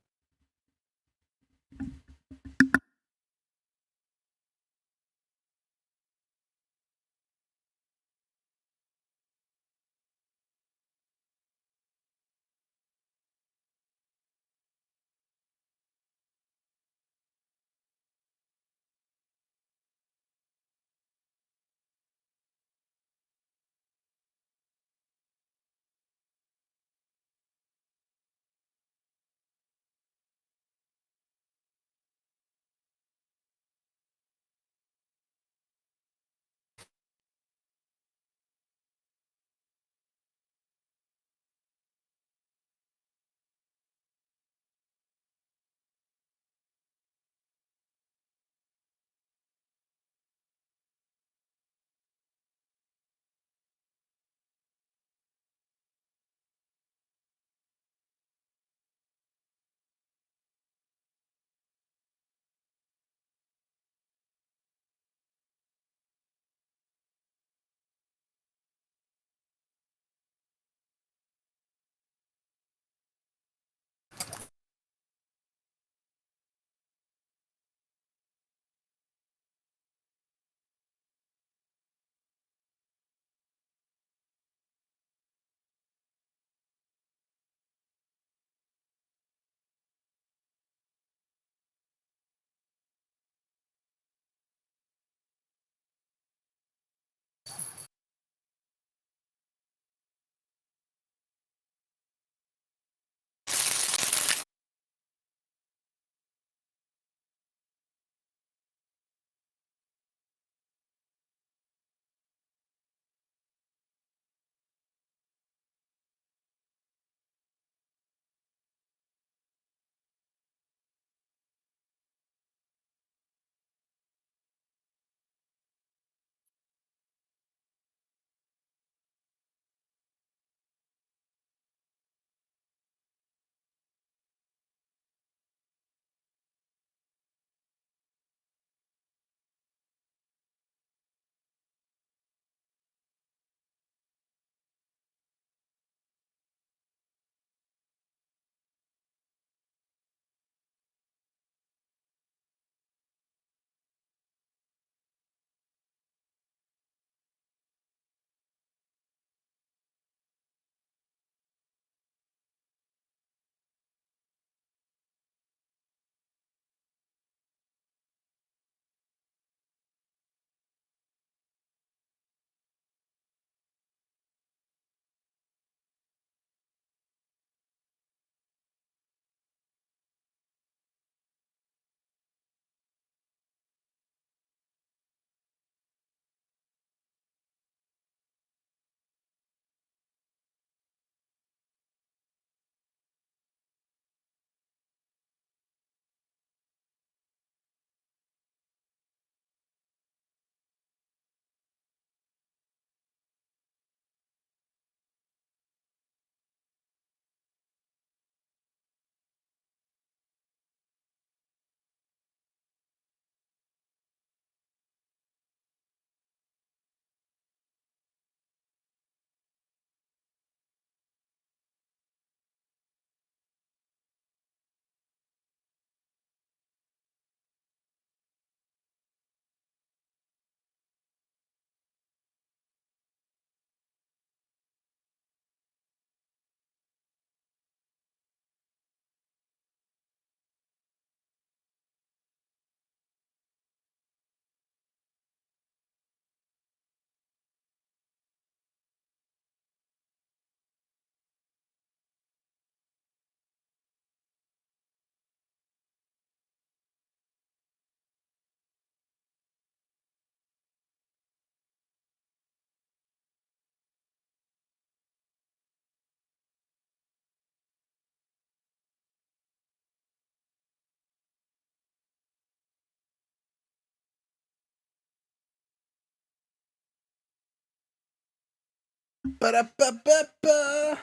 Ba-da-ba-ba-ba.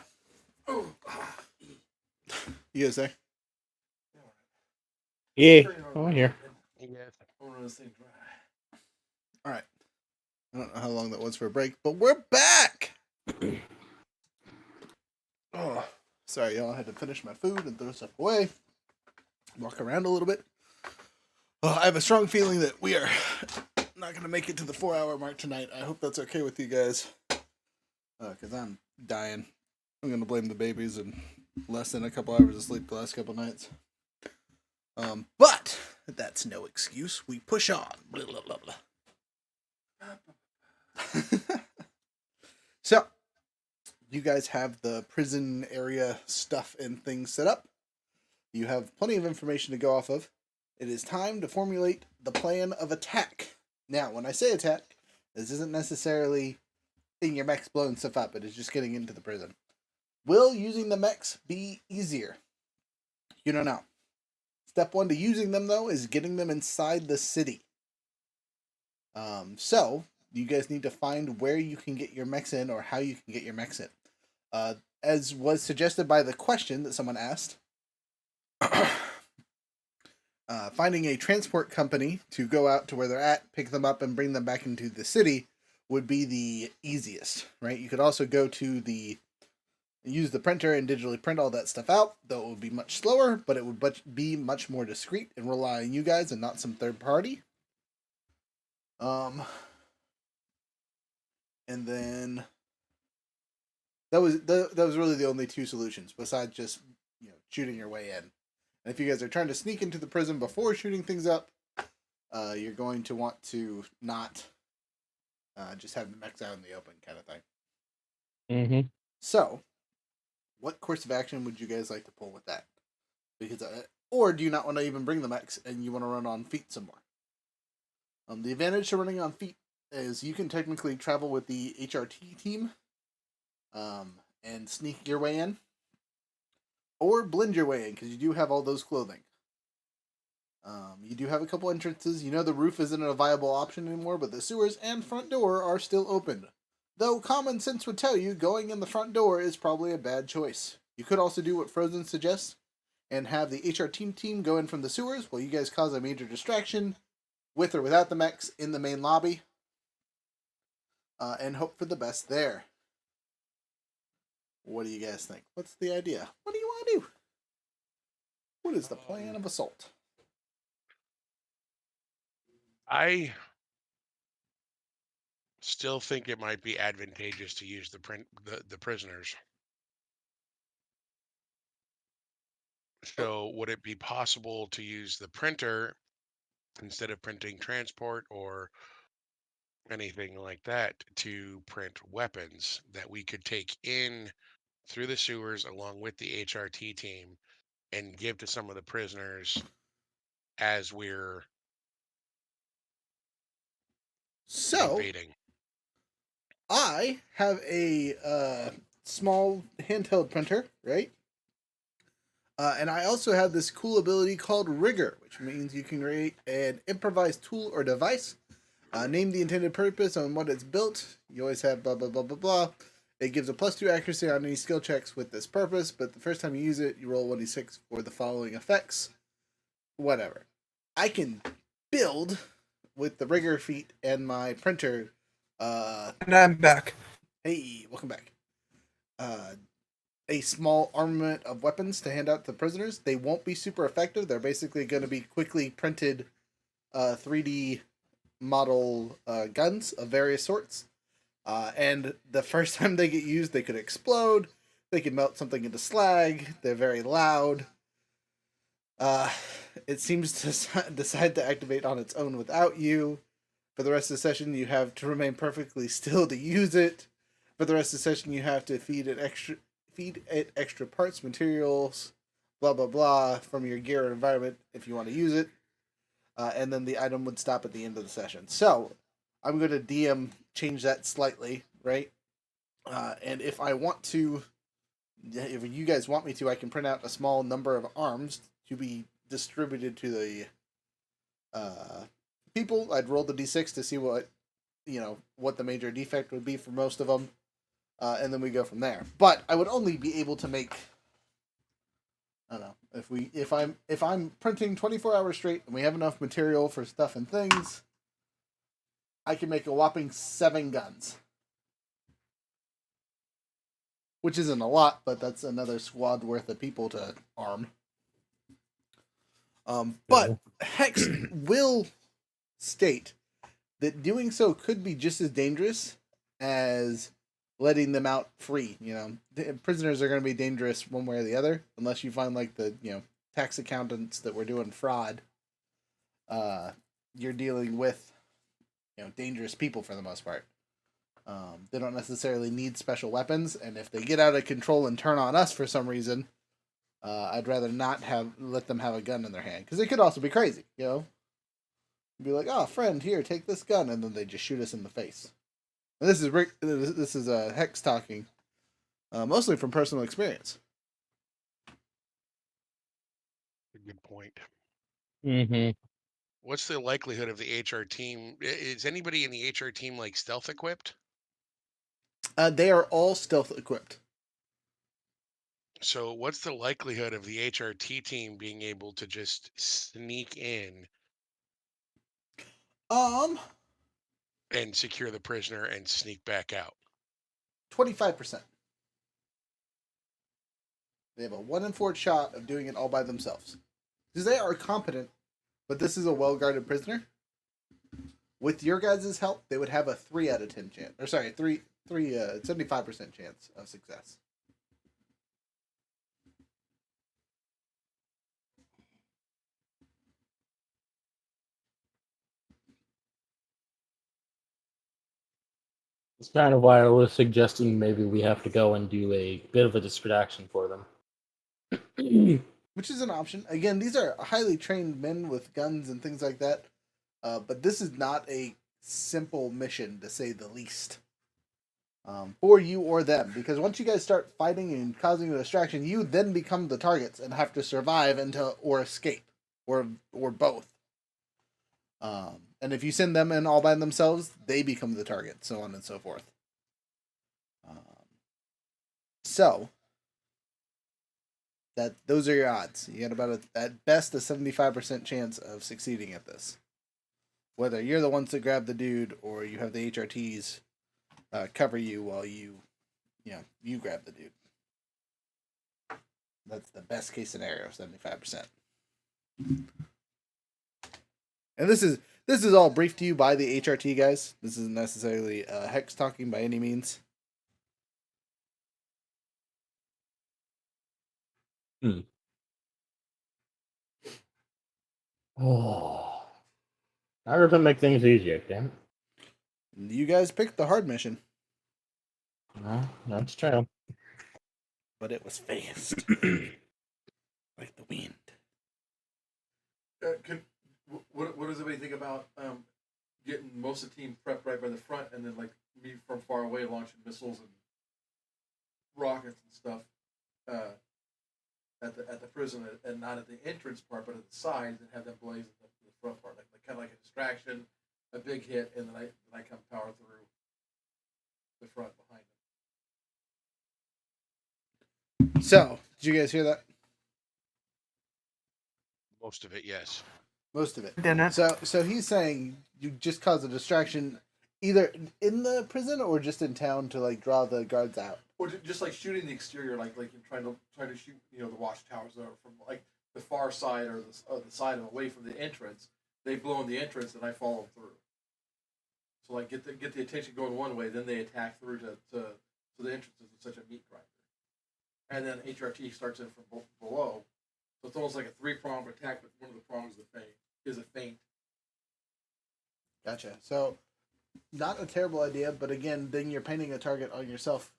You guys there? Yeah. Oh, I'm here. Yes. One of those things dry. All right. I don't know how long that was for a break, but we're back. Oh, sorry, y'all. I had to finish my food and throw stuff away. Walk around a little bit. I have a strong feeling that we are not going to make it to the 4-hour mark tonight. I hope that's okay with you guys. Because I'm dying. I'm going to blame the babies and less than a couple hours of sleep the last couple nights. But that's no excuse. We push on. Blah, blah, blah, blah. So, you guys have the prison area stuff and things set up. You have plenty of information to go off of. It is time to formulate the plan of attack. Now, when I say attack, this isn't necessarily in your mechs blowing stuff up. It is just getting into the prison. Will using the mechs be easier? You don't know. Step 1 to using them, though, is getting them inside the city. So, you guys need to find where you can get your mechs in or how you can get your mechs in. As was suggested by the question that someone asked, finding a transport company to go out to where they're at, pick them up, and bring them back into the city would be the easiest, right? You could also go to use the printer and digitally print all that stuff out, though it would be much slower, but it would be much more discreet and rely on you guys and not some third party. And then that was really the only two solutions besides just shooting your way in. And if you guys are trying to sneak into the prison before shooting things up, you're going to want to not just have the mechs out in the open kind of thing. Mm-hmm. So, what course of action would you guys like to pull with that? Because, or do you not want to even bring the mechs and you want to run on feet some more? The advantage to running on feet is you can technically travel with the HRT team, and sneak your way in, or blend your way in because you do have all those clothing. You do have a couple entrances. You know the roof isn't a viable option anymore, but the sewers and front door are still open. Though common sense would tell you going in the front door is probably a bad choice. You could also do what Frozen suggests and have the HR team go in from the sewers while you guys cause a major distraction, with or without the mechs, in the main lobby, and hope for the best there. What do you guys think? What's the idea? What do you want to do? What is the plan of assault? I still think it might be advantageous to use the prisoners. So would it be possible to use the printer instead of printing transport or anything like that to print weapons that we could take in through the sewers along with the HRT team and give to some of the prisoners as we're So, invading? I have a small handheld printer, right? And I also have this cool ability called Rigor, which means you can create an improvised tool or device, name the intended purpose on what it's built. You always have blah, blah, blah, blah, blah. It gives a +2 accuracy on any skill checks with this purpose, but the first time you use it, you roll 1d6 for the following effects. Whatever. I can build with the Rigor feat and my printer. And I'm back. Hey, welcome back. A small armament of weapons to hand out to prisoners. They won't be super effective. They're basically going to be quickly printed 3D model guns of various sorts. And the first time they get used, they could explode. They can melt something into slag. They're very loud. It seems to decide to activate on its own without you. For the rest of the session, you have to remain perfectly still to use it. For the rest of the session, you have to feed it extra parts, materials, blah blah blah from your gear and environment if you want to use it. And then the item would stop at the end of the session. So I'm going to DM change that slightly, right? And if I want to, if you guys want me to, I can print out a small number of arms to be distributed to the people. I'd roll the d6 to see what the major defect would be for most of them. and then we go from there. But I would only be able to make, I don't know, if I'm printing 24 hours straight and we have enough material for stuff and things, I can make a whopping 7 guns. Which isn't a lot, but that's another squad worth of people to arm. But Hex will state that doing so could be just as dangerous as letting them out free. You know, the prisoners are going to be dangerous one way or the other, unless you find like the tax accountants that were doing fraud. You're dealing with dangerous people for the most part. They don't necessarily need special weapons, and if they get out of control and turn on us for some reason, I'd rather not let them have a gun in their hand, because they could also be crazy, be like, "Oh, friend, here, take this gun," and then they just shoot us in the face. And this is Rick. This is Hex talking, mostly from personal experience. Good point. Mm-hmm. What's the likelihood of the HR team? Is anybody in the HR team like stealth equipped? They are all stealth equipped. So what's the likelihood of the HRT team being able to just sneak in Um, and secure the prisoner and sneak back out? 25%. They have a 1 in 4 shot of doing it all by themselves, because they are competent. But this is a well-guarded prisoner. With your guys' help, they would have a 3 out of 10 chance. Or sorry, 75% chance of success. It's kind of why I was suggesting maybe we have to go and do a bit of a distraction for them. Which is an option. Again, these are highly trained men with guns and things like that. But this is not a simple mission, to say the least. For you or them. Because once you guys start fighting and causing a distraction, you then become the targets and have to survive or escape. Or both. And if you send them in all by themselves, they become the target, so on and so forth. So those are your odds. You got about at best a 75% chance of succeeding at this. Whether you're the ones that grab the dude or you have the HRTs cover you while you grab the dude. That's the best case scenario, 75%. And this is all briefed to you by the HRT guys. This isn't necessarily Hex talking by any means. Oh, that doesn't make things easier, damn it. You guys picked the hard mission. No, that's true. But it was fast. Like the wind. What does everybody think about getting most of the team prepped right by the front, and then like me from far away launching missiles and rockets and stuff at the prison, and not at the entrance part, but at the sides, and have them blaze at the front part, like kind of like a distraction, a big hit, and then I come power through the front behind them. So, did you guys hear that? Most of it, yes. Most of it. Didn't. So he's saying you just cause a distraction either in the prison or just in town to like draw the guards out. Or just like shooting the exterior, like you're trying to shoot, the watchtowers from like the far side or the side away from the entrance. They blow in the entrance, and I follow through. So like get the attention going one way, then they attack through to the entrance is such a meat grinder, and then HRT starts in from below. So it's almost like a 3-pronged attack, but one of the prongs is a feint. Gotcha. So, not a terrible idea, but again, then you're painting a target on yourself,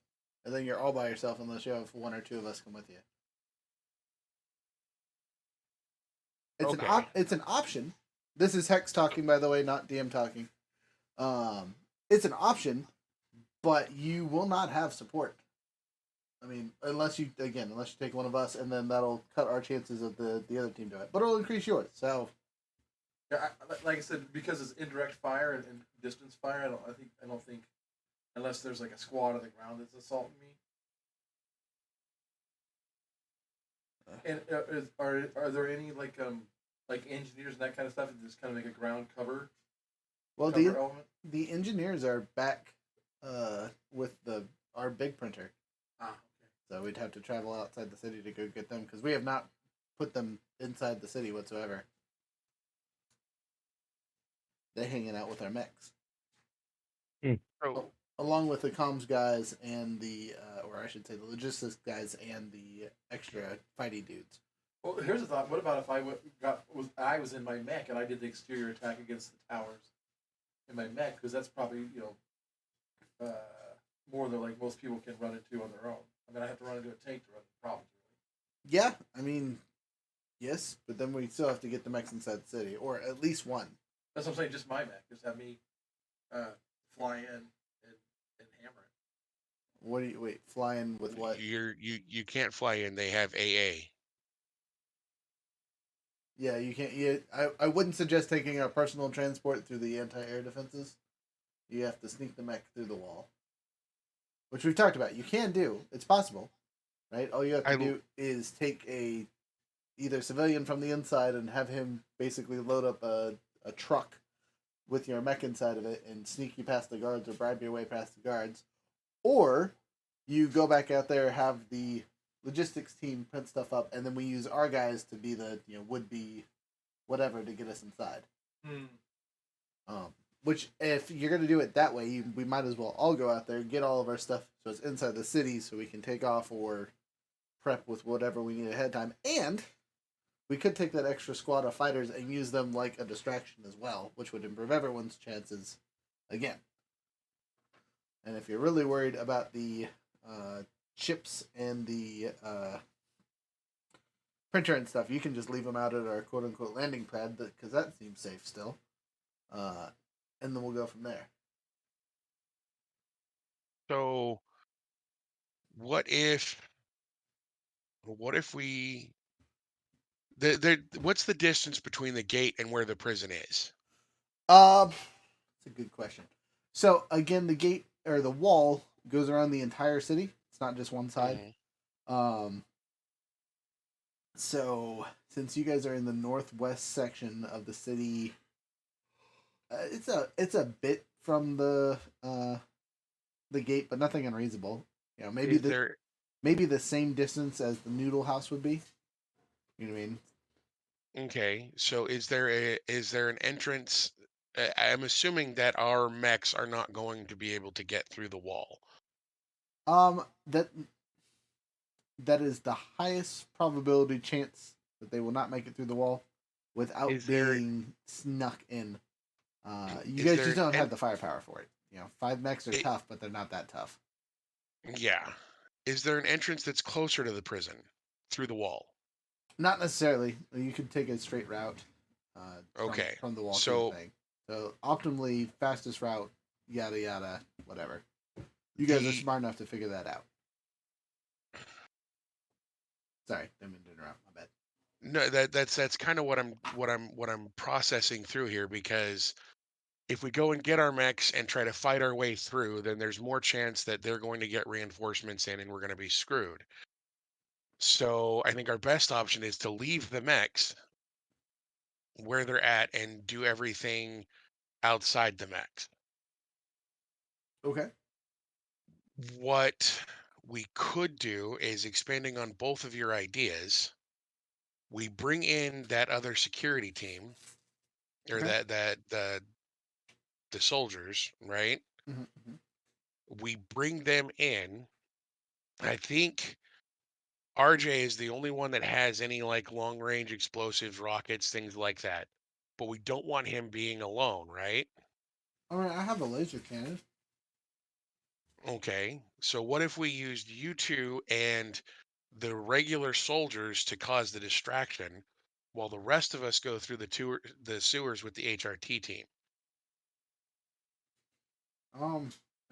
and then you're all by yourself unless you have 1 or 2 of us come with you. It's Okay. it's an option. This is Hex talking, by the way, not DM talking. It's an option, but you will not have support. I mean, unless you take one of us, and then that'll cut our chances of the other team doing it. But it'll increase yours. So, Yeah, like I said, because it's indirect fire and distance fire, I don't think unless there's like a squad on the ground that's assaulting me. And are there any like engineers and that kind of stuff that just kind of make a ground cover Well, element? the engineers are back with our big printer, Ah, okay. so we'd have to travel outside the city to go get them because we have not put them inside the city whatsoever. They're hanging out with our mechs. So, Along with the comms guys and or I should say, the logistics guys and the extra fighty dudes. Well, here's a thought. What about if I was in my mech and I did the exterior attack against the towers in my mech, because that's probably more than like most people can run into on their own. I mean, I have to run into a tank to run into problems. Really. Yeah, I mean, yes, but then we still have to get the mechs inside the city, or at least one. That's what I'm saying. Just my mech. Just have me fly in and hammer it. What do you fly in with what? you can't fly in. They have AA. Yeah, you can't. I wouldn't suggest taking a personal transport through the anti-air defenses. You have to sneak the mech through the wall, which we've talked about. You can do. It's possible, right? All you have to do is take either civilian from the inside and have him basically load up a truck with your mech inside of it and sneak you past the guards or bribe your way past the guards, or you go back out there, have the logistics team print stuff up, and then we use our guys to be the would be whatever to get us inside. Which, if you're gonna do it that way, we might as well all go out there, get all of our stuff so it's inside the city, so we can take off or prep with whatever we need ahead of time. And we could take that extra squad of fighters and use them like a distraction as well, which would improve everyone's chances again. And if you're really worried about the chips and the printer and stuff, you can just leave them out at our quote-unquote landing pad, because that seems safe still. And then we'll go from there. So, what if we what's the distance between the gate and where the prison is? That's a good question. So again, the gate or the wall goes around the entire city. It's not just one side. Mm-hmm. So since you guys are in the northwest section of the city, it's a bit from the gate, but nothing unreasonable. Maybe maybe the same distance as the Noodle House would be. You know what I mean? Okay, so is there an entrance? I'm assuming that our mechs are not going to be able to get through the wall. That is the highest probability chance that they will not make it through the wall without being snuck in. You guys just don't have the firepower for it. 5 mechs are tough, but they're not that tough. Yeah. Is there an entrance that's closer to the prison through the wall? Not necessarily. You could take a straight route. Okay. From the wall So- to the thing. So optimally fastest route, yada yada, whatever. You guys are smart enough to figure that out. Sorry, didn't mean to interrupt. My bad. No, that's kind of what I'm processing through here, because if we go and get our mechs and try to fight our way through, then there's more chance that they're going to get reinforcements in and we're going to be screwed. So I think our best option is to leave the mechs where they're at and do everything outside the mechs. Okay. What we could do is, expanding on both of your ideas, we bring in that other security team, or Okay. the soldiers, right? Mm-hmm. We bring them in. I think RJ is the only one that has any like long range explosives, rockets, things like that. But we don't want him being alone, right? All right, I have a laser cannon. Okay. So what if we used you two and the regular soldiers to cause the distraction, while the rest of us go through the sewers with the HRT team? I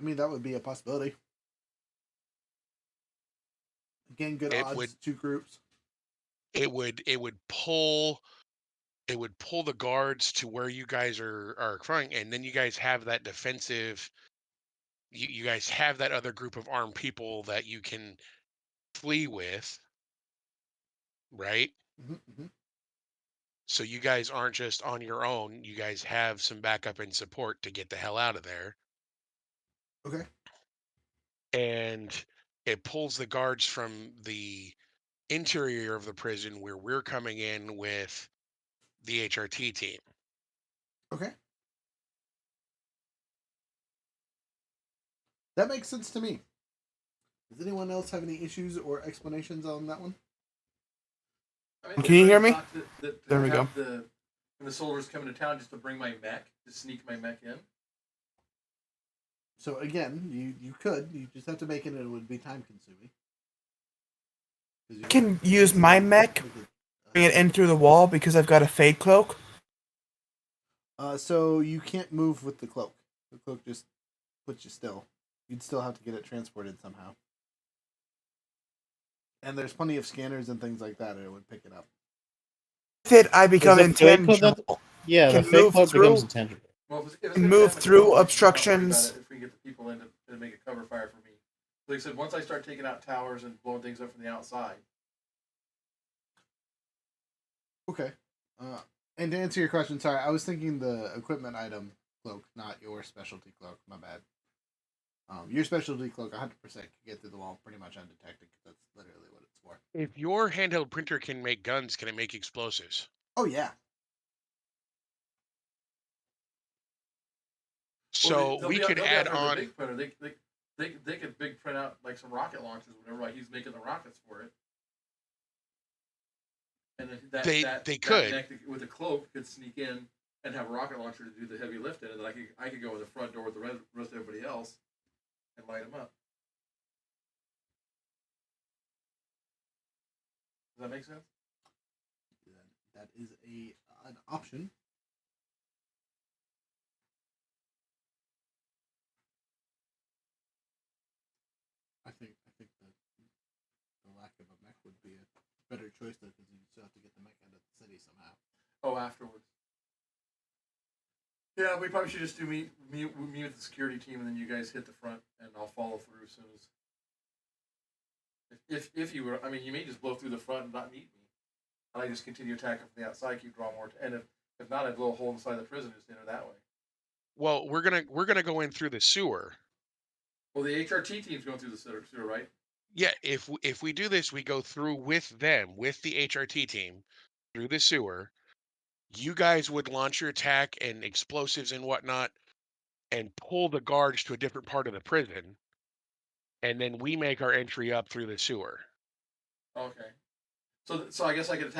mean, that would be a possibility. Again, good It odds. would 2 groups. it would pull the guards to where you guys are crying, and then you guys have that defensive you guys have that other group of armed people that you can flee with, right? Mm-hmm. So you guys aren't just on your own. You guys have some backup and support to get the hell out of there. Okay. And it pulls the guards from the interior of the prison where we're coming in with the HRT team. Okay. That makes sense to me. Does anyone else have any issues or explanations on that one? I mean, Can you hear everybody me? thought that There to we go. have when the soldiers come into town, just to bring my mech, to sneak my mech in. So again, you could. You just have to make it, and it would be time consuming. I can use my mech, bring it in through the wall because I've got a fade cloak. So you can't move with the cloak. The cloak just puts you still. You'd still have to get it transported somehow. And there's plenty of scanners and things like that, and it would pick it up. With it, I become Is the fake code intangible. Yeah, the Can fake move code through- becomes intangible. Well, if it's And gonna move damage through the wall, I'm not worried obstructions. about it if we get the people in to make a cover fire for me. Like I said, once I start taking out towers and blowing things up from the outside. Okay. And to answer your question, sorry, I was thinking the equipment item cloak, not your specialty cloak. My bad. Your specialty cloak 100% can get through the wall pretty much undetected. That's literally what it's for. If your handheld printer can make guns, can it make explosives? Oh yeah. So they'll we be out- could they'll be add out there with a on. big printer. They could big print out like some rocket launchers, whatever. Like he's making the rockets for it. And then They could. neck with a cloak could sneak in and have a rocket launcher to do the heavy lifting, and then I could go in the front door with the rest of everybody else and light them up. Does that make sense? That is an option. I think the lack of a mech would be a better choice though, because you still have to get the mech out of the city somehow. Oh, afterwards. Yeah, we probably should just do me with the security team, and then you guys hit the front, and I'll follow through as soon as. If you were, I mean, you may just blow through the front and not need me, and I just continue attacking from the outside, keep drawing more, and if not, I blow a hole inside the prison, just enter that way. Well, we're gonna go in through the sewer. Well, the HRT team's going through the sewer, right? Yeah, if we do this, we go through with them, with the HRT team, through the sewer. You guys would launch your attack and explosives and whatnot, and pull the guards to a different part of the prison, and then we make our entry up through the sewer. Okay. So I guess I could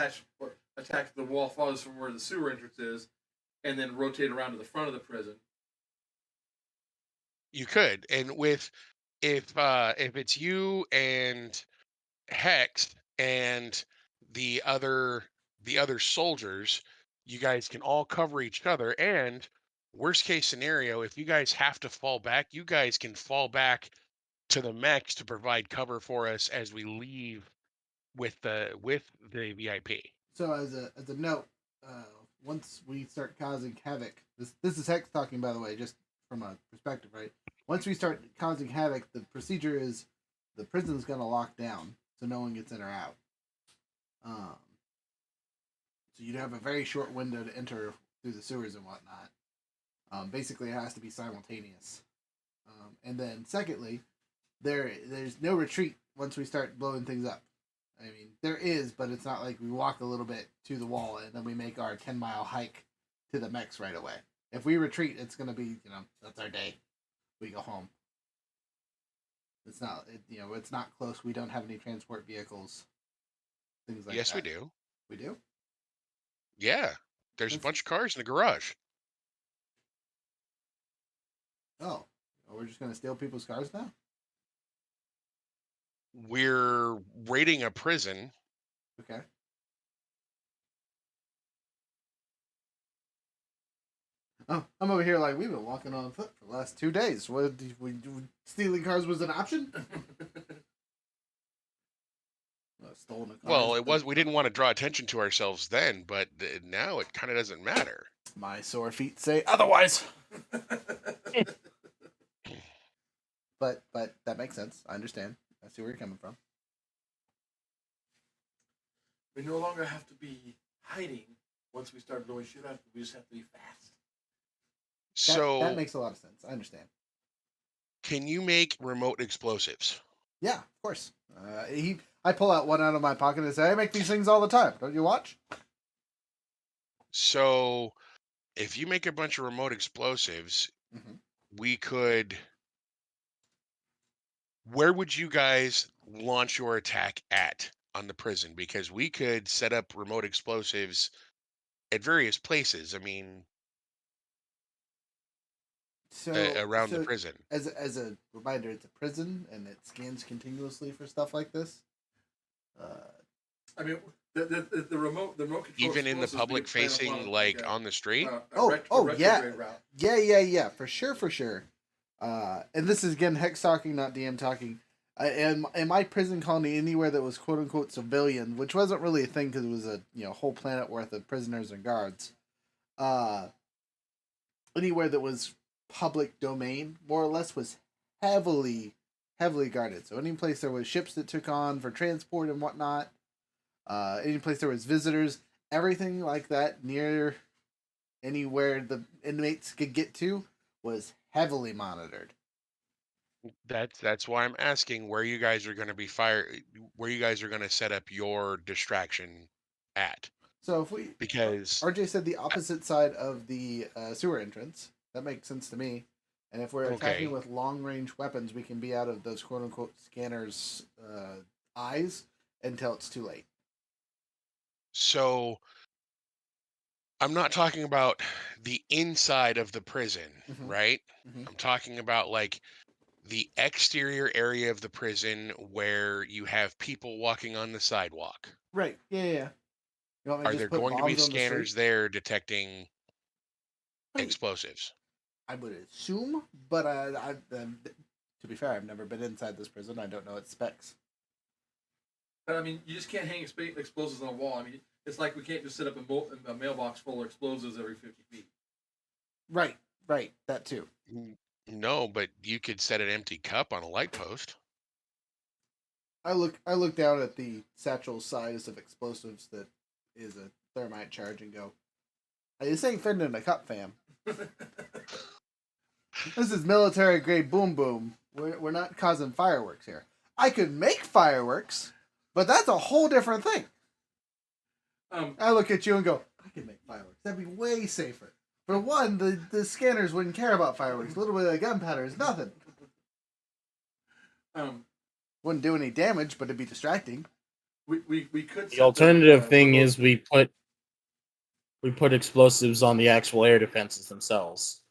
attack the wall farthest from where the sewer entrance is, and then rotate around to the front of the prison. You could, and if it's you and Hex and the other soldiers, you guys can all cover each other. And worst case scenario, if you guys have to fall back, you guys can fall back to the mechs to provide cover for us as we leave with the VIP. So as a note, once we start causing havoc, this is Hex talking, by the way, just from a perspective, right? Once we start causing havoc, the procedure is the prison's gonna lock down, so no one gets in or out. So you'd have a very short window to enter through the sewers and whatnot. Basically, it has to be simultaneous. And then, secondly, there's no retreat once we start blowing things up. I mean, there is, but it's not like we walk a little bit to the wall and then we make our 10-mile hike to the mechs right away. If we retreat, it's going to be, that's our day. We go home. It's not, it's not close. We don't have any transport vehicles. Things like Yes, that. we do. We do? Yeah, there's a bunch of cars in the garage. Oh, we're just going to steal people's cars now? We're raiding a prison. Okay. Oh, I'm over here like we've been walking on foot for the last 2 days. What stealing cars was an option? Stolen a car. Well, we didn't want to draw attention to ourselves then, but now it kind of doesn't matter. My sore feet say otherwise. but that makes sense. I understand. I see where you're coming from. We no longer have to be hiding once we start blowing shit up. We just have to be fast. That So, makes a lot of sense. I understand. can you make remote explosives? Yeah, of course. I pull out one out of my pocket and say, I make these things all the time. Don't you watch? So, if you make a bunch of remote explosives, Mm-hmm. we could. Where would you guys launch your attack at on the prison? Because we could set up remote explosives at various places. I mean, So around the prison. as a reminder, it's a prison and it scans continuously for stuff like this. I mean, the remote control Even in the explosives we public could plan facing, upon like on the street. Oh, yeah. retrograde route. Yeah, for sure. And this is again hex talking, not DM talking. And in my prison colony, anywhere that was quote unquote civilian, which wasn't really a thing because it was a whole planet worth of prisoners and guards. Anywhere that was public domain, more or less, was heavily guarded. So any place there was ships that took on for transport and whatnot, any place there was visitors, everything like that near anywhere the inmates could get to was heavily monitored. That's why I'm asking where you guys are going to be where you guys are going to set up your distraction at. So if we, Because RJ said the opposite side of the sewer entrance, that makes sense to me. And if we're attacking okay, with long range weapons, we can be out of those quote unquote scanners' eyes until it's too late. so I'm not talking about the inside of the prison, Mm-hmm. right? Mm-hmm. I'm talking about like the exterior area of the prison where you have people walking on the sidewalk. Right. Yeah. You want me to Are just there put going to be bombs on the street? scanners there detecting I mean, explosives? I would assume, but to be fair, I've never been inside this prison. I don't know its specs. But I mean, you just can't hang explosives on a wall. I mean, it's like we can't just set up a mailbox full of explosives every 50 feet. Right. That too. No, but you could set an empty cup on a light post. I look down at the satchel size of explosives that is a thermite charge and go, this ain't fitting in a cup, fam. This is military grade boom boom. We're not causing fireworks here. I could make fireworks, but that's a whole different thing. I look at you and go, I can make fireworks. That'd be way safer. For one, the scanners wouldn't care about fireworks. A little bit of gunpowder is nothing. Wouldn't do any damage, but it'd be distracting. We could. The alternative thing is we put explosives on the actual air defenses themselves.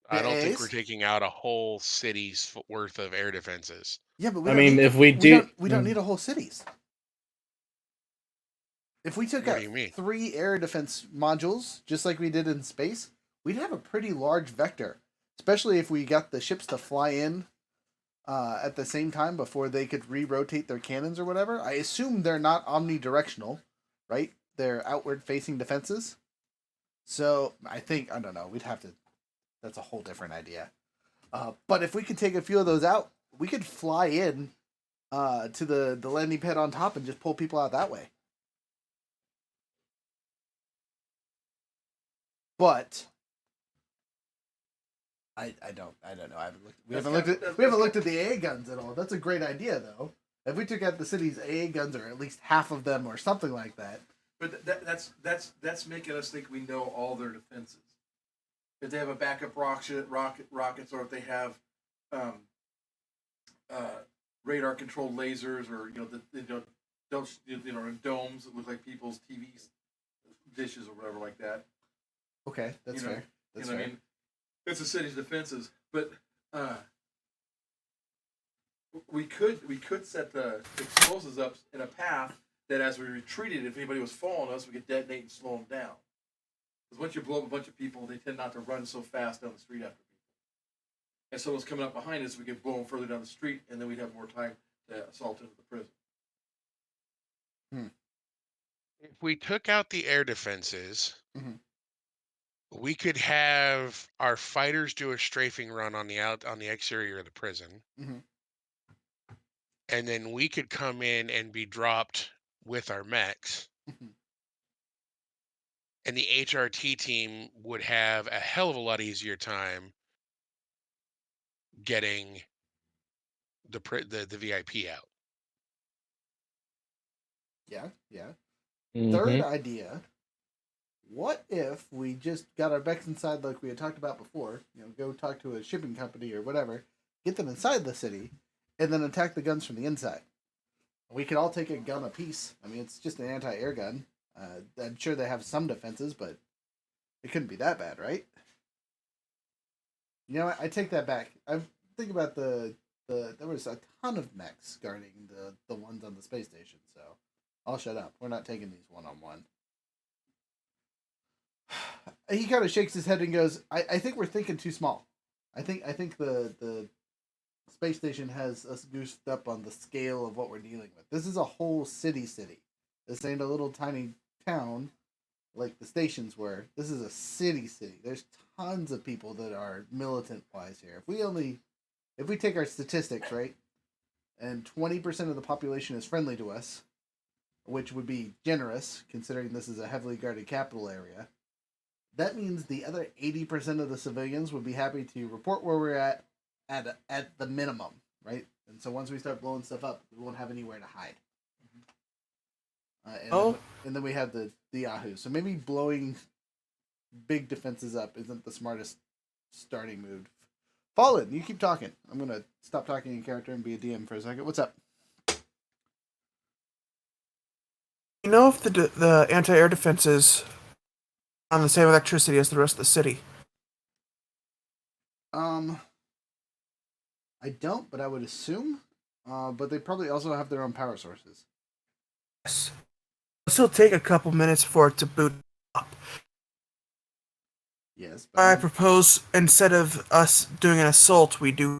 I don't think Yes. we're taking out a whole city's worth of air defenses. Yeah, but we I don't mean, need if we do, we don't need a whole cities. If we took What out do you mean? 3 air defense modules, just like we did in space, we'd have a pretty large vector. Especially if we got the ships to fly in at the same time before they could re-rotate their cannons or whatever. I assume they're not omnidirectional, right? They're outward-facing defenses. So I don't know. We'd have to. That's a whole different idea. But if we could take a few of those out, we could fly in to the landing pad on top and just pull people out that way. But I don't know. We haven't looked at the AA guns at all. That's a great idea though. If we took out the city's AA guns, or at least half of them, or something like that. But that's making us think we know all their defenses. If they have a backup rockets, or if they have radar controlled lasers, or domes that look like people's TV dishes or whatever like that. Okay, that's fair. That's fair. I mean, it's the city's defenses, but we could set the explosives up in a path that, as we retreated, if anybody was following us, we could detonate and slow them down. Because once you blow up a bunch of people, they tend not to run so fast down the street after people. And someone's coming up behind us, we could blow them further down the street, and then we'd have more time to assault into the prison. If we took out the air defenses, Mhm. We could have our fighters do a strafing run on the exterior of the prison, Mhm. and then we could come in and be dropped with our mechs, Mhm. and the HRT team would have a hell of a lot easier time getting the VIP out. Yeah, yeah. Mm-hmm. Third idea. What if we just got our mechs inside like we had talked about before? Go talk to a shipping company or whatever, get them inside the city, and then attack the guns from the inside. We could all take a gun apiece. I mean, it's just an anti-air gun. I'm sure they have some defenses, but it couldn't be that bad, right? You know what? I take that back. I think about there was a ton of mechs guarding the ones on the space station, so I'll shut up. We're not taking these one-on-one. He kind of shakes his head and goes, I think we're thinking too small. I think the space station has us goosed up on the scale of what we're dealing with. This is a whole city. This ain't a little tiny town like the stations were. This is a city. There's tons of people that are militant wise here. If we take our statistics, right, and 20% of the population is friendly to us, which would be generous considering this is a heavily guarded capital area, that means the other 80% of the civilians would be happy to report where we're at the minimum, right? And so once we start blowing stuff up, we won't have anywhere to hide. And then we have the Yahoo. So maybe blowing big defenses up isn't the smartest starting move. Fallen, you keep talking. I'm going to stop talking in character and be a DM for a second. What's up? You know if the anti-air defenses on the same electricity as the rest of the city? I don't, but I would assume. But they probably also have their own power sources. Yes. It'll still take a couple minutes for it to boot up. Yes. I propose instead of us doing an assault, we do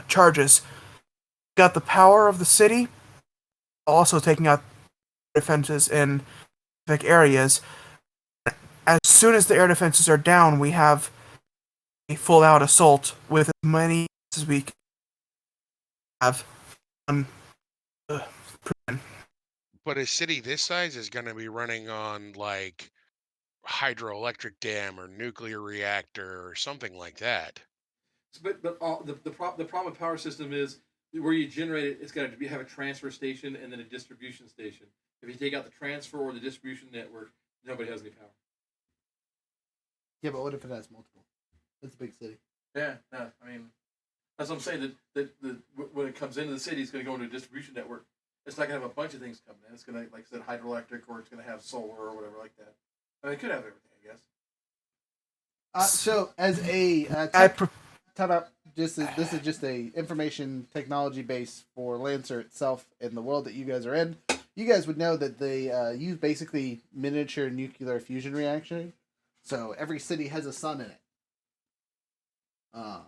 charges. Got the power of the city, also taking out defenses in specific areas. As soon as the air defenses are down, we have a full-out assault with as many as we can have on the prison. But a city this size is going to be running on like hydroelectric dam or nuclear reactor or something like that. The problem with power system is where you generate it. It's got to have a transfer station and then a distribution station. If you take out the transfer or the distribution network, nobody has any power. Yeah, but what if it has multiple? It's a big city. Yeah, no, I mean, that's what I'm saying. That when it comes into the city, it's going to go into a distribution network. It's not going to have a bunch of things coming in. It's going to, like I said, hydroelectric, or it's going to have solar or whatever like that. I mean, it could have everything, I guess. So as a time out. This is just a information technology base for Lancer itself in the world that you guys are in. You guys would know that they use basically miniature nuclear fusion reaction. So every city has a sun in it.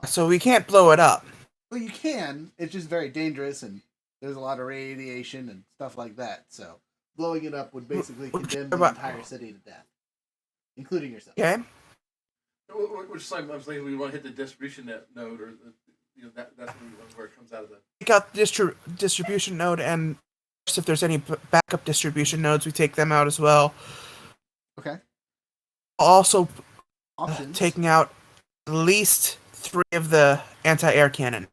So we can't blow it up. Well, you can. It's just very dangerous, and there's a lot of radiation and stuff like that. So blowing it up would basically condemn the entire city to death, including yourself. Okay. Which is I'm saying we want to hit the distribution node, or that's where it comes out of the. Take out the distribution node, and if there's any backup distribution nodes, we take them out as well. Okay. Also, Options. taking out at least 3 of the anti-air cannon.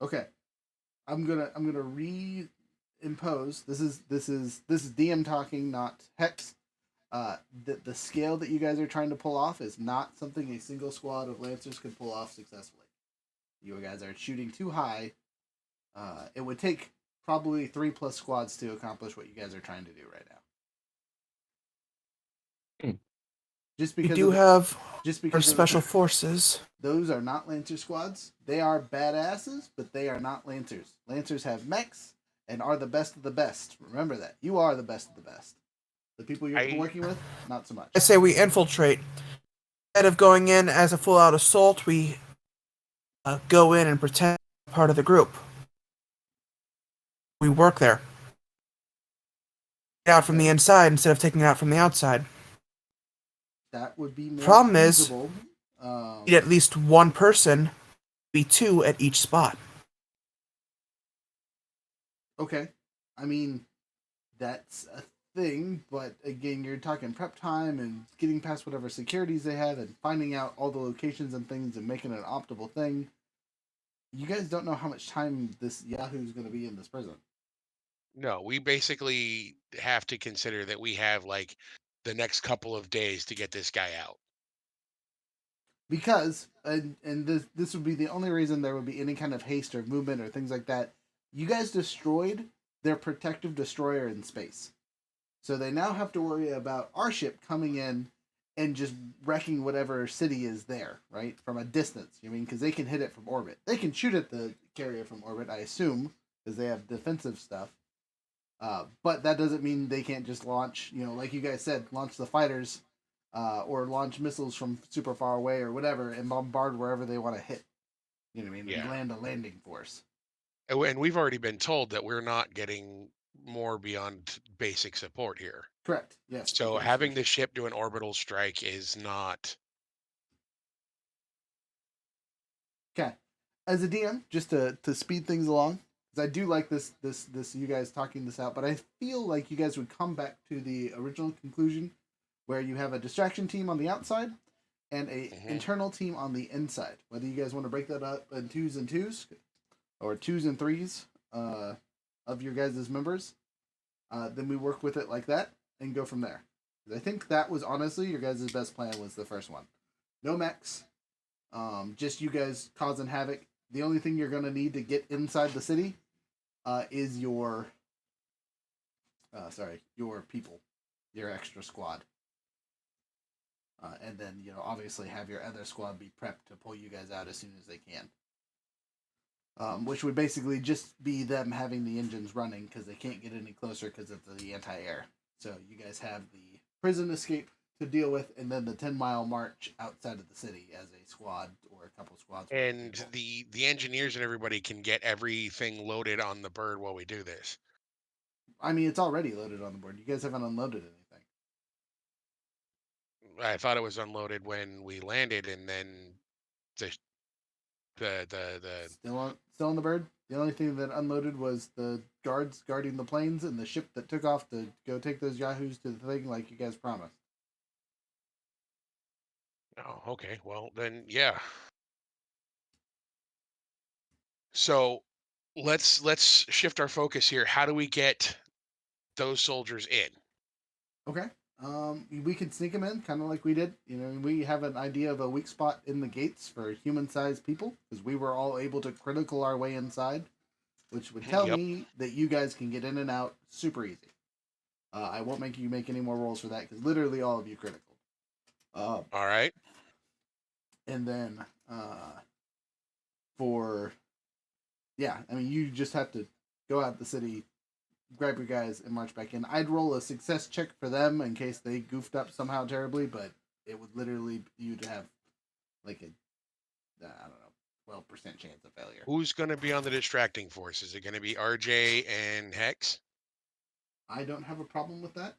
Okay. I'm gonna reimpose. This is DM talking, not Hex. The scale that you guys are trying to pull off is not something a single squad of Lancers could pull off successfully. You guys are shooting too high. It would take probably 3+ squads to accomplish what you guys are trying to do right now. Just because we do have our of special forces. Those are not Lancer squads. They are badasses, but they are not Lancers. Lancers have mechs and are the best of the best. Remember that. You are the best of the best. The people you're working with, not so much. I say we infiltrate. Instead of going in as a full-out assault, we go in and pretend part of the group. We work there. Get out from the inside instead of taking it out from the outside. That would be more Problem is, feasible. you need at least one person, be two at each spot. Okay. I mean, that's a thing, but again, you're talking prep time and getting past whatever securities they have and finding out all the locations and things and making an optimal thing. You guys don't know how much time this Yahoo's going to be in this prison. No, we basically have to consider that we have like the next couple of days to get this guy out. Because and this would be the only reason there would be any kind of haste or movement or things like that. You guys destroyed their protective destroyer in space, so they now have to worry about our ship coming in and just wrecking whatever city is there, right, from a distance. You mean because they can hit it from orbit, they can shoot at the carrier from orbit, I assume, because they have defensive stuff. But that doesn't mean they can't just launch, like you guys said, launch the fighters or launch missiles from super far away or whatever and bombard wherever they want to hit. You know what I mean? Yeah. And land a landing force. And we've already been told that we're not getting more beyond basic support here. Correct. Yes. So having the ship do an orbital strike is not. Okay. As a DM, just to speed things along, because I do like this you guys talking this out, but I feel like you guys would come back to the original conclusion where you have a distraction team on the outside and a internal team on the inside. Whether you guys want to break that up in twos and twos or twos and threes of your guys' members, then we work with it like that and go from there. I think that was honestly your guys' best plan was the first one. No mechs, just you guys causing havoc. The only thing you're going to need to get inside the city is your people, your extra squad. And then, obviously have your other squad be prepped to pull you guys out as soon as they can. Which would basically just be them having the engines running because they can't get any closer because of the anti-air. So you guys have the prison escape to deal with, and then the 10-mile march outside of the city as a squad or a couple squads. And the engineers and everybody can get everything loaded on the bird while we do this. I mean, it's already loaded on the board. You guys haven't unloaded anything. I thought it was unloaded when we landed, and then the Still on the bird. The only thing that unloaded was the guards guarding the planes and the ship that took off to go take those Yahoos to the thing like you guys promised. Oh, okay. Well, then, yeah. So let's shift our focus here. How do we get those soldiers in? Okay. We can sneak them in, kind of like we did. We have an idea of a weak spot in the gates for human-sized people because we were all able to critical our way inside, which would tell me that you guys can get in and out super easy. I won't make you make any more rolls for that because literally all of you critical. All right. And then you just have to go out the city, grab your guys, and march back in. I'd roll a success check for them in case they goofed up somehow terribly, but it would literally you'd have like a 12% chance of failure. Who's going to be on the distracting force? Is it going to be RJ and Hex? I don't have a problem with that,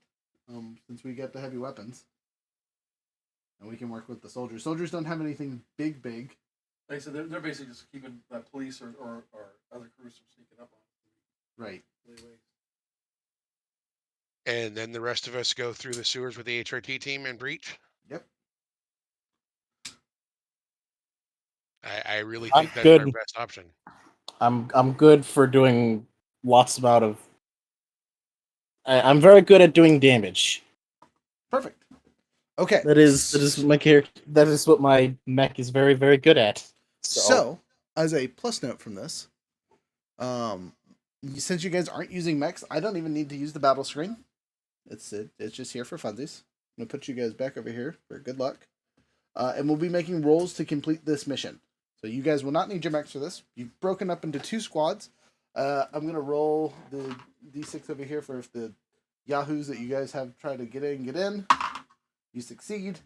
since we get the heavy weapons. And we can work with the soldiers. Soldiers don't have anything big. Like I said, they're basically just keeping police or other crews from sneaking up on them. Right. And then the rest of us go through the sewers with the HRT team and breach? Yep. I really I'm think that's good. our best option. I'm good for doing lots amount of. I'm very good at doing damage. Perfect. Okay. That is my character. That is what my mech is very, very good at. So, as a plus note from this, since you guys aren't using mechs, I don't even need to use the battle screen. It's just here for funsies. I'm gonna put you guys back over here for good luck, and we'll be making rolls to complete this mission. So you guys will not need your mechs for this. You've broken up into 2 squads. I'm gonna roll the d6 over here for if the Yahoos that you guys have tried to get in. You succeed.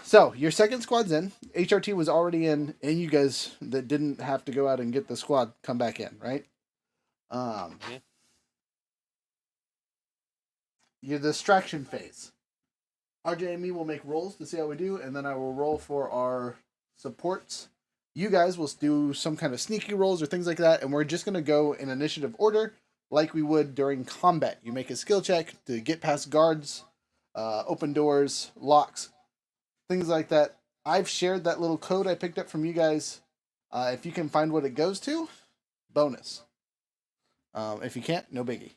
So your second squad's in. HRT was already in, and you guys that didn't have to go out and get the squad come back in, right? Your distraction phase. RJ and me will make rolls to see how we do, and then I will roll for our supports. You guys will do some kind of sneaky rolls or things like that, and we're just going to go in initiative order like we would during combat. You make a skill check to get past guards, open doors, locks, things like that. I've shared that little code I picked up from you guys. If you can find what it goes to, bonus. If you can't, no biggie.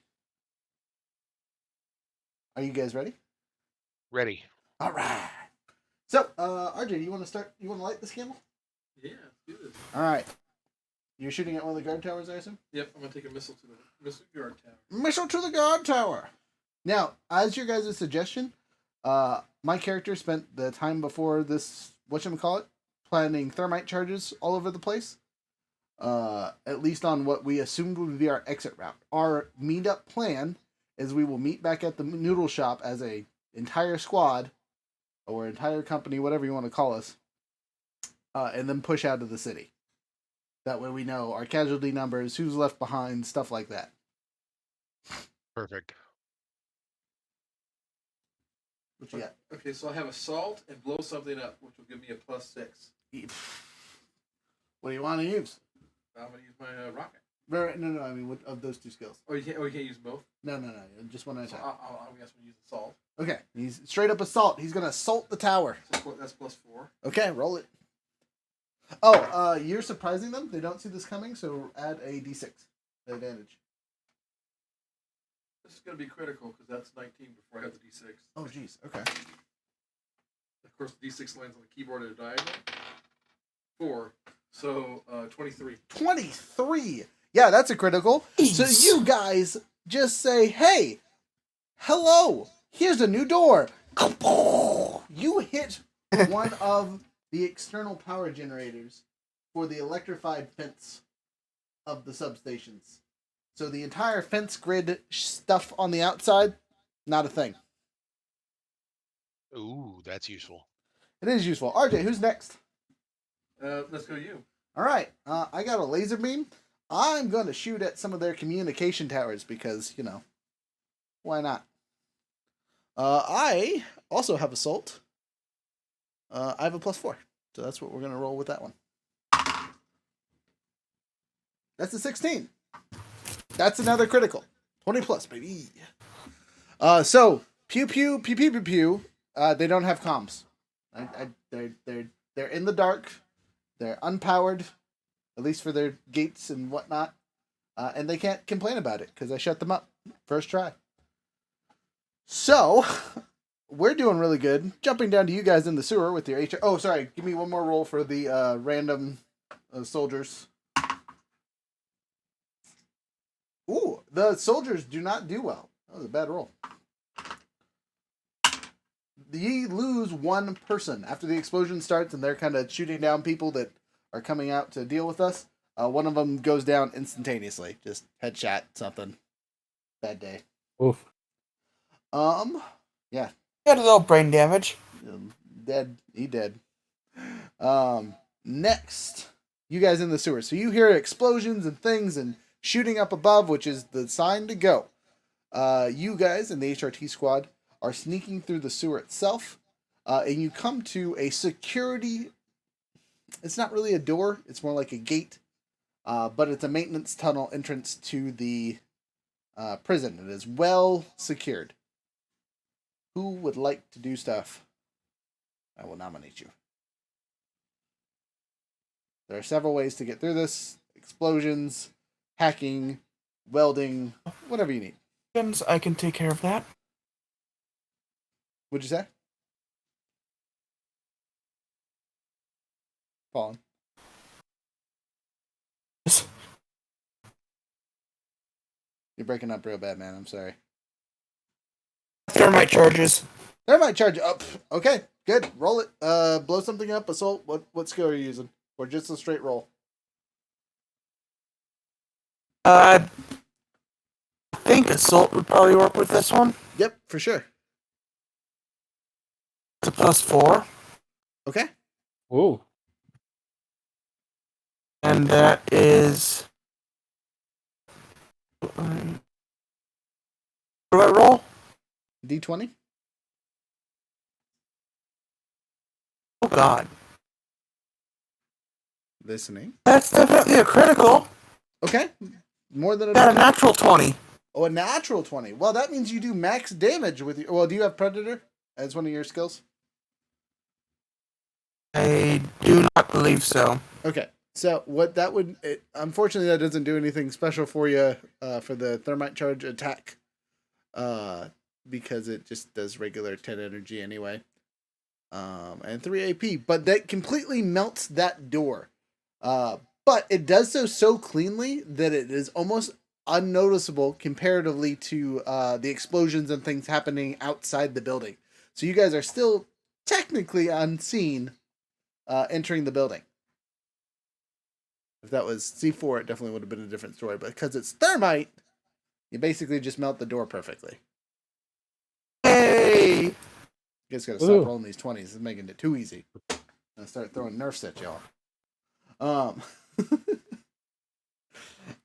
Are you guys ready? Ready. All right. So, RJ, do you want to start? You want to light this candle? Yeah, let's do this. All right. You're shooting at one of the guard towers, I assume? Yep, I'm gonna take a missile to the missile guard tower. Missile to the guard tower. Now, as your guys' suggestion, my character spent the time before this, whatchamacallit, planning thermite charges all over the place. At least on what we assumed would be our exit route. Our meet-up plan is we will meet back at the noodle shop as a entire squad, or entire company, whatever you want to call us, and then push out of the city. That way we know our casualty numbers, who's left behind, stuff like that. Perfect. What you got? Okay, so I have assault and blow something up, which will give me a +6. What do you want to use? I'm gonna use my rocket. No, I mean, what of those two skills? Oh, you can't use both. No, just one at a So time. I'll guess we'll use assault. Okay, he's straight up assault. He's gonna assault the tower. So that's +4. Okay, roll it. Oh, you're surprising them. They don't see this coming, so add a d6 advantage. This is gonna be critical because that's 19 before I have the d6. Oh, jeez. Okay. Of course, the d6 lands on the keyboard at a diagonal. 4. So 23. 23. Yeah, that's a critical. So you guys just say, "Hey, hello. Here's a new door." You hit one of the external power generators for the electrified fence of the substations. So the entire fence grid stuff on the outside, not a thing. Ooh, that's useful. It is useful. RJ, who's next? Let's go to you. All right. I got a laser beam. I'm going to shoot at some of their communication towers because, why not? I also have assault. I have a +4. So that's what we're going to roll with that one. That's a 16. That's another critical. 20 plus, baby. So, pew, pew, pew, pew, pew, pew. They don't have comms. They're in the dark. They're unpowered, at least for their gates and whatnot. And they can't complain about it because I shut them up first try. So, we're doing really good. Jumping down to you guys in the sewer with your HR. Oh, sorry. Give me one more roll for the random soldiers. Ooh, the soldiers do not do well. That was a bad roll. You lose one person after the explosion starts and they're kind of shooting down people that are coming out to deal with us. One of them goes down instantaneously. Just headshot, something. Bad day. Oof. Yeah. Got a little brain damage. Dead. He dead. Next, you guys in the sewer. So you hear explosions and things and shooting up above, which is the sign to go. You guys in the HRT squad are sneaking through the sewer itself, and you come to a security. It's not really a door; it's more like a gate, but it's a maintenance tunnel entrance to the prison. It is well secured. Who would like to do stuff? I will nominate you. There are several ways to get through this: explosions, hacking, welding, whatever you need. I can take care of that. What'd you say? Fallen. You're breaking up real bad, man. I'm sorry. Thermite charges. Thermite charge up. Okay, good. Roll it. Blow something up. Assault. What skill are you using? Or just a straight roll? I think assault would probably work with this one. Yep, for sure. It's a +4. Okay. Ooh. And that is... What do I roll? D20. Oh God, Listening. that's definitely a critical. Okay. More than Got a a natural 20. Oh, a natural 20. Well, that means you do max damage with your. Well, do you have Predator as one of your skills? I do not believe so. Okay. So what that would unfortunately that doesn't do anything special for you for the thermite charge attack, because it just does regular 10 energy anyway, and 3 AP. But that completely melts that door, but it does so cleanly that it is almost unnoticeable comparatively to the explosions and things happening outside the building. So you guys are still technically unseen entering the building. If that was C4, it definitely would have been a different story. But because it's thermite, you basically just melt the door perfectly. Hey! You guys gotta stop rolling these 20s. It's making it too easy. And start throwing nerfs at y'all.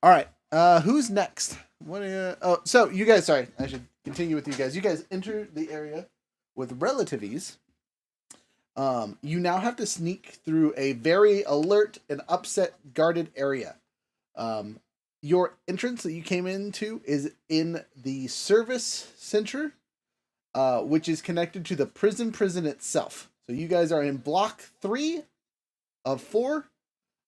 Alright. Who's next? So you guys, sorry, I should continue with you guys. You guys enter the area with relative ease. You now have to sneak through a very alert and upset guarded area. Your entrance that you came into is in the service center, which is connected to the prison itself. So you guys are in block 3 of 4,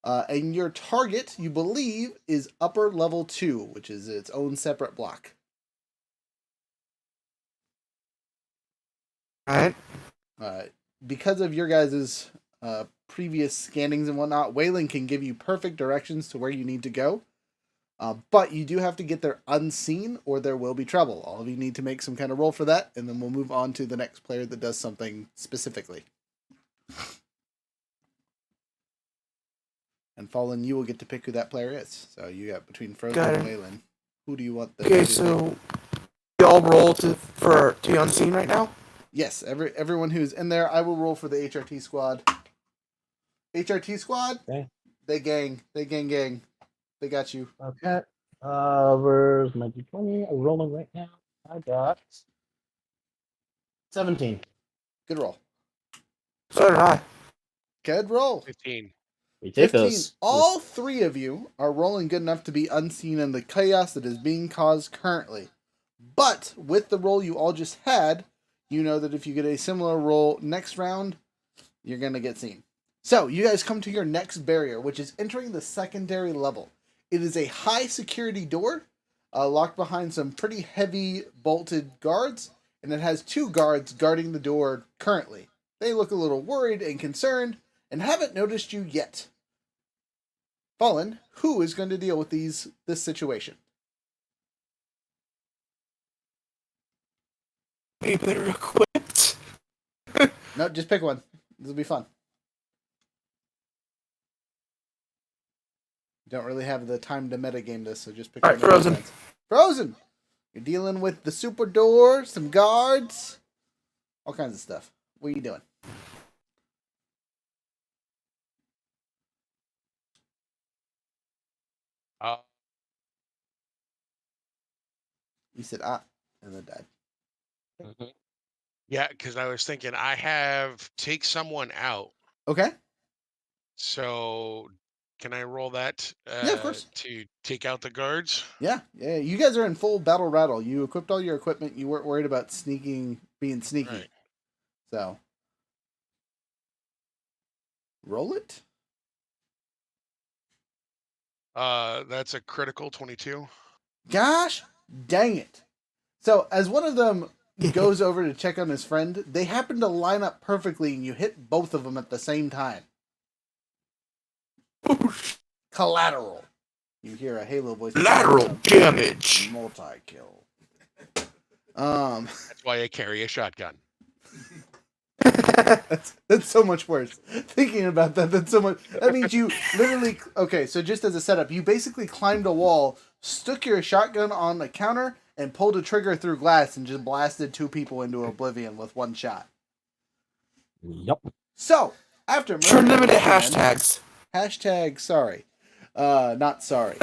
and your target, you believe, is upper level 2, which is its own separate block. Alright. Because of your guys' previous scannings and whatnot, Waylon can give you perfect directions to where you need to go. But you do have to get there unseen or there will be trouble. All of you need to make some kind of roll for that, and then we'll move on to the next player that does something specifically. And Fallen, you will get to pick who that player is. So you got between Frozen and Waylon. Who do you want the Okay, so we all roll to be unseen right now? Yes, everyone who's in there, I will roll for the HRT squad. HRT squad? Okay. They gang. They got you. Okay. Where's my D20? I'm rolling right now. I got 17. Good roll. So did I. Good roll. 15. We take 15. those. All 3 of you are rolling good enough to be unseen in the chaos that is being caused currently. But with the roll you all just had, you know that if you get a similar roll next round, you're going to get seen. So you guys come to your next barrier, which is entering the secondary level. It is a high security door, locked behind some pretty heavy bolted guards, and it has 2 guards guarding the door currently. They look a little worried and concerned, and haven't noticed you yet. Fallen, who is going to deal with this situation? Maybe they're equipped. No, just pick one. This will be fun. Don't really have the time to metagame this, so just pick Alright, one. Frozen. Frozen! You're dealing with the super door, some guards, all kinds of stuff. What are you doing? You said and then died. Yeah, because I was thinking I have take someone out. Okay. So can I roll that Yeah, of course. to take out the guards? Yeah. You guys are in full battle rattle. You equipped all your equipment. You weren't worried about being sneaky. Right. So roll it. That's a critical 22. Gosh dang it. So as one of them goes over to check on his friend, they happen to line up perfectly and you hit both of them at the same time. Collateral. You hear a Halo voice. Lateral damage. Multi-kill. That's why I carry a shotgun. that's so much worse. Thinking about that's so much. That means you literally. Okay, so just as a setup, you basically climbed a wall, stuck your shotgun on the counter, and pulled a trigger through glass and just blasted 2 people into oblivion with 1 shot. Yep. So after Turn them into murdering hashtags. Hashtag sorry. Not sorry.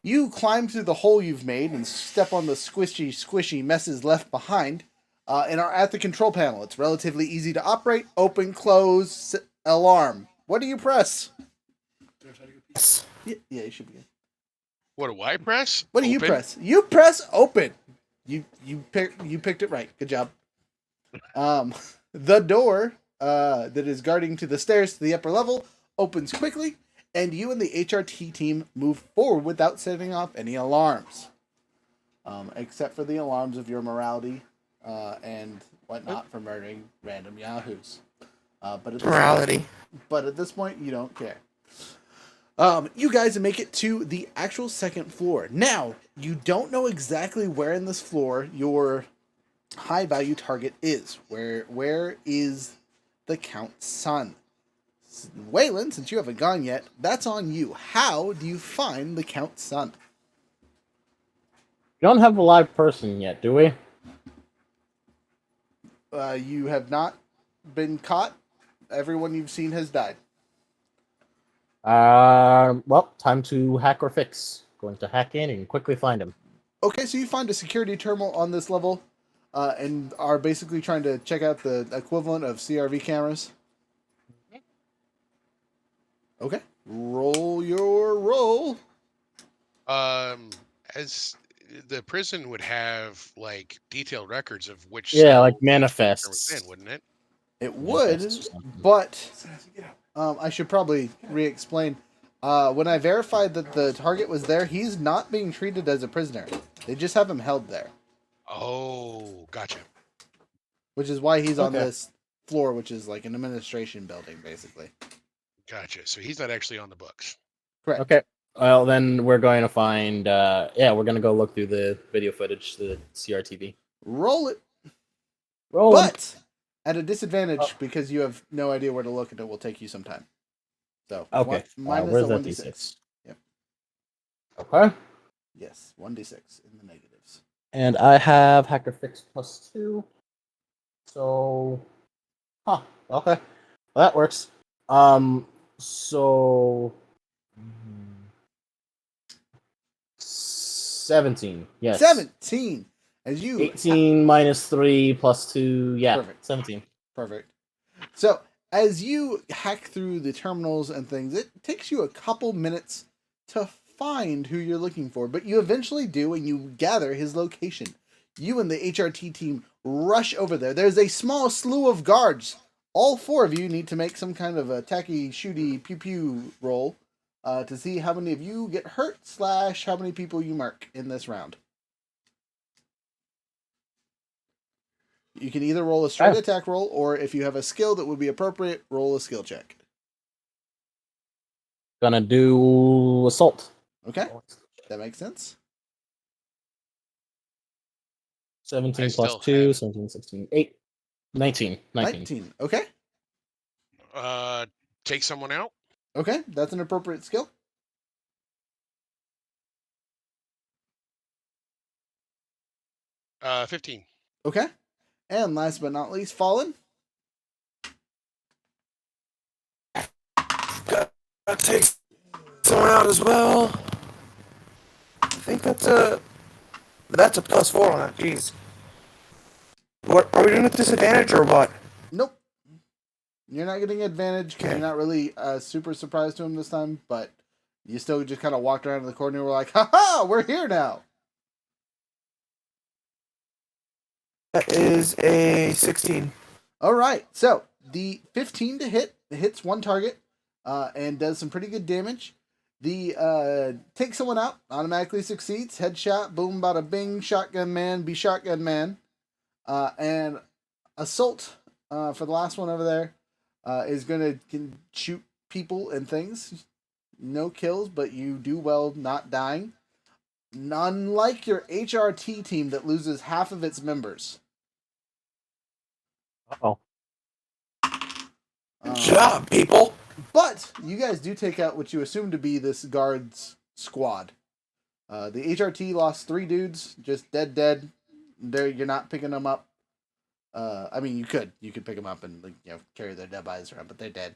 You climb through the hole you've made and step on the squishy messes left behind. and are at the control panel. It's relatively easy to operate. Open, close, alarm. What do you press? Yeah, you should be good. What do I press? What do you Open? press? You press open. You picked it right. Good job. The door that is guarding to the stairs to the upper level opens quickly, and you and the HRT team move forward without setting off any alarms, except for the alarms of your morality and whatnot for murdering random yahoos. But at this point, you don't care. You guys make it to the actual second floor. Now, you don't know exactly where in this floor your high value target is. Where is the Count's son? Waylon, since you haven't gone yet, that's on you. How do you find the Count's son? We don't have a live person yet, do we? You have not been caught. Everyone you've seen has died. Well, time to hack or fix. Going to hack in and quickly find him. Okay, so you find a security terminal on this level, and are basically trying to check out the equivalent of CRV cameras. Okay, roll your roll. As the prison would have like detailed records of which Yeah, cell like the prisoner was manifests. in, wouldn't it? It would, but I should probably re-explain. When I verified that the target was there, he's not being treated as a prisoner. They just have him held there, Oh, gotcha. which is why he's on Okay. this floor, which is like an administration building, basically. Gotcha. So he's not actually on the books. Correct. Okay. Well, then we're going to find. We're going to go look through the video footage, the CRTV. Roll it, Roll 'em. but at a disadvantage because you have no idea where to look, and it will take you some time. So Okay. minus Where's a that 1d6. D6? Yep. Okay. Yes, 1d6 in the negatives. And I have hacker fix +2. So, okay, well, that works. So 17. Yes. 17. As you 18 minus 3 plus 2. Yeah, Perfect. 17. Perfect. So, as you hack through the terminals and things, it takes you a couple minutes to find who you're looking for, but you eventually do, and you gather his location. You and the HRT team rush over there. There's a small slew of guards. All four of you need to make some kind of a tacky, shooty, pew-pew roll to see how many of you get hurt / how many people you mark in this round. You can either roll a straight attack roll, or if you have a skill that would be appropriate, roll a skill check. Gonna do assault. Okay, that makes sense. 17 I plus still 2, have- 17, 16, 8, 19. 19. Okay, Take someone out. okay, that's an appropriate skill. Uh, 15. Okay, and last but not least, Fallen. Gotta take someone out as well. I think that's a +4 on that. Jeez. What are we doing with disadvantage or what? Nope. You're not getting advantage because Okay. you're not really super surprised to him this time, but you still just kind of walked around the corner and were like, ha, we're here now. That is a 16. All right, so the 15 to hit hits one target and does some pretty good damage. The take someone out automatically succeeds. Headshot, boom, bada bing, shotgun man, be shotgun man. And assault for the last one over there is going to shoot people and things. No kills, but you do well not dying. Unlike your HRT team that loses half of its members. Uh-oh. Good job, people. But you guys do take out what you assume to be this guard's squad. The HRT lost 3 dudes, just dead. You're not picking them up. I mean, you could pick them up and carry their dead bodies around, but they're dead.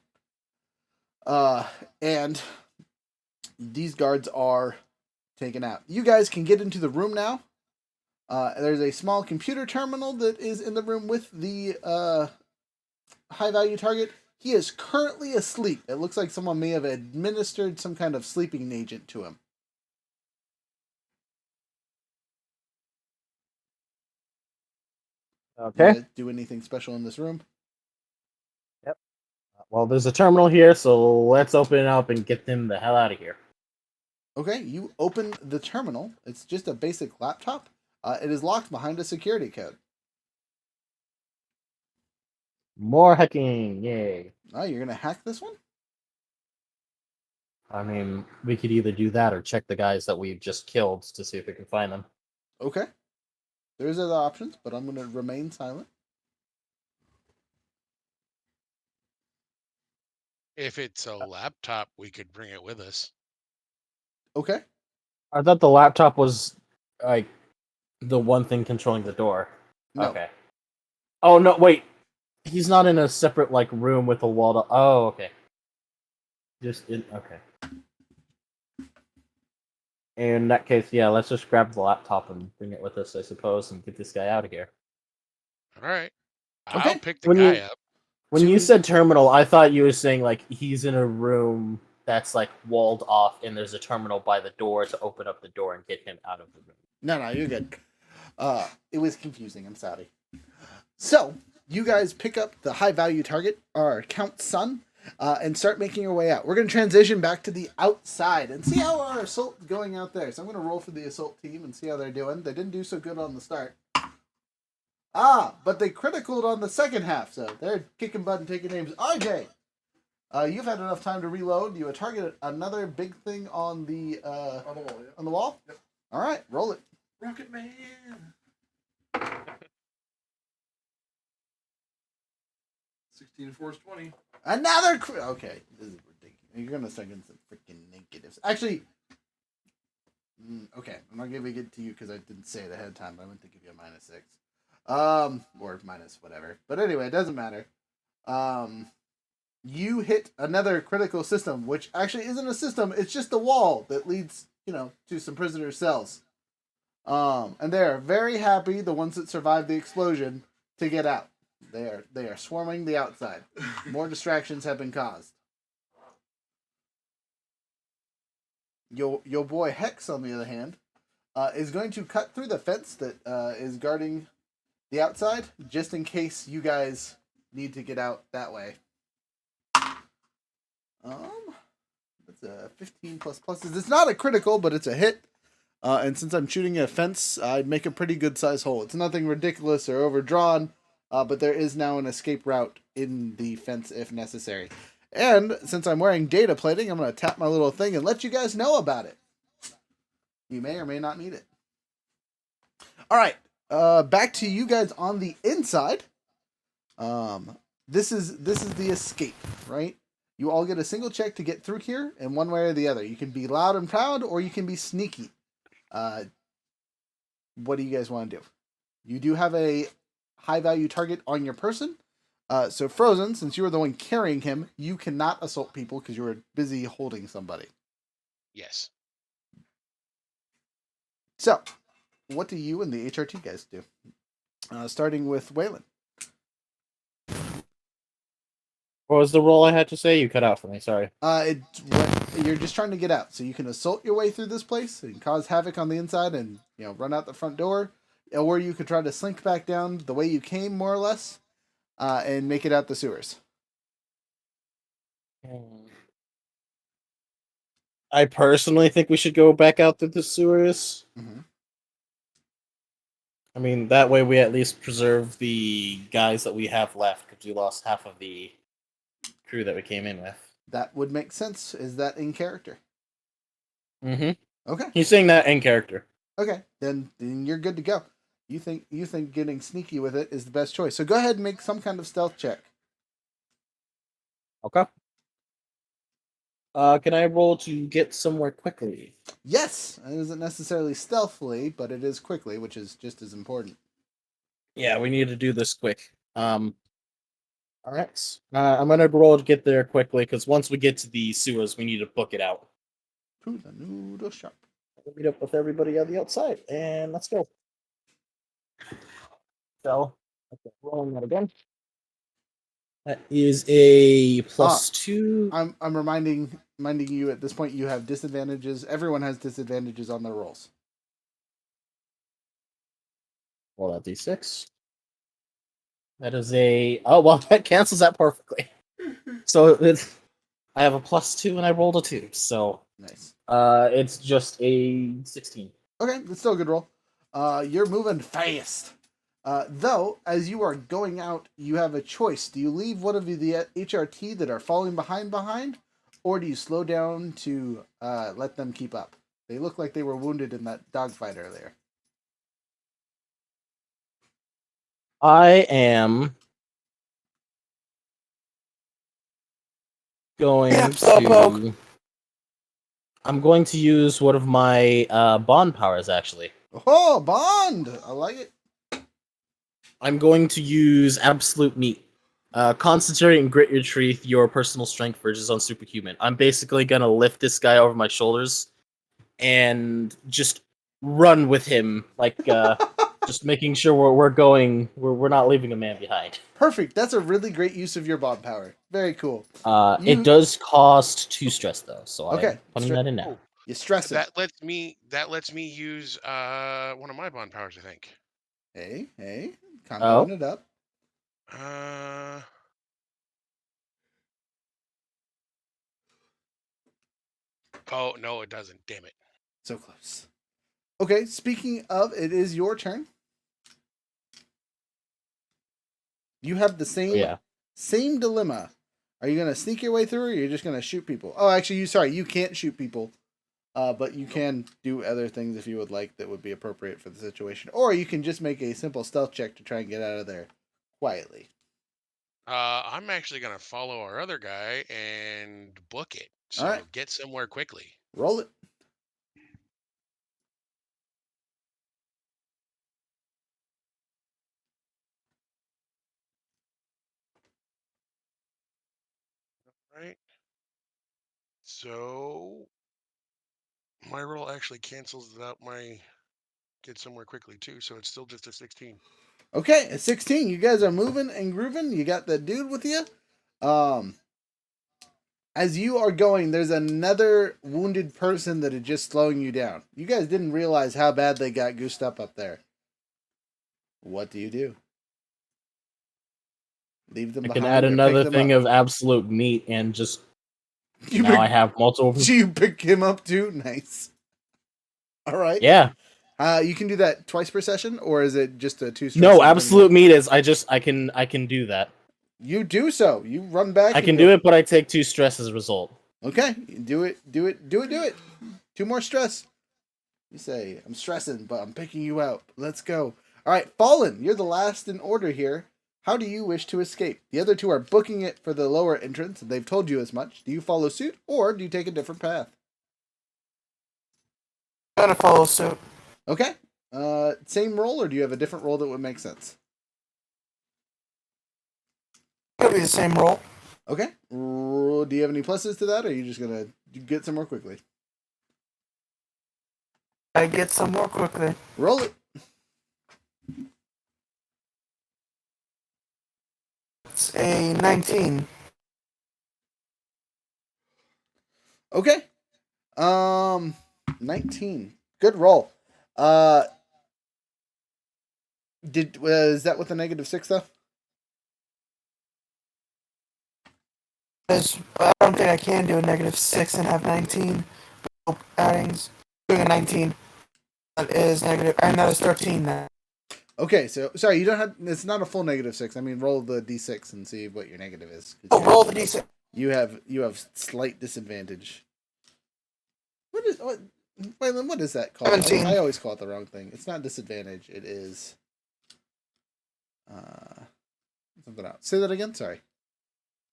And these guards are taken out. You guys can get into the room now. There's a small computer terminal that is in the room with the high value target. He is currently asleep. It looks like someone may have administered some kind of sleeping agent to him. Okay. You guys do anything special in this room? Well, there's a terminal here, so let's open it up and get them the hell out of here. Okay, you open the terminal. It's just a basic laptop. It is locked behind a security code. More hacking, yay. Oh, you're gonna hack this one? I mean, we could either do that or check the guys that we've just killed to see if we can find them. Okay. There's other options, but I'm gonna remain silent. If it's a laptop, we could bring it with us. Okay. I thought the laptop was like the one thing controlling the door. No. Okay. Oh no, wait. He's not in a separate like room with a wall to. Oh, okay. Just in. Okay. In that case, yeah, let's just grab the laptop and bring it with us, I suppose, and get this guy out of here. All right. Okay. I'll pick the When guy you- up. When you said terminal, I thought you were saying like he's in a room that's like walled off, and there's a terminal by the door to open up the door and get him out of the room. No, you're good. It was confusing. I'm sorry. So you guys pick up the high value target, our Count's son, and start making your way out. We're gonna transition back to the outside and see how our assault going out there. So I'm gonna roll for the assault team and see how they're doing. They didn't do so good on the start. But they criticaled on the second half, so they're kicking butt and taking names. RJ, you've had enough time to reload. You target another big thing on the On the wall, yeah. on the wall. Yep. All right, roll it. Rocket Man. 16 and 4 is 20. Another okay, this is ridiculous. You're gonna start getting some freaking negatives. Actually, okay, I'm not giving it to you because I didn't say it ahead of time. But I meant to give you a -6, or minus whatever. But anyway, it doesn't matter. You hit another critical system, which actually isn't a system. It's just a wall that leads, to some prisoner cells. And they are very happy, the ones that survived the explosion, to get out. They are swarming the outside. More distractions have been caused. Your boy Hex, on the other hand, is going to cut through the fence that is guarding the outside, just in case you guys need to get out that way. That's a 15 plus pluses. It's not a critical, but it's a hit. And since I'm shooting a fence, I'd make a pretty good size hole. It's nothing ridiculous or overdrawn, but there is now an escape route in the fence if necessary. And since I'm wearing data plating, I'm going to tap my little thing and let you guys know about it. You may or may not need it. All right, back to you guys on the inside. This is the escape, right? You all get a single check to get through here, in one way or the other. You can be loud and proud, or you can be sneaky. What do you guys want to do? You do have a high value target on your person. So Frozen, since you were the one carrying him, you cannot assault people because you were busy holding somebody. Yes. So, what do you and the HRT guys do? Starting with Waylon. What was the role I had to say? You cut out for me, sorry. You're just trying to get out, so you can assault your way through this place and cause havoc on the inside, and run out the front door, or you could try to slink back down the way you came, more or less, and make it out the sewers. I personally think we should go back out through the sewers. Mm-hmm. I mean, that way we at least preserve the guys that we have left, because we lost half of the crew that we came in with. That would make sense. Is that in character? Mm-hmm. Okay. He's saying that in character. Okay, then you're good to go. You think getting sneaky with it is the best choice. So go ahead and make some kind of stealth check. Okay. Can I roll to get somewhere quickly? Yes, it isn't necessarily stealthily, but it is quickly, which is just as important. Yeah, we need to do this quick. All right. I'm gonna roll to get there quickly because once we get to the sewers, we need to book it out. To the noodle shop. We'll meet up with everybody on the outside, and let's go. fell. Okay, rolling that again. That is a +2. I'm reminding you at this point you have disadvantages. Everyone has disadvantages on their rolls. Roll that d6. That is a... Oh, well, that cancels that perfectly. So I have a +2 and I rolled a 2. So Nice. it's just a 16. Okay, that's still a good roll. You're moving fast. Though, as you are going out, you have a choice. Do you leave one of the HRT that are falling behind, or do you slow down to let them keep up? They look like they were wounded in that dogfight earlier. I am going to... I'm going to use one of my bond powers, actually. Oh, Bond! I like it. I'm going to use Absolute Meat. Concentrate and grit your teeth, your personal strength versus on superhuman. I'm basically going to lift this guy over my shoulders and just run with him, like, just making sure we're not leaving a man behind. Perfect. That's a really great use of your Bond power. Very cool. It does cost 2 stress, though, so Okay. I'm putting that in now. You stress it. That lets me use one of my bond powers, I think. Hey, comboing it up. Oh no, it doesn't. Damn it. So close. Okay, speaking of, it is your turn. You have the same dilemma. Are you gonna sneak your way through, or you're just gonna shoot people? Oh, actually, you can't shoot people. But you can do other things if you would like that would be appropriate for the situation. Or you can just make a simple stealth check to try and get out of there quietly. I'm actually gonna follow our other guy and book it. So All right. get somewhere quickly. Roll it. Right. So my roll actually cancels out my get somewhere quickly too, so it's still just a 16. Okay, at 16, you guys are moving and grooving. You got the dude with you. As you are going, there's another wounded person that is just slowing you down. You guys didn't realize how bad they got goosed up there. What do you do? Leave them behind. I can add or pick another them thing up? of Absolute Meat and just... You now I have multiple... Do you pick him up too? Nice. All right. Yeah. You can do that twice per session, or is it just a 2 stress? No, Absolute Meat is I can do that. You do so. You run back. I can do it, but I take 2 stress as a result. Okay, do it. 2 more stress. You say, I'm stressing, but I'm picking you out. Let's go. All right, Fallen, you're the last in order here. How do you wish to escape? The other 2 are booking it for the lower entrance, and they've told you as much. Do you follow suit, or do you take a different path? I'm gonna follow suit. Okay. Same roll, or do you have a different roll that would make sense? It'll be the same roll. Okay. Do you have any pluses to that, or are you just gonna get some more quickly? I get some more quickly. Roll it. It's a 19. Okay. 19. Good roll. Was that with a -6 though? I don't think I can do a -6 and have 19. Addings. Doing a 19. That is negative. And that is 13 then. Okay, so sorry, you don't have. It's not a full -6. I mean, roll the d6 and see what your negative is. Oh, roll the d6. You have slight disadvantage. Waylon, what is that called? 17. I always call it the wrong thing. It's not disadvantage. It is something else. Say that again. Sorry.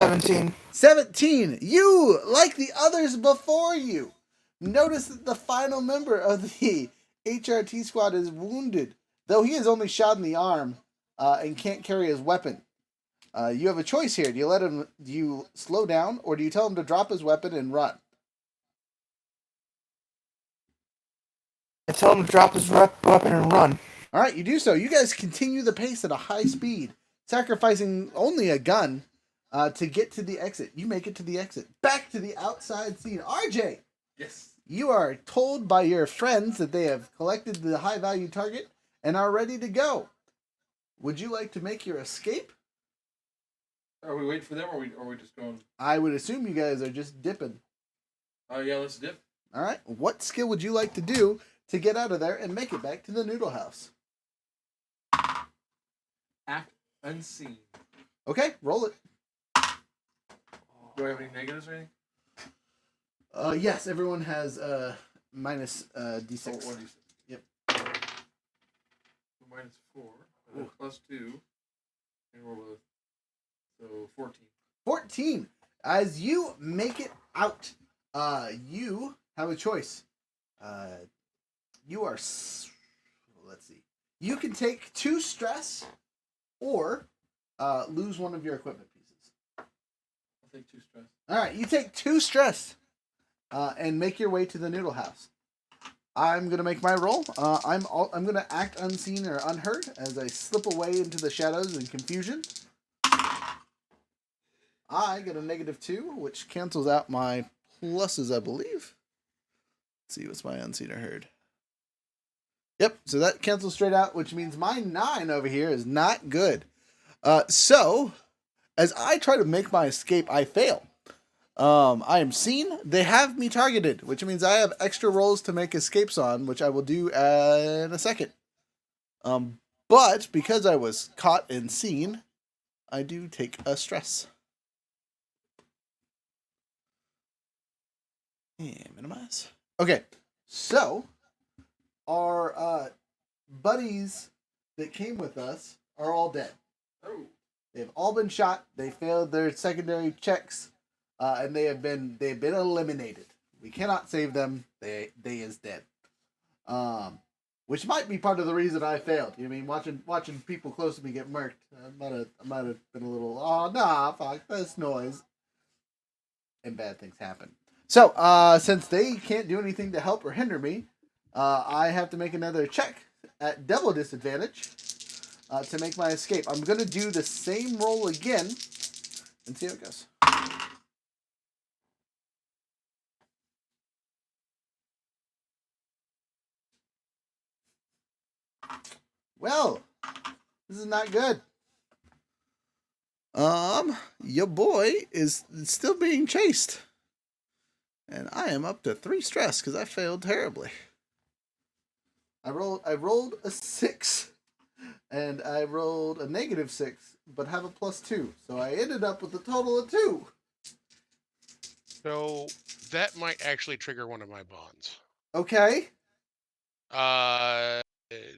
17. 17. You, like the others before you, notice that the final member of the HRT squad is wounded, though he is only shot in the arm and can't carry his weapon. You have a choice here. Do you slow down, or do you tell him to drop his weapon and run? I tell him to drop his weapon and run. All right, you do so. You guys continue the pace at a high speed, sacrificing only a gun to get to the exit. You make it to the exit. Back to the outside scene. RJ, Yes. you are told by your friends that they have collected the high value target and are ready to go. Would you like to make your escape? Are we waiting for them, or are we just going? I would assume you guys are just dipping. Oh yeah, let's dip. All right. What skill would you like to do to get out of there and make it back to the noodle house? Act unseen. Okay, roll it. Do I have any negatives or anything? Yes, everyone has minus d6. Oh, 1d6. Yep. So -4, Ooh. +2, and roll with 14. 14. As you make it out, you have a choice. You are. Let's see. You can take 2 stress, or lose one of your equipment pieces. I'll take 2 stress. All right, you take 2 stress, and make your way to the noodle house. I'm gonna make my roll. I'm gonna act unseen or unheard as I slip away into the shadows and confusion. I get a -2, which cancels out my pluses, I believe. Let's see, what's my unseen or heard? Yep, so that cancels straight out, which means my 9 over here is not good. So, as I try to make my escape, I fail. I am seen. They have me targeted, which means I have extra rolls to make escapes on, which I will do in a second. But because I was caught and seen, I do take a stress. And minimize. Okay, so our buddies that came with us are all dead. Oh. They've all been shot. They failed their secondary checks, and they've been eliminated. We cannot save them. They is dead. Which might be part of the reason I failed. You know what I mean, watching people close to me get murked. I might have been a little, oh nah, fuck this noise, and bad things happen. So since they can't do anything to help or hinder me, I have to make another check at double disadvantage to make my escape. I'm gonna do the same roll again and see how it goes. Well, this is not good. Your boy is still being chased. And I am up to 3 stress because I failed terribly. I rolled a 6. And I rolled a -6, but have a +2. So I ended up with a total of 2. So that might actually trigger one of my bonds. Okay.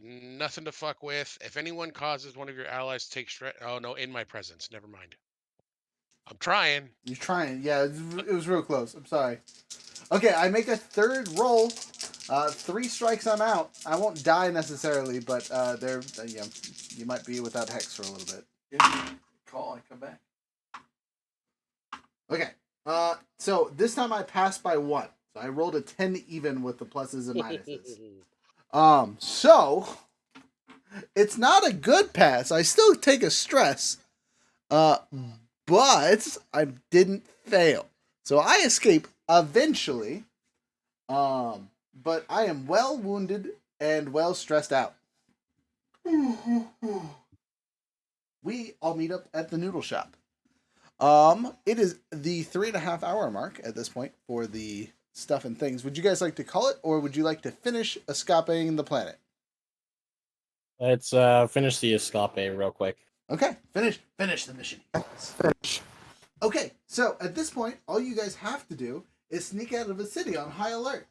Nothing to fuck with. If anyone causes one of your allies to take stress, oh no, in my presence. Never mind. I'm trying. You're trying. Yeah, it was real close. I'm sorry. Okay, I make a 3rd roll. 3 strikes, I'm out. I won't die necessarily, but you might be without hex for a little bit. Yeah. Call. I come back. Okay. So this time I passed by 1. So I rolled a 10 even with the pluses and minuses. So it's not a good pass. I still take a stress. But I didn't fail. So I escape eventually. But I am well wounded and well stressed out. We all meet up at the noodle shop. It is the 3.5 hour mark at this point for the stuff and things. Would you guys like to call it, or would you like to finish escaping the planet? Let's finish the escape real quick. Okay, finish the mission. Finish. Okay, so at this point, all you guys have to do is sneak out of a city on high alert.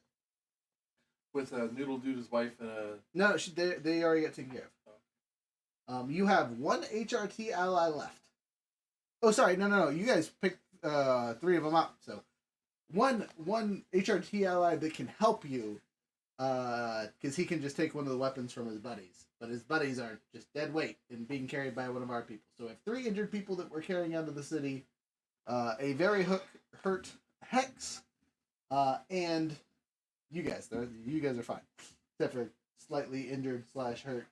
With Noodle Dude's wife and a. No, they already got taken care of. You have 1 HRT ally left. Oh, sorry, no. You guys picked 3 of them up. So one HRT ally that can help you, because he can just take one of the weapons from his buddies. But his buddies are just dead weight and being carried by one of our people. So we have 3 injured people that we're carrying out of the city, a very hurt Hex, and you guys. You guys are fine, except for slightly injured / hurt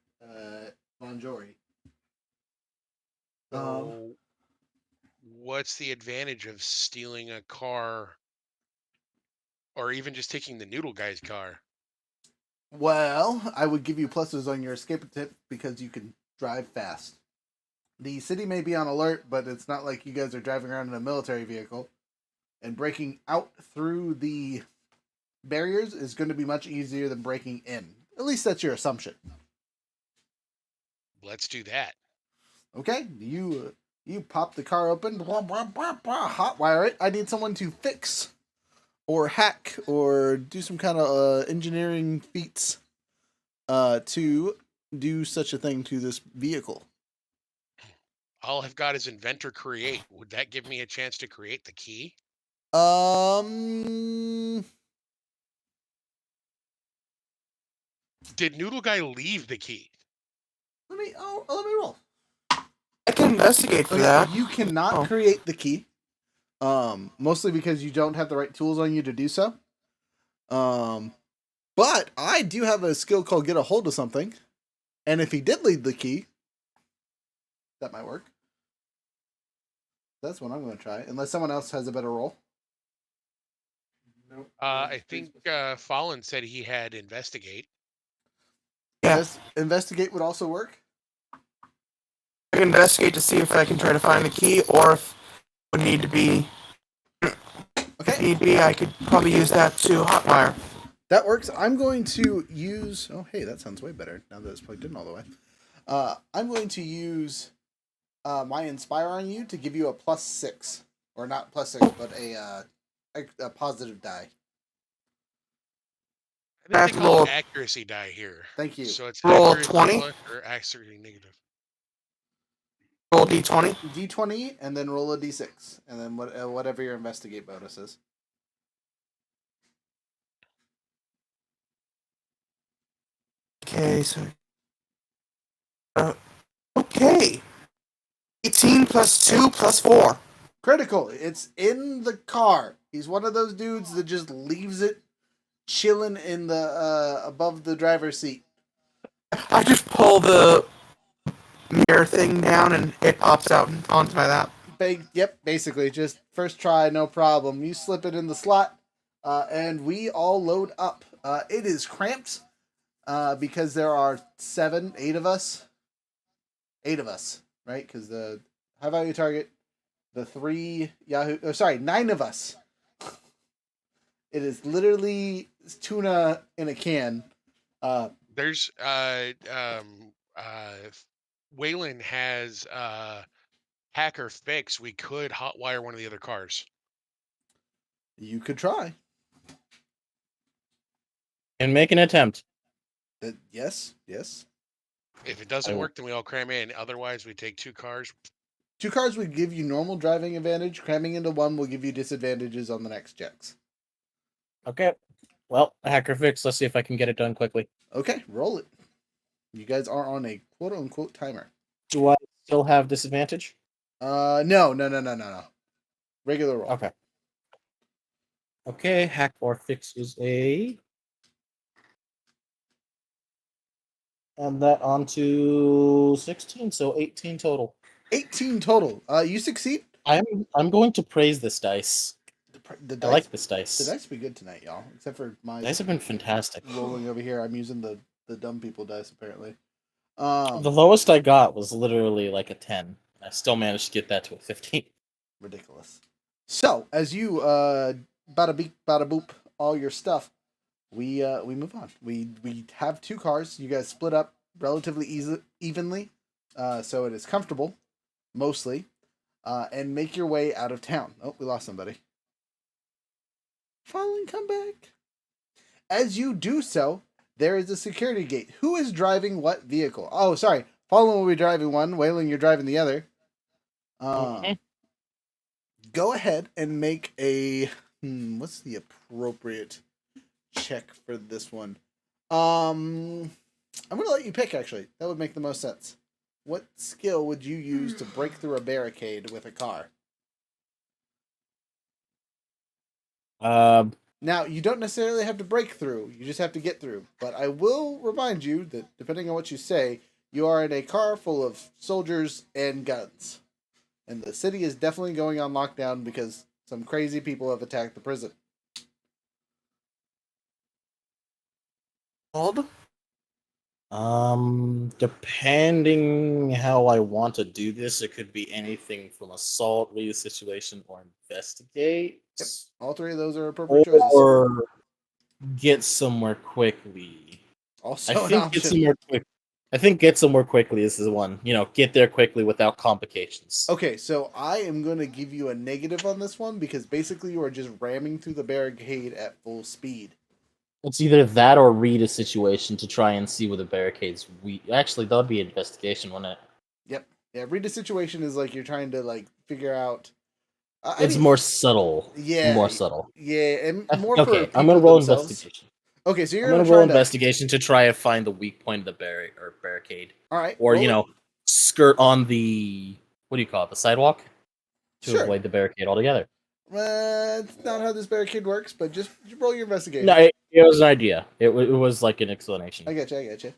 Bonjour. So, what's the advantage of stealing a car, or even just taking the noodle guy's car? Well, I would give you pluses on your escape tip because you can drive fast. The city may be on alert, but it's not like you guys are driving around in a military vehicle. And breaking out through the barriers is going to be much easier than breaking in. At least that's your assumption. Let's do that. Okay, you pop the car open, blah, blah, blah, blah, hotwire it. I need someone to fix or hack or do some kind of engineering feats to do such a thing to this vehicle. All I've got is inventor create. Would that give me a chance to create the key? Um, Did Noodle Guy leave the key? let me roll. I can investigate for that. You cannot create the key. Mostly because you don't have the right tools on you to do so. But I do have a skill called get a hold of something. And if he did leave the key, that might work. That's what I'm going to try. Unless someone else has a better roll. Nope. I think Fallen said he had investigate. Yeah. Investigate would also work. I can investigate to see if I can try to find the key, or if it would need to be. If need be, I could probably use that to hotwire. That works. I'm going to use... Oh, hey, that sounds way better now that it's plugged in all the way. I'm going to use my Inspire on you to give you a +6. Or not +6, but a positive die. I think they call it accuracy die here. Thank you. So it's Roll accuracy 20? plus or accuracy negative. Roll d20. D20, and then roll a D6. And then whatever your investigate bonus is. Okay, so. Okay. 18 plus 2 plus 4. Critical. It's in the car. He's one of those dudes that just leaves it chilling in the above the driver's seat. I just pull the mirror thing down and it pops out onto my lap. Yep, basically. Just first try, no problem. You slip it in the slot, and we all load up. It is cramped because there are 8 of us. 8 of us, right? Because the high value target, the 3 Yahoo... Oh, sorry, 9 of us. It is literally tuna in a can. There's Waylon has hacker fix. We could hotwire one of the other cars. You could try. And make an attempt. Yes. If it doesn't work, then we all cram in. Otherwise, we take 2 cars. 2 cars would give you normal driving advantage. Cramming into 1 will give you disadvantages on the next checks. Okay. Well, hacker fix. Let's see if I can get it done quickly. Okay, roll it. You guys are on a quote-unquote timer. Do I still have disadvantage? No. Regular roll. Okay. Okay, hack or fix is a... And that on to 16, so 18 total. 18 total. You succeed. I'm going to praise this dice. The I dice, like this dice. the dice be good tonight, y'all. Except for my Dice have been fantastic. rolling over here. I'm using the dumb people dice apparently. The lowest I got was literally like a 10. I still managed to get that to a 15. Ridiculous. So as you bada beep bada boop all your stuff, we move on. We have 2 cars. You guys split up relatively evenly, so it is comfortable, mostly, and make your way out of town. Oh, we lost somebody. Fallen, come back. As you do so, there is a security gate. Who is driving what vehicle? Oh, sorry. Fallen will be driving one. Waylon, you're driving the other. Go ahead and make a... what's the appropriate check for this one? I'm going to let you pick, actually. That would make the most sense. What skill would you use to break through a barricade with a car? Now, you don't necessarily have to break through. You just have to get through. But I will remind you that, depending on what you say, You are in a car full of soldiers and guns. And the city is definitely going on lockdown because some crazy people have attacked the prison. Called? Depending how I want to do this, it could be anything from assault, read a situation, or investigate. Yep. All three of those are appropriate choices. Or get somewhere quickly. Also I an think get option. somewhere quick. I think get somewhere quickly is the one. Get there quickly without complications. Okay, so I am going to give you a negative on this one because basically you are just ramming through the barricade at full speed. It's either that or read a situation to try and see where the barricades. Actually, that'd be an investigation, wouldn't it? Yep. Yeah, read a situation is like you're trying to figure out. It's more subtle. Yeah. More subtle. Yeah, and more for Okay, people I'm gonna roll themselves. investigation. Okay, so you're I'm gonna gonna roll try investigation to try and find the weak point of the barricade, All right. or roll it. skirt on the what do you call it, the sidewalk, to Sure. avoid the barricade altogether. It's not how this barricade works, but just roll your investigation. No, it was an idea. It was like an explanation. I get you.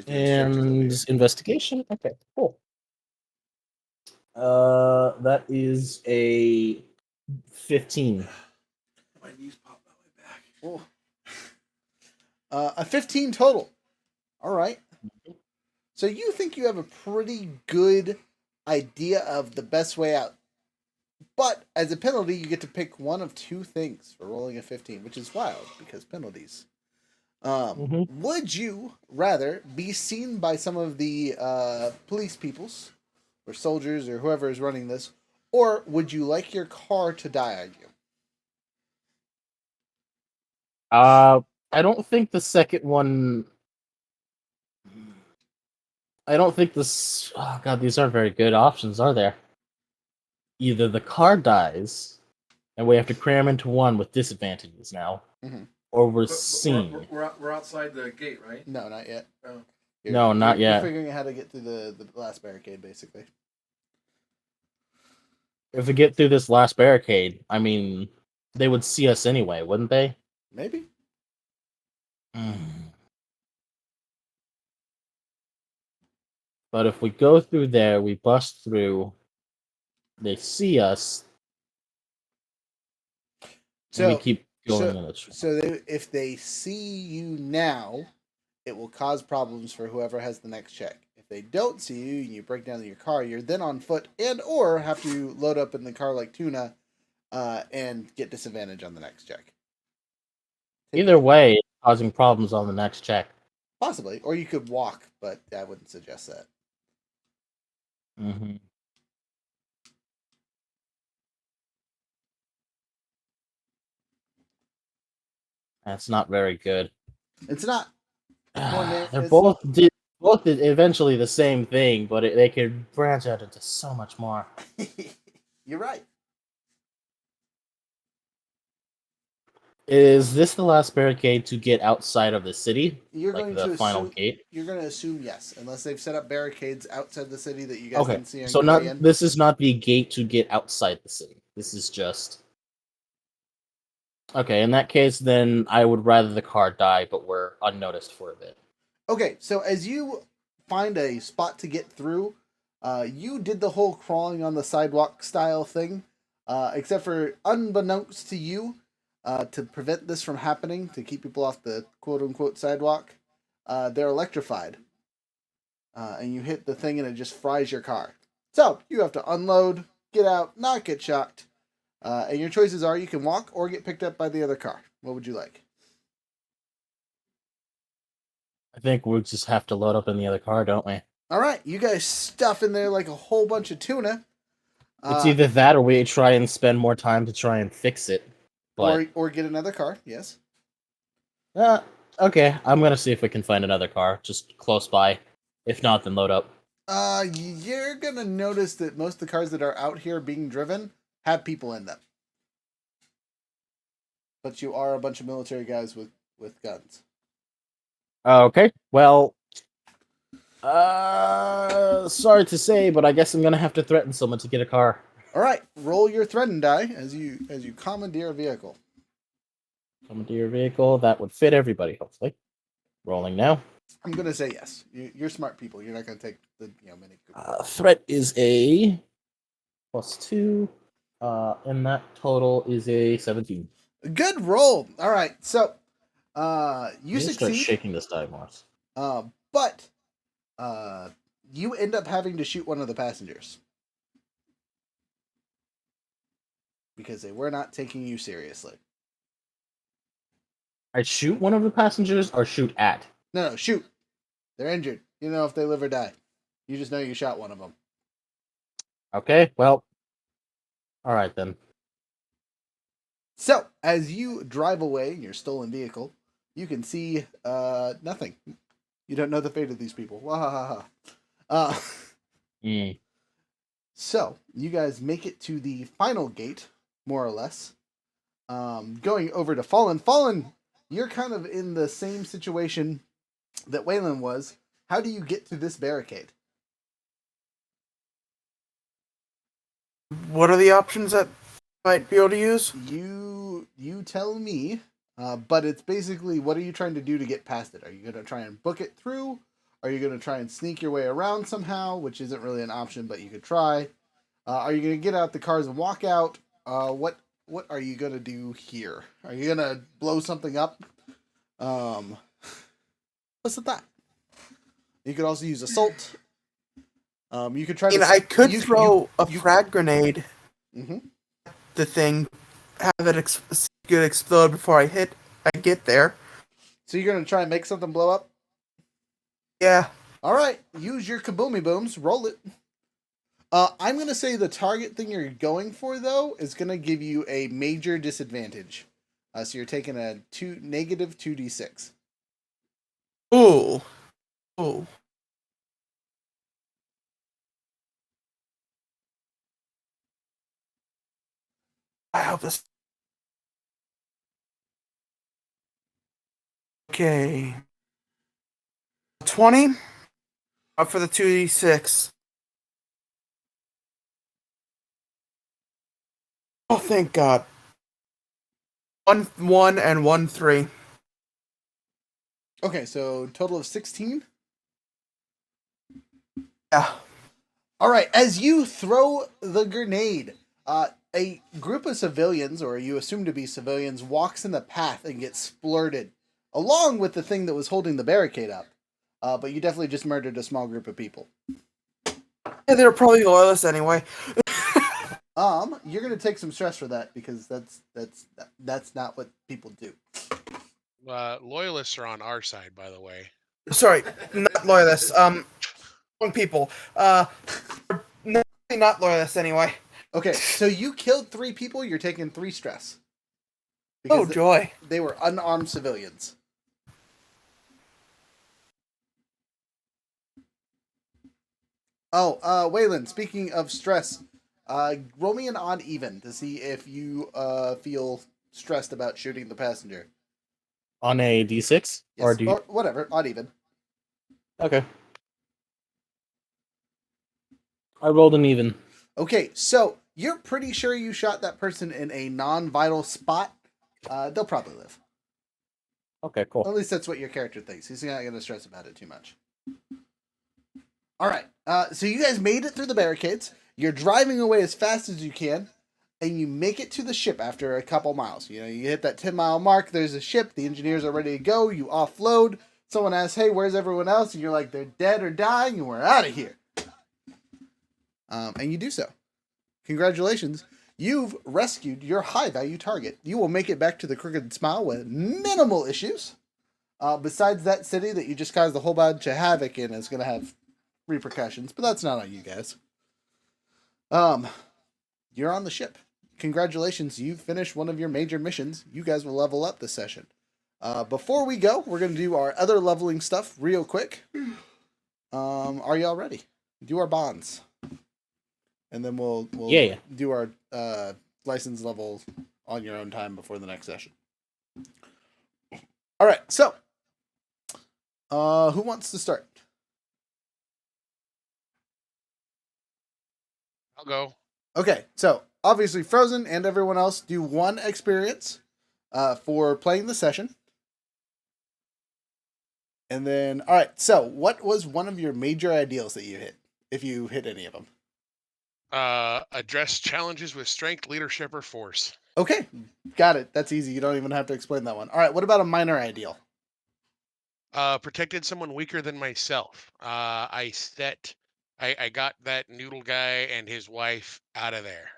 And investigation. Okay, cool. That is a 15. My knees popped out my back. Oh. A 15 total. All right. So you think you have a pretty good idea of the best way out. But as a penalty, you get to pick one of two things for rolling a 15, which is wild because penalties. Would you rather be seen by some of the police peoples or soldiers or whoever is running this, or would you like your car to die on you? I don't think the second one. I don't think this. Oh god, these aren't very good options, are there? Either the car dies, and we have to cram into one with disadvantages now, or we're seen. We're outside the gate, right? No, not yet. Oh. No, not yet. You're figuring out how to get through the last barricade, basically. If we get through this last barricade, I mean, they would see us anyway, wouldn't they? Maybe. But if we go through there, we bust through, they see us, and we keep going in the trail. So if they see you now, it will cause problems for whoever has the next check. If they don't see you and you break down your car, you're then on foot and or have to load up in the car like tuna and get disadvantage on the next check. Either way, it's causing problems on the next check. Possibly. Or you could walk, but I wouldn't suggest that. That's not very good. It's not. They're both eventually the same thing, but they could branch out into so much more. You're right. Is this the last barricade to get outside of the city? You're like going the to final assume, gate? You're going to assume yes, unless they've set up barricades outside the city that you guys can see. So this is not the gate to get outside the city. This is just okay. In that case, then I would rather the car die, but we're unnoticed for a bit. Okay, so as you find a spot to get through, you did the whole crawling on the sidewalk style thing, except for unbeknownst to you, to prevent this from happening, to keep people off the quote-unquote sidewalk, they're electrified. And you hit the thing and it just fries your car. So, you have to unload, get out, not get shocked. And your choices are you can walk or get picked up by the other car. What would you like? I think we'll just have to load up in the other car, don't we? Alright, you guys stuff in there like a whole bunch of tuna. It's either that or we try and spend more time to try and fix it. But or get another car, yes. Okay, I'm gonna see if we can find another car just close by. If not, then load up. You're gonna notice that most of the cars that are out here being driven have people in them. But you are a bunch of military guys with guns. Okay, well, sorry to say, but I guess I'm gonna have to threaten someone to get a car. All right, roll your threaten die as you commandeer a vehicle. Commandeer a vehicle that would fit everybody, hopefully. Rolling now. I'm gonna say yes. You're smart people. You're not gonna take the mini Cooper. Threat is a +2, and that total is a 17. Good roll. All right, so you You start succeed. shaking this die, Morris. But you end up having to shoot one of the passengers because they were not taking you seriously. I shoot one of the passengers or shoot at? No, shoot. They're injured. You don't know if they live or die. You just know you shot one of them. Okay, well, all right then. So, as you drive away in your stolen vehicle, you can see nothing. You don't know the fate of these people. Wahaha. So, you guys make it to the final gate, more or less. Going over to Fallen. Fallen, you're kind of in the same situation that Waylon was. How do you get to this barricade? What are the options that might be able to use? You tell me. But it's basically, what are you trying to do to get past it? Are you going to try and book it through? Are you going to try and sneak your way around somehow, which isn't really an option, but you could try? Are you going to get out the cars and walk out? What are you going to do here? Are you going to blow something up? What's that? You could also use assault. You could try to. I could throw a frag grenade. Mm-hmm. The thing, have it explode before I get there. So you're gonna try and make something blow up? Yeah. All right. Use your kaboomy booms. Roll it. I'm gonna say the target thing you're going for though is gonna give you a major disadvantage. So you're taking a negative 2d6. Ooh. I hope this. Okay. 20. Up for the 2d6. Oh, thank God. 1 and 1 3. Okay, so total of 16. Yeah. All right. As you throw the grenade, a group of civilians, or you assume to be civilians, walks in the path and gets splurted, along with the thing that was holding the barricade up. But you definitely just murdered a small group of people. Yeah, they were probably loyalists anyway. You're gonna take some stress for that because that's not what people do. Loyalists are on our side, by the way. Sorry, not loyalists. Wrong people. Not loyalists anyway. Okay, so you killed 3 people. You're taking 3 stress. Oh joy! They were unarmed civilians. Oh, Waylon. Speaking of stress, roll me an odd even to see if you feel stressed about shooting the passenger. On a d6? Yes, Or do you... or whatever, odd even. Okay. I rolled an even. Okay, so you're pretty sure you shot that person in a non-vital spot. They'll probably live. Okay, cool. At least that's what your character thinks. He's not going to stress about it too much. All right. So you guys made it through the barricades. You're driving away as fast as you can, and you make it to the ship after a couple miles. You hit that 10-mile mark. There's a ship. The engineers are ready to go. You offload. Someone asks, "Hey, where's everyone else?" And you're like, "They're dead or dying, and we're out of here." And you do so. Congratulations. You've rescued your high-value target. You will make it back to the Crooked Smile with minimal issues. Besides that city that you just caused a whole bunch of havoc in is going to have repercussions, but that's not on you guys. You're on the ship. Congratulations, you've finished one of your major missions. You guys will level up this session. Before we go, we're going to do our other leveling stuff real quick. Are y'all ready? Do our bonds. And then we'll do our license level on your own time before the next session. All right, so who wants to start? I'll go. Okay, so obviously Frozen and everyone else do 1 experience for playing the session. And then, all right. So, what was one of your major ideals that you hit, if you hit any of them? Address challenges with strength, leadership, or force. Okay, got it. That's easy. You don't even have to explain that one. All right. What about a minor ideal? Protected someone weaker than myself. I got that noodle guy and his wife out of there.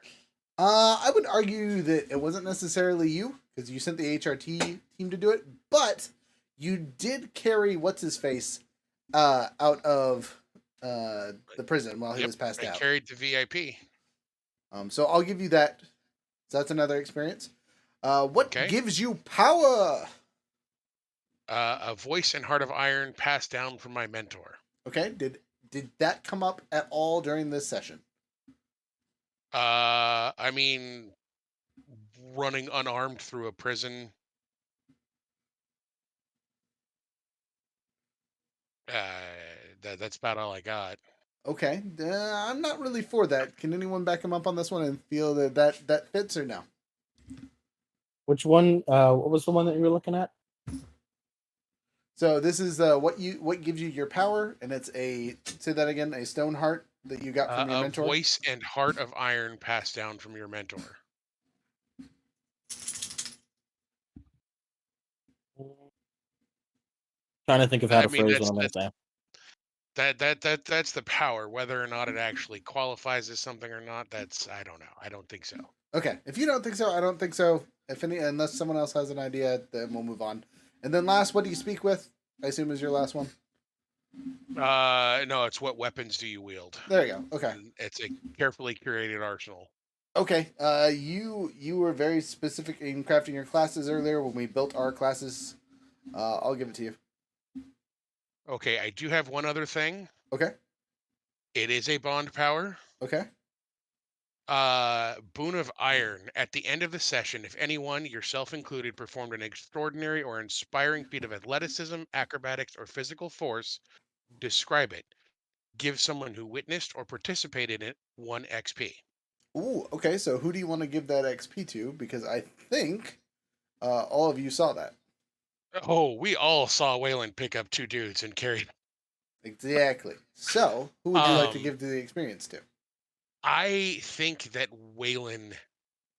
I would argue that it wasn't necessarily you because you sent the HRT team to do it, but you did carry what's his face out of the prison while he Yep, was passed I out. carried the VIP. So I'll give you that. So that's another experience. What Okay. gives you power? A voice and heart of iron passed down from my mentor. Okay, did that come up at all during this session? I mean, running unarmed through a prison. That's about all I got. Okay, I'm not really for that. Can anyone back him up on this one and feel that fits or no? Which one? What was the one that you were looking at? So this is what gives you your power, and it's say that again, a stone heart that you got from your A mentor. voice and heart of iron passed down from your mentor. Trying to think of how to I mean, phrase what I'm going to say. that's the power. Whether or not it actually qualifies as something or not, I don't know. I don't think so. Okay, if you don't think so, I don't think so. Unless someone else has an idea, then we'll move on. And then last, what do you speak with? I assume is your last one. No, it's what weapons do you wield? There you go. Okay. And it's a carefully curated arsenal. Okay. You were very specific in crafting your classes earlier when we built our classes. I'll give it to you. Okay, I do have one other thing. Okay. It is a bond power. Okay. Boon of Iron. At the end of the session, if anyone, yourself included, performed an extraordinary or inspiring feat of athleticism, acrobatics, or physical force, describe it. Give someone who witnessed or participated in it 1 XP. Ooh. Okay. So who do you want to give that XP to? Because I think all of you saw that. Oh, we all saw Wayland pick up 2 dudes and carry. Exactly. So who would you like to Um, give the experience to? I think that Wayland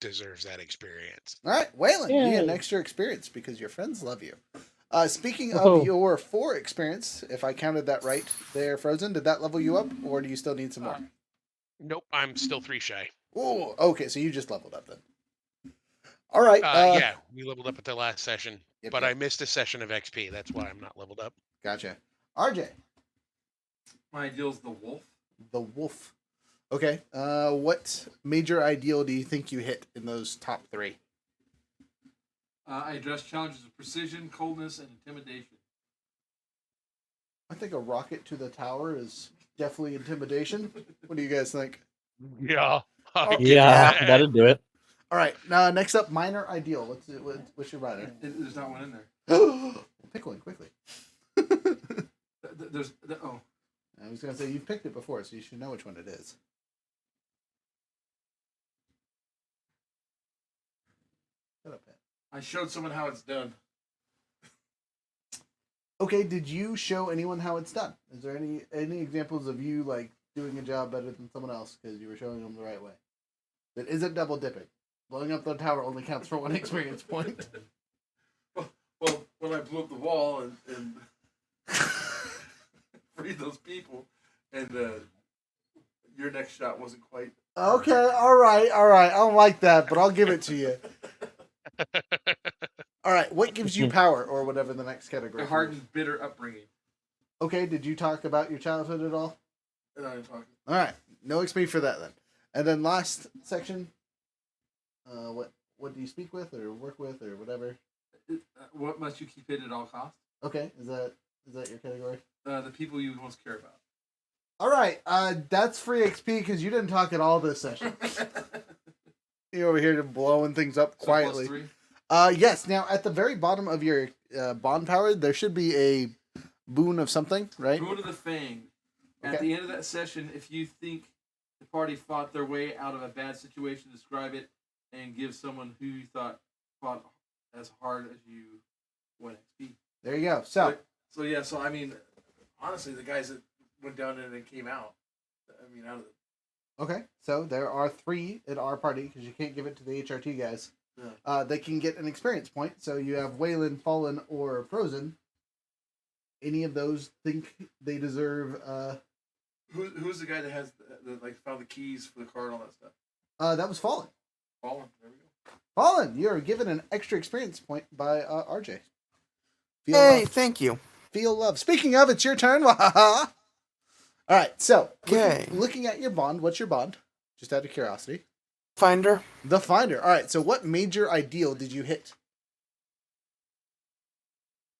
deserves that experience. All right, Waylon, you get an Yay. extra experience because your friends love you. Speaking Whoa. of your 4 experience, if I counted that right there, Frozen, did that level you up, or do you still need some more? Nope, I'm still 3 shy. Oh, okay, so you just leveled up then. All right. Yeah, we leveled up at the last session, Yep, but yep. I missed a session of XP. That's why I'm not leveled up. Gotcha. RJ, My ideal's the wolf. the wolf. Okay. What major ideal do you think you hit in those top 3? I address challenges of precision, coldness, and intimidation. I think a rocket to the tower is definitely intimidation. What do you guys think? Yeah. Oh, Yeah, that'd do it. All right. Next up, minor ideal. What's your minor? There's not one in there. Pick one quickly. Oh, I was gonna say you've picked it before, so you should know which one it is. Shut up, Pat. I showed someone how it's done. Okay, did you show anyone how it's done? Is there any examples of you like doing a job better than someone else because you were showing them the right way? That isn't double dipping. Blowing up the tower only counts for 1 experience point. Well, when I blew up the wall and freed those people, and your next shot wasn't quite. Okay, all right. I don't like that, but I'll give it to you. All right, what gives you power, or whatever the next category? A hardened, bitter upbringing. Okay, did you talk about your childhood at all? And I'm talking. All right, no XP for that then. And then last section, what do you speak with or work with or whatever? What must you keep hidden at all costs? Okay, is that your category? The people you most care about. All right, that's free XP because you didn't talk at all this session. You're over here blowing things up So quietly. +3? Yes. Now at the very bottom of your bond power, there should be a boon of something, right? Boon of the Fang. Okay. At the end of that session, if you think the party fought their way out of a bad situation, describe it and give someone who you thought fought as hard as you 1 XP. There you go. So So yeah, so I mean, honestly, the guys that went down and then came out. I mean, out of the Okay, so there are 3 at our party because you can't give it to the HRT guys. Yeah. They can get an experience point. So you have Wayland, Fallen, or Frozen. Any of those think they deserve? Who's the guy that has like found the keys for the car and all that stuff? That was Fallen. Fallen. There we go. Fallen, you're given an extra experience point by RJ. Feel Hey, love. thank you. Feel love. Speaking of, it's your turn. All right, so Okay. looking at your bond, what's your bond? Just out of curiosity. Finder. The Finder. All right, so what major ideal did you hit?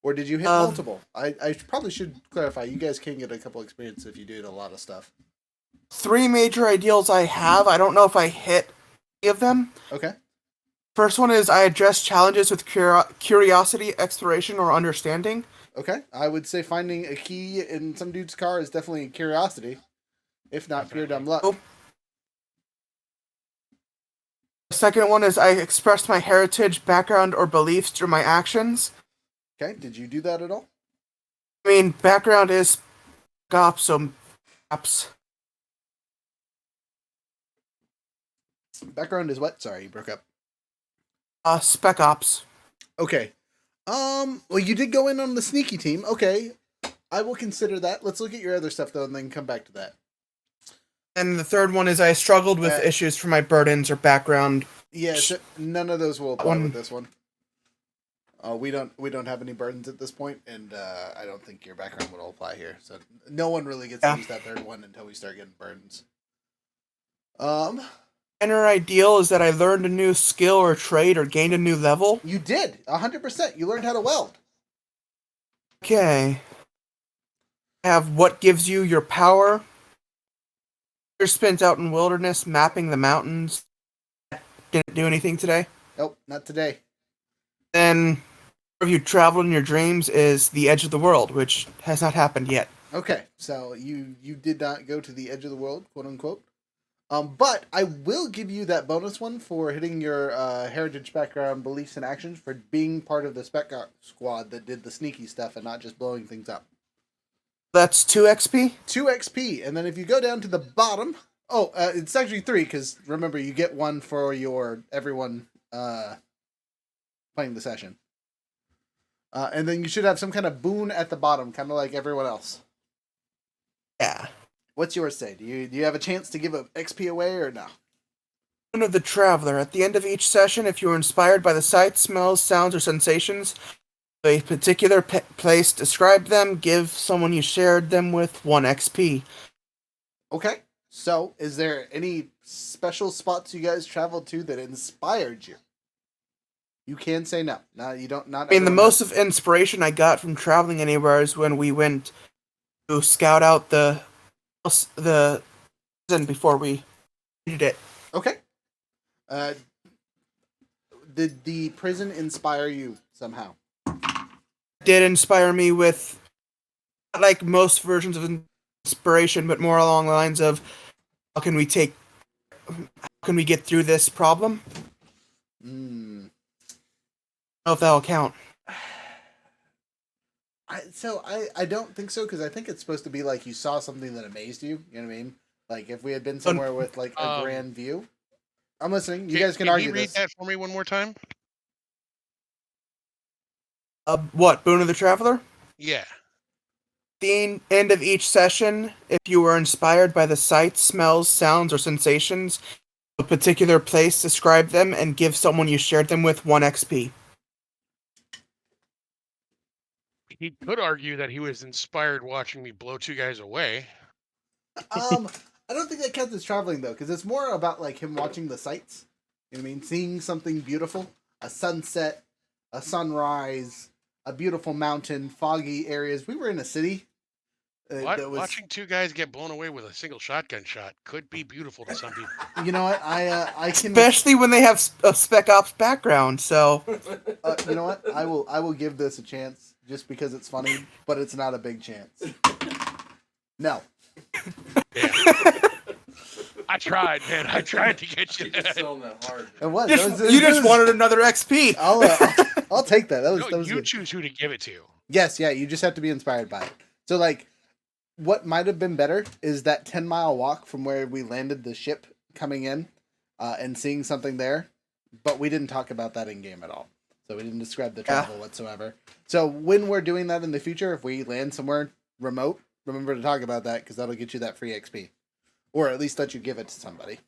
Or did you hit multiple? I probably should clarify. You guys can get a couple experience if you did a lot of stuff. 3 major ideals I have. I don't know if I hit any of them. Okay. First one is I address challenges with curiosity, exploration, or understanding. Okay. I would say finding a key in some dude's car is definitely curiosity, if not pure dumb luck. Oh. The second one is I express my heritage, background, or beliefs through my actions. Okay. Did you do that at all? I mean, background is ops, so perhaps. Background is what? Sorry, you broke up. Spec ops. Okay. Well, you did go in on the sneaky team. Okay. I will consider that. Let's look at your other stuff, though, and then come back to that. And the third one is I struggled with issues for my burdens or background. Yeah, none of those will apply with this one. We don't have any burdens at this point, and I don't think your background will apply here. So no one really gets to use that third one until we start getting burdens. Inner ideal is that I learned a new skill or trade or gained a new level. You did 100%. You learned how to weld. Okay. I have what gives you your power. You're spent out in wilderness, mapping the mountains. Didn't do anything today. Nope, not today. Then, where you traveled in your dreams is the edge of the world, which has not happened yet. Okay, so you did not go to the edge of the world, quote unquote. But I will give you that bonus one for hitting your heritage, background, beliefs, and actions for being part of the spec squad that did the sneaky stuff and not just blowing things up. That's 2 XP? 2 XP, and then if you go down to the bottom... Oh, it's actually 3, because remember, you get 1 for everyone playing the session. And then you should have some kind of boon at the bottom, kind of like everyone else. Yeah. What's yours say? Do you have a chance to give a XP away or no? Boon of the Traveler. At the end of each session, if you are inspired by the sights, smells, sounds, or sensations of a particular place, describe them, give someone you shared them with 1 XP. Okay. So, is there any special spots you guys traveled to that inspired you? You can say no. No, you don't. Not. I mean, the most of inspiration I got from traveling anywhere is when we went to scout out the prison before we did it. Okay. Did the prison inspire you somehow? Did inspire me with, not like most versions of inspiration, but more along the lines of how can we get through this problem? I don't know if that'll count. I don't think so, because I think it's supposed to be like you saw something that amazed you. You know what I mean? Like if we had been somewhere with like a grand view. I'm listening. You guys can argue read this. that for me one more time? What, Boon of the Traveler? Yeah. The end of each session, if you were inspired by the sights, smells, sounds, or sensations of a particular place, describe them and give someone you shared them with 1 XP. He could argue that he was inspired watching me blow 2 guys away. I don't think that counts as traveling though, because it's more about like him watching the sights. You know what I mean? Seeing something beautiful, a sunset, a sunrise, a beautiful mountain, foggy areas. We were in a city. Watching 2 guys get blown away with a single shotgun shot could be beautiful to some people. You know what? I can, especially when they have a spec ops background. So, you know what? I will give this a chance just because it's funny, but it's not a big chance. No. Yeah. I tried, man. I tried to get you. It's selling that hard. It was. You just wanted another XP. I'll take that. That was You good. choose who to give it to. Yes, yeah, you just have to be inspired by it. So, like, what might have been better is that 10-mile walk from where we landed the ship coming in and seeing something there, but we didn't talk about that in game at all. So we didn't describe the travel whatsoever. So when we're doing that in the future, if we land somewhere remote, remember to talk about that because that'll get you that free XP. Or at least let you give it to somebody.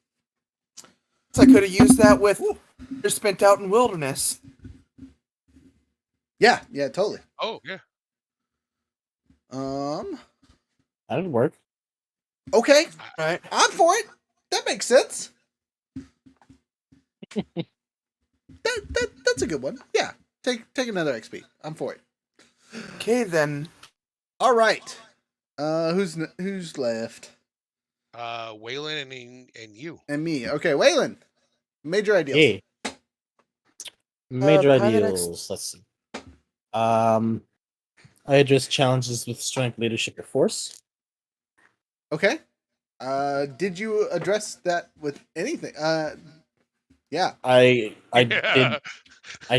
So I could have used that with years spent out in wilderness. Yeah, totally. Oh, yeah. That'd work. Okay, Right. I'm for it. That makes sense. That's a good one. Yeah, take another XP. I'm for it. Okay, then. All right. Who's left? Waylon and you. And me. Okay, Waylon. Major ideals. Hey. Major Pilot ideals. Let's see. I address challenges with strength, leadership, or force. Okay. Did you address that with anything? Yeah. I Yeah.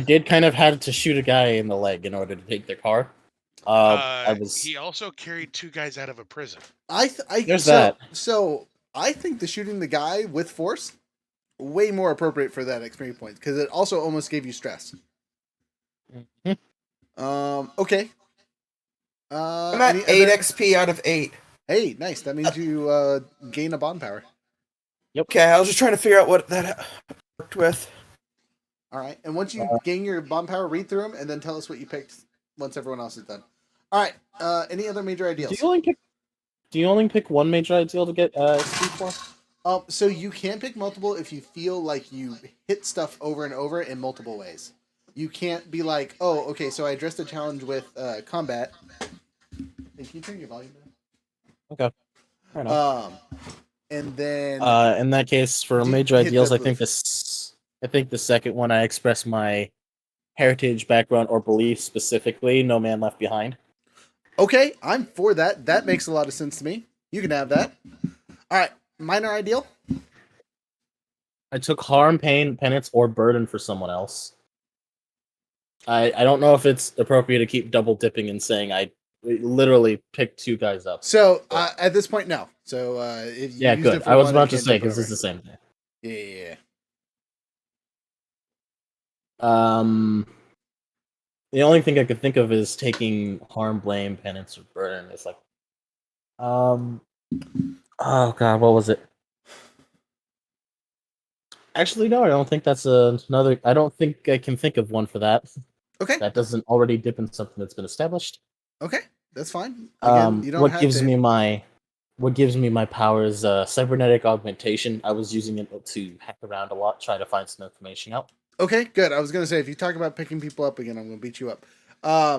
did kind of had to shoot a guy in the leg in order to take their car. I was He also carried 2 guys out of a prison. There's that. So I think the shooting the guy with force way more appropriate for that experience point because it also almost gave you stress. Okay. I'm at 8 XP out of 8. Hey, nice. That means you gain a bond power. Okay, I was just trying to figure out what that worked with. All right. And once you gain your bond power, read through them and then tell us what you picked once everyone else is done. All right. Any other major ideals? Do you only pick one major ideal to get XP for? So you can pick multiple if you feel like you hit stuff over and over in multiple ways. You can't be like, oh, okay, so I addressed the challenge with combat. Hey, can you turn your volume down? Okay. Fair enough. And then in that case, for major hit ideals, the I think the second one I express my heritage, background, or belief specifically. No Man Left Behind. Okay, I'm for that. That makes a lot of sense to me. You can have that. All right, minor ideal. I took harm, pain, penance, or burden for someone else. I don't know if it's appropriate to keep double dipping and saying I literally picked 2 guys up. So at this point, no. So if you used good. it for I was one, about you to can't say dip because over. it's the same thing. Yeah. The only thing I could think of is taking harm, blame, penance, or burden. It's like, oh god, what was it? Actually, no, I don't think that's another. I don't think I can think of one for that. Okay. That doesn't already dip in something that's been established. Okay, that's fine. Again, you don't what have gives to. What gives me my powers? Cybernetic augmentation. I was using it to hack around a lot, try to find some information out. Okay, good. I was gonna say if you talk about picking people up again, I'm gonna beat you up.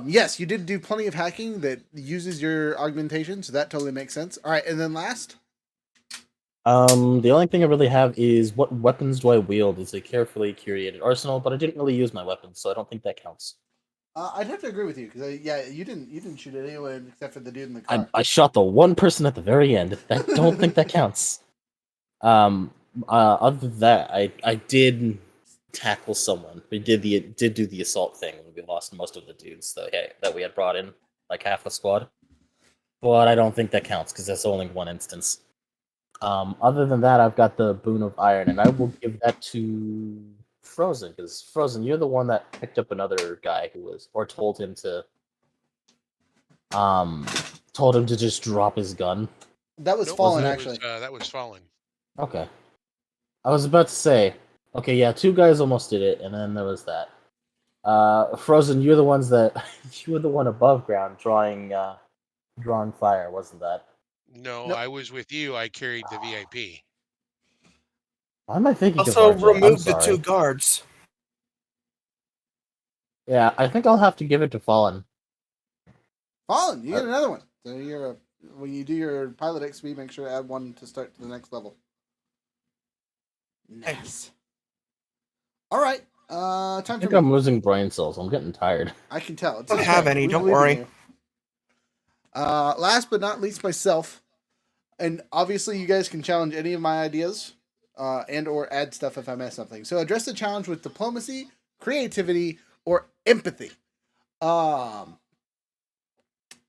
Yes, you did do plenty of hacking that uses your augmentation, so that totally makes sense. All right, and then last. The only thing I really have is what weapons do I wield? It's a carefully curated arsenal, but I didn't really use my weapons, so I don't think that counts. I'd have to agree with you because you didn't shoot at anyone except for the dude in the car. I shot the one person at the very end. I don't think that counts. Other than that, I did tackle someone. We did do the assault thing when we lost most of the dudes that we had brought in, like half the squad. But I don't think that counts because that's only one instance. Other than that, I've got the Boon of Iron, and I will give that to Frozen, because Frozen, you're the one that picked up another guy or told him to just drop his gun. That was Nope, Fallen, that actually. that was Fallen. Okay. I was about to say, okay, yeah, 2 guys almost did it, and then there was that. Frozen, you were the one above ground drawing fire, wasn't that? No, Nope. I was with you. I carried the VIP. Why am I thinking Also, of Arjo? I'm remove the sorry. 2 guards. Yeah, I think I'll have to give it to Fallen. Fallen, you get another one. So when you do your pilot XP, make sure to add one to start to the next level. Nice. All right. I Time think for me. I'm losing brain cells. I'm getting tired. I can tell. Don't have any, We don't believe in worry. you. Last but not least, myself. And obviously, you guys can challenge any of my ideas, and or add stuff if I miss something. So address the challenge with diplomacy, creativity, or empathy.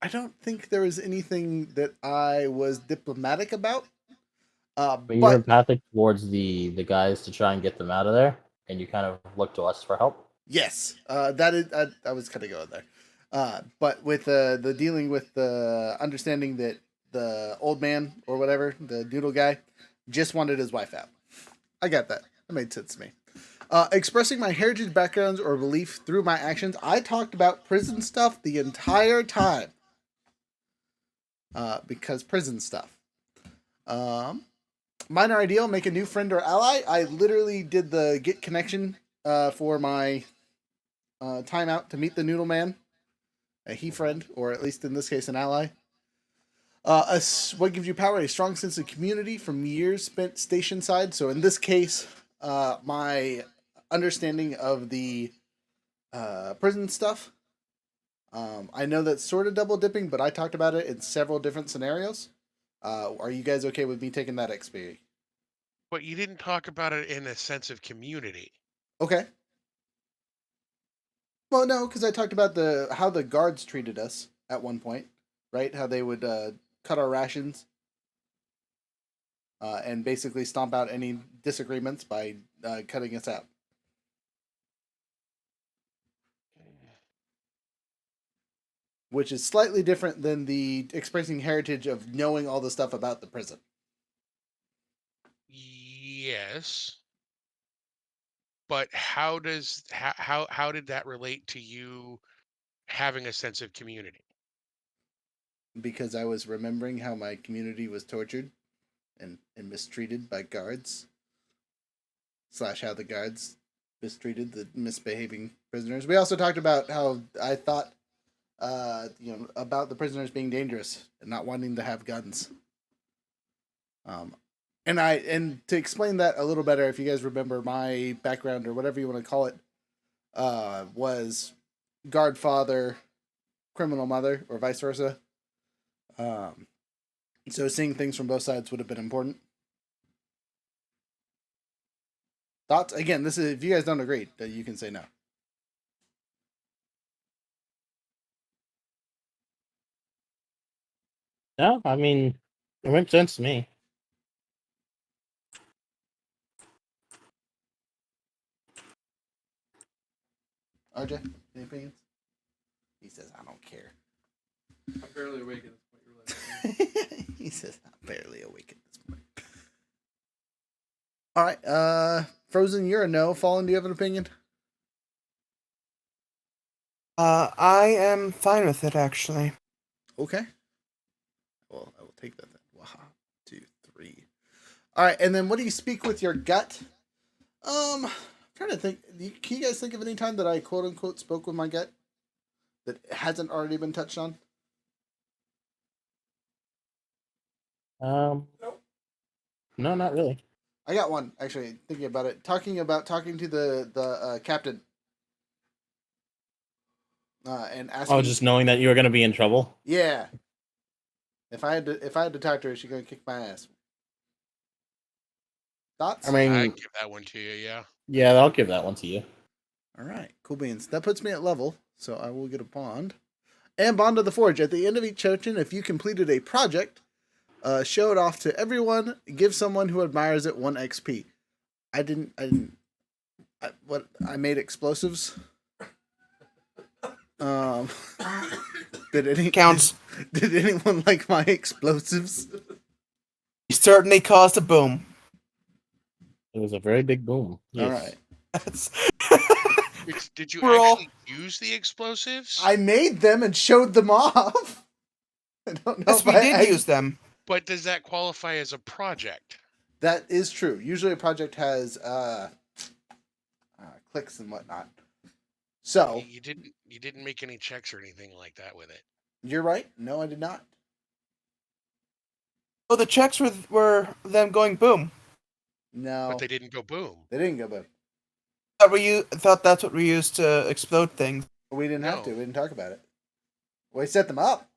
I don't think there was anything that I was diplomatic about. But you're But empathic towards the guys to try and get them out of there, and you kind of look to us for help. yes, that is. I was kind of going there. But with the dealing with the understanding that the old man or whatever, the doodle guy, just wanted his wife out. I got that. That made sense to me. Expressing my heritage backgrounds or belief through my actions. I talked about prison stuff the entire time. Because prison stuff. Minor ideal, make a new friend or ally. I literally did the get connection for my timeout to meet the Noodle Man, a he friend, or at least in this case, an ally. What gives you power? A strong sense of community from years spent station side. So in this case, my understanding of the prison stuff. I know that's sort of double dipping, but I talked about it in several different scenarios. Are you guys okay with me taking that XP? But you didn't talk about it in a sense of community. Okay. Well, no, because I talked about how the guards treated us at one point, right? How they would cut our rations and basically stomp out any disagreements by cutting us out. Which is slightly different than the expressing heritage of knowing all the stuff about the prison. Yes. But how did that relate to you having a sense of community? Because I was remembering how my community was tortured and mistreated by guards. / how the guards mistreated the misbehaving prisoners. We also talked about how I thought, about the prisoners being dangerous and not wanting to have guns. And to explain that a little better, if you guys remember my background or whatever you want to call it, was guard father, criminal mother, or vice versa. So seeing things from both sides would have been important. Thoughts? Again, this is if you guys don't agree, that you can say no. No, I mean, it makes sense to me. RJ, any opinions? He says, I don't care. I'm barely awake at this point. You're like, He says, I'm barely awake at this point. All right, Frozen, you're a no. Fallen, do you have an opinion? I am fine with it, actually. Okay. Well, I will take that then. 1, 2, 3. All right, and then what do you speak with your gut? I'm trying to think. Can you guys think of any time that I quote unquote spoke with my gut that hasn't already been touched on? No, not really. I got one actually. Thinking about it, talking to the captain, and asking. Oh, just knowing that you were going to be in trouble. Yeah. If I had to talk to her, she's gonna kick my ass. Thoughts? I mean, I'd give that one to you, yeah. yeah, I'll give that one to you. All right, cool beans. That puts me at level, so I will get a bond. And Bond of the Forge. At the end of each session, if you completed a project, show it off to everyone. Give someone who admires it 1 XP. I made explosives. Counts. Did anyone like my explosives? You certainly caused a boom. It was a very big boom. Yes. All right. Did you We're all- actually use the explosives? I made them and showed them off. I don't know Yes, if we I did use them. But does that qualify as a project? That is true. Usually a project has clicks and whatnot. So You didn't make any checks or anything like that with it. you're right. No, I did not. Oh, the checks were them going boom. No, But they didn't go boom. they didn't go boom. Thought that's what we used to explode things. We didn't have No. to. We didn't talk about it. We set them up.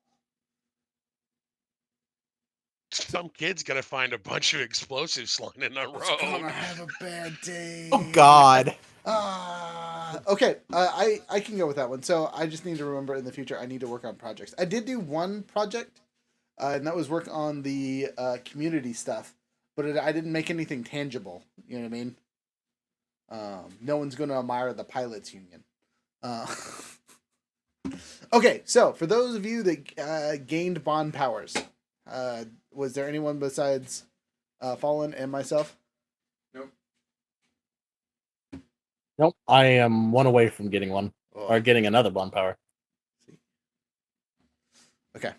Some kid's gonna find a bunch of explosives lying in a row. Have a bad day. Oh God. Okay. I can go with that one. So I just need to remember in the future I need to work on projects. I did do one project, and that was work on the community stuff, but I didn't make anything tangible. You know what I mean? No one's going to admire the pilots union. Uh, okay, so for those of you that gained bond powers, was there anyone besides Fallen and myself? Nope. Nope. I am one away from getting one Oh. or getting another bond power. Okay.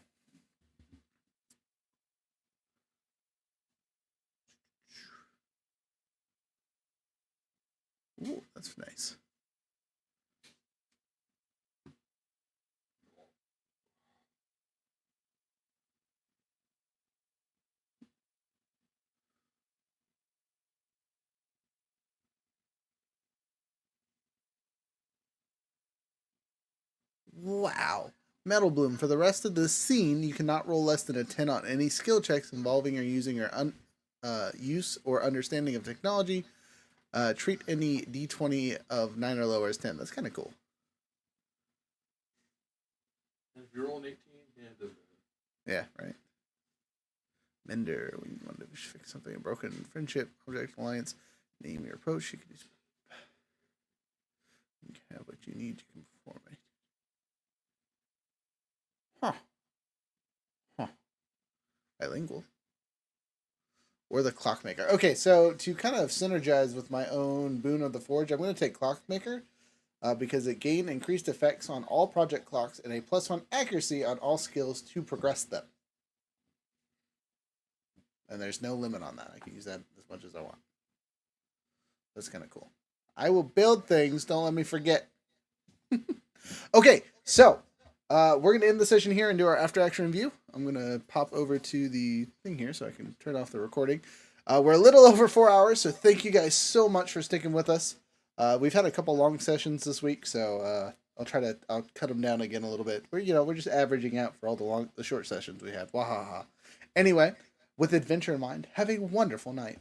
Ooh, that's nice. Wow. Metal Bloom. For the rest of the scene, you cannot roll less than a 10 on any skill checks involving or using your use or understanding of technology. Treat any d20 of 9 or lower as 10. That's kind of cool. And if you're rolling 18, hand it. Yeah, right. Mender. We want to fix something. A broken friendship, object alliance. Name your approach. You can use. You can have what you need. You can perform it. Huh. Bilingual. Or the Clockmaker. Okay, so to kind of synergize with my own Boon of the Forge, I'm going to take Clockmaker because it gained increased effects on all project clocks and a +1 accuracy on all skills to progress them. And there's no limit on that. I can use that as much as I want. That's kind of cool. I will build things. Don't let me forget. Okay, so we're going to end the session here and do our after action review. I'm going to pop over to the thing here so I can turn off the recording. We're a little over 4 hours, so thank you guys so much for sticking with us. We've had a couple long sessions this week, so I'll cut them down again a little bit. We're just averaging out for all the short sessions we have. Wahaha. Anyway, with adventure in mind, have a wonderful night.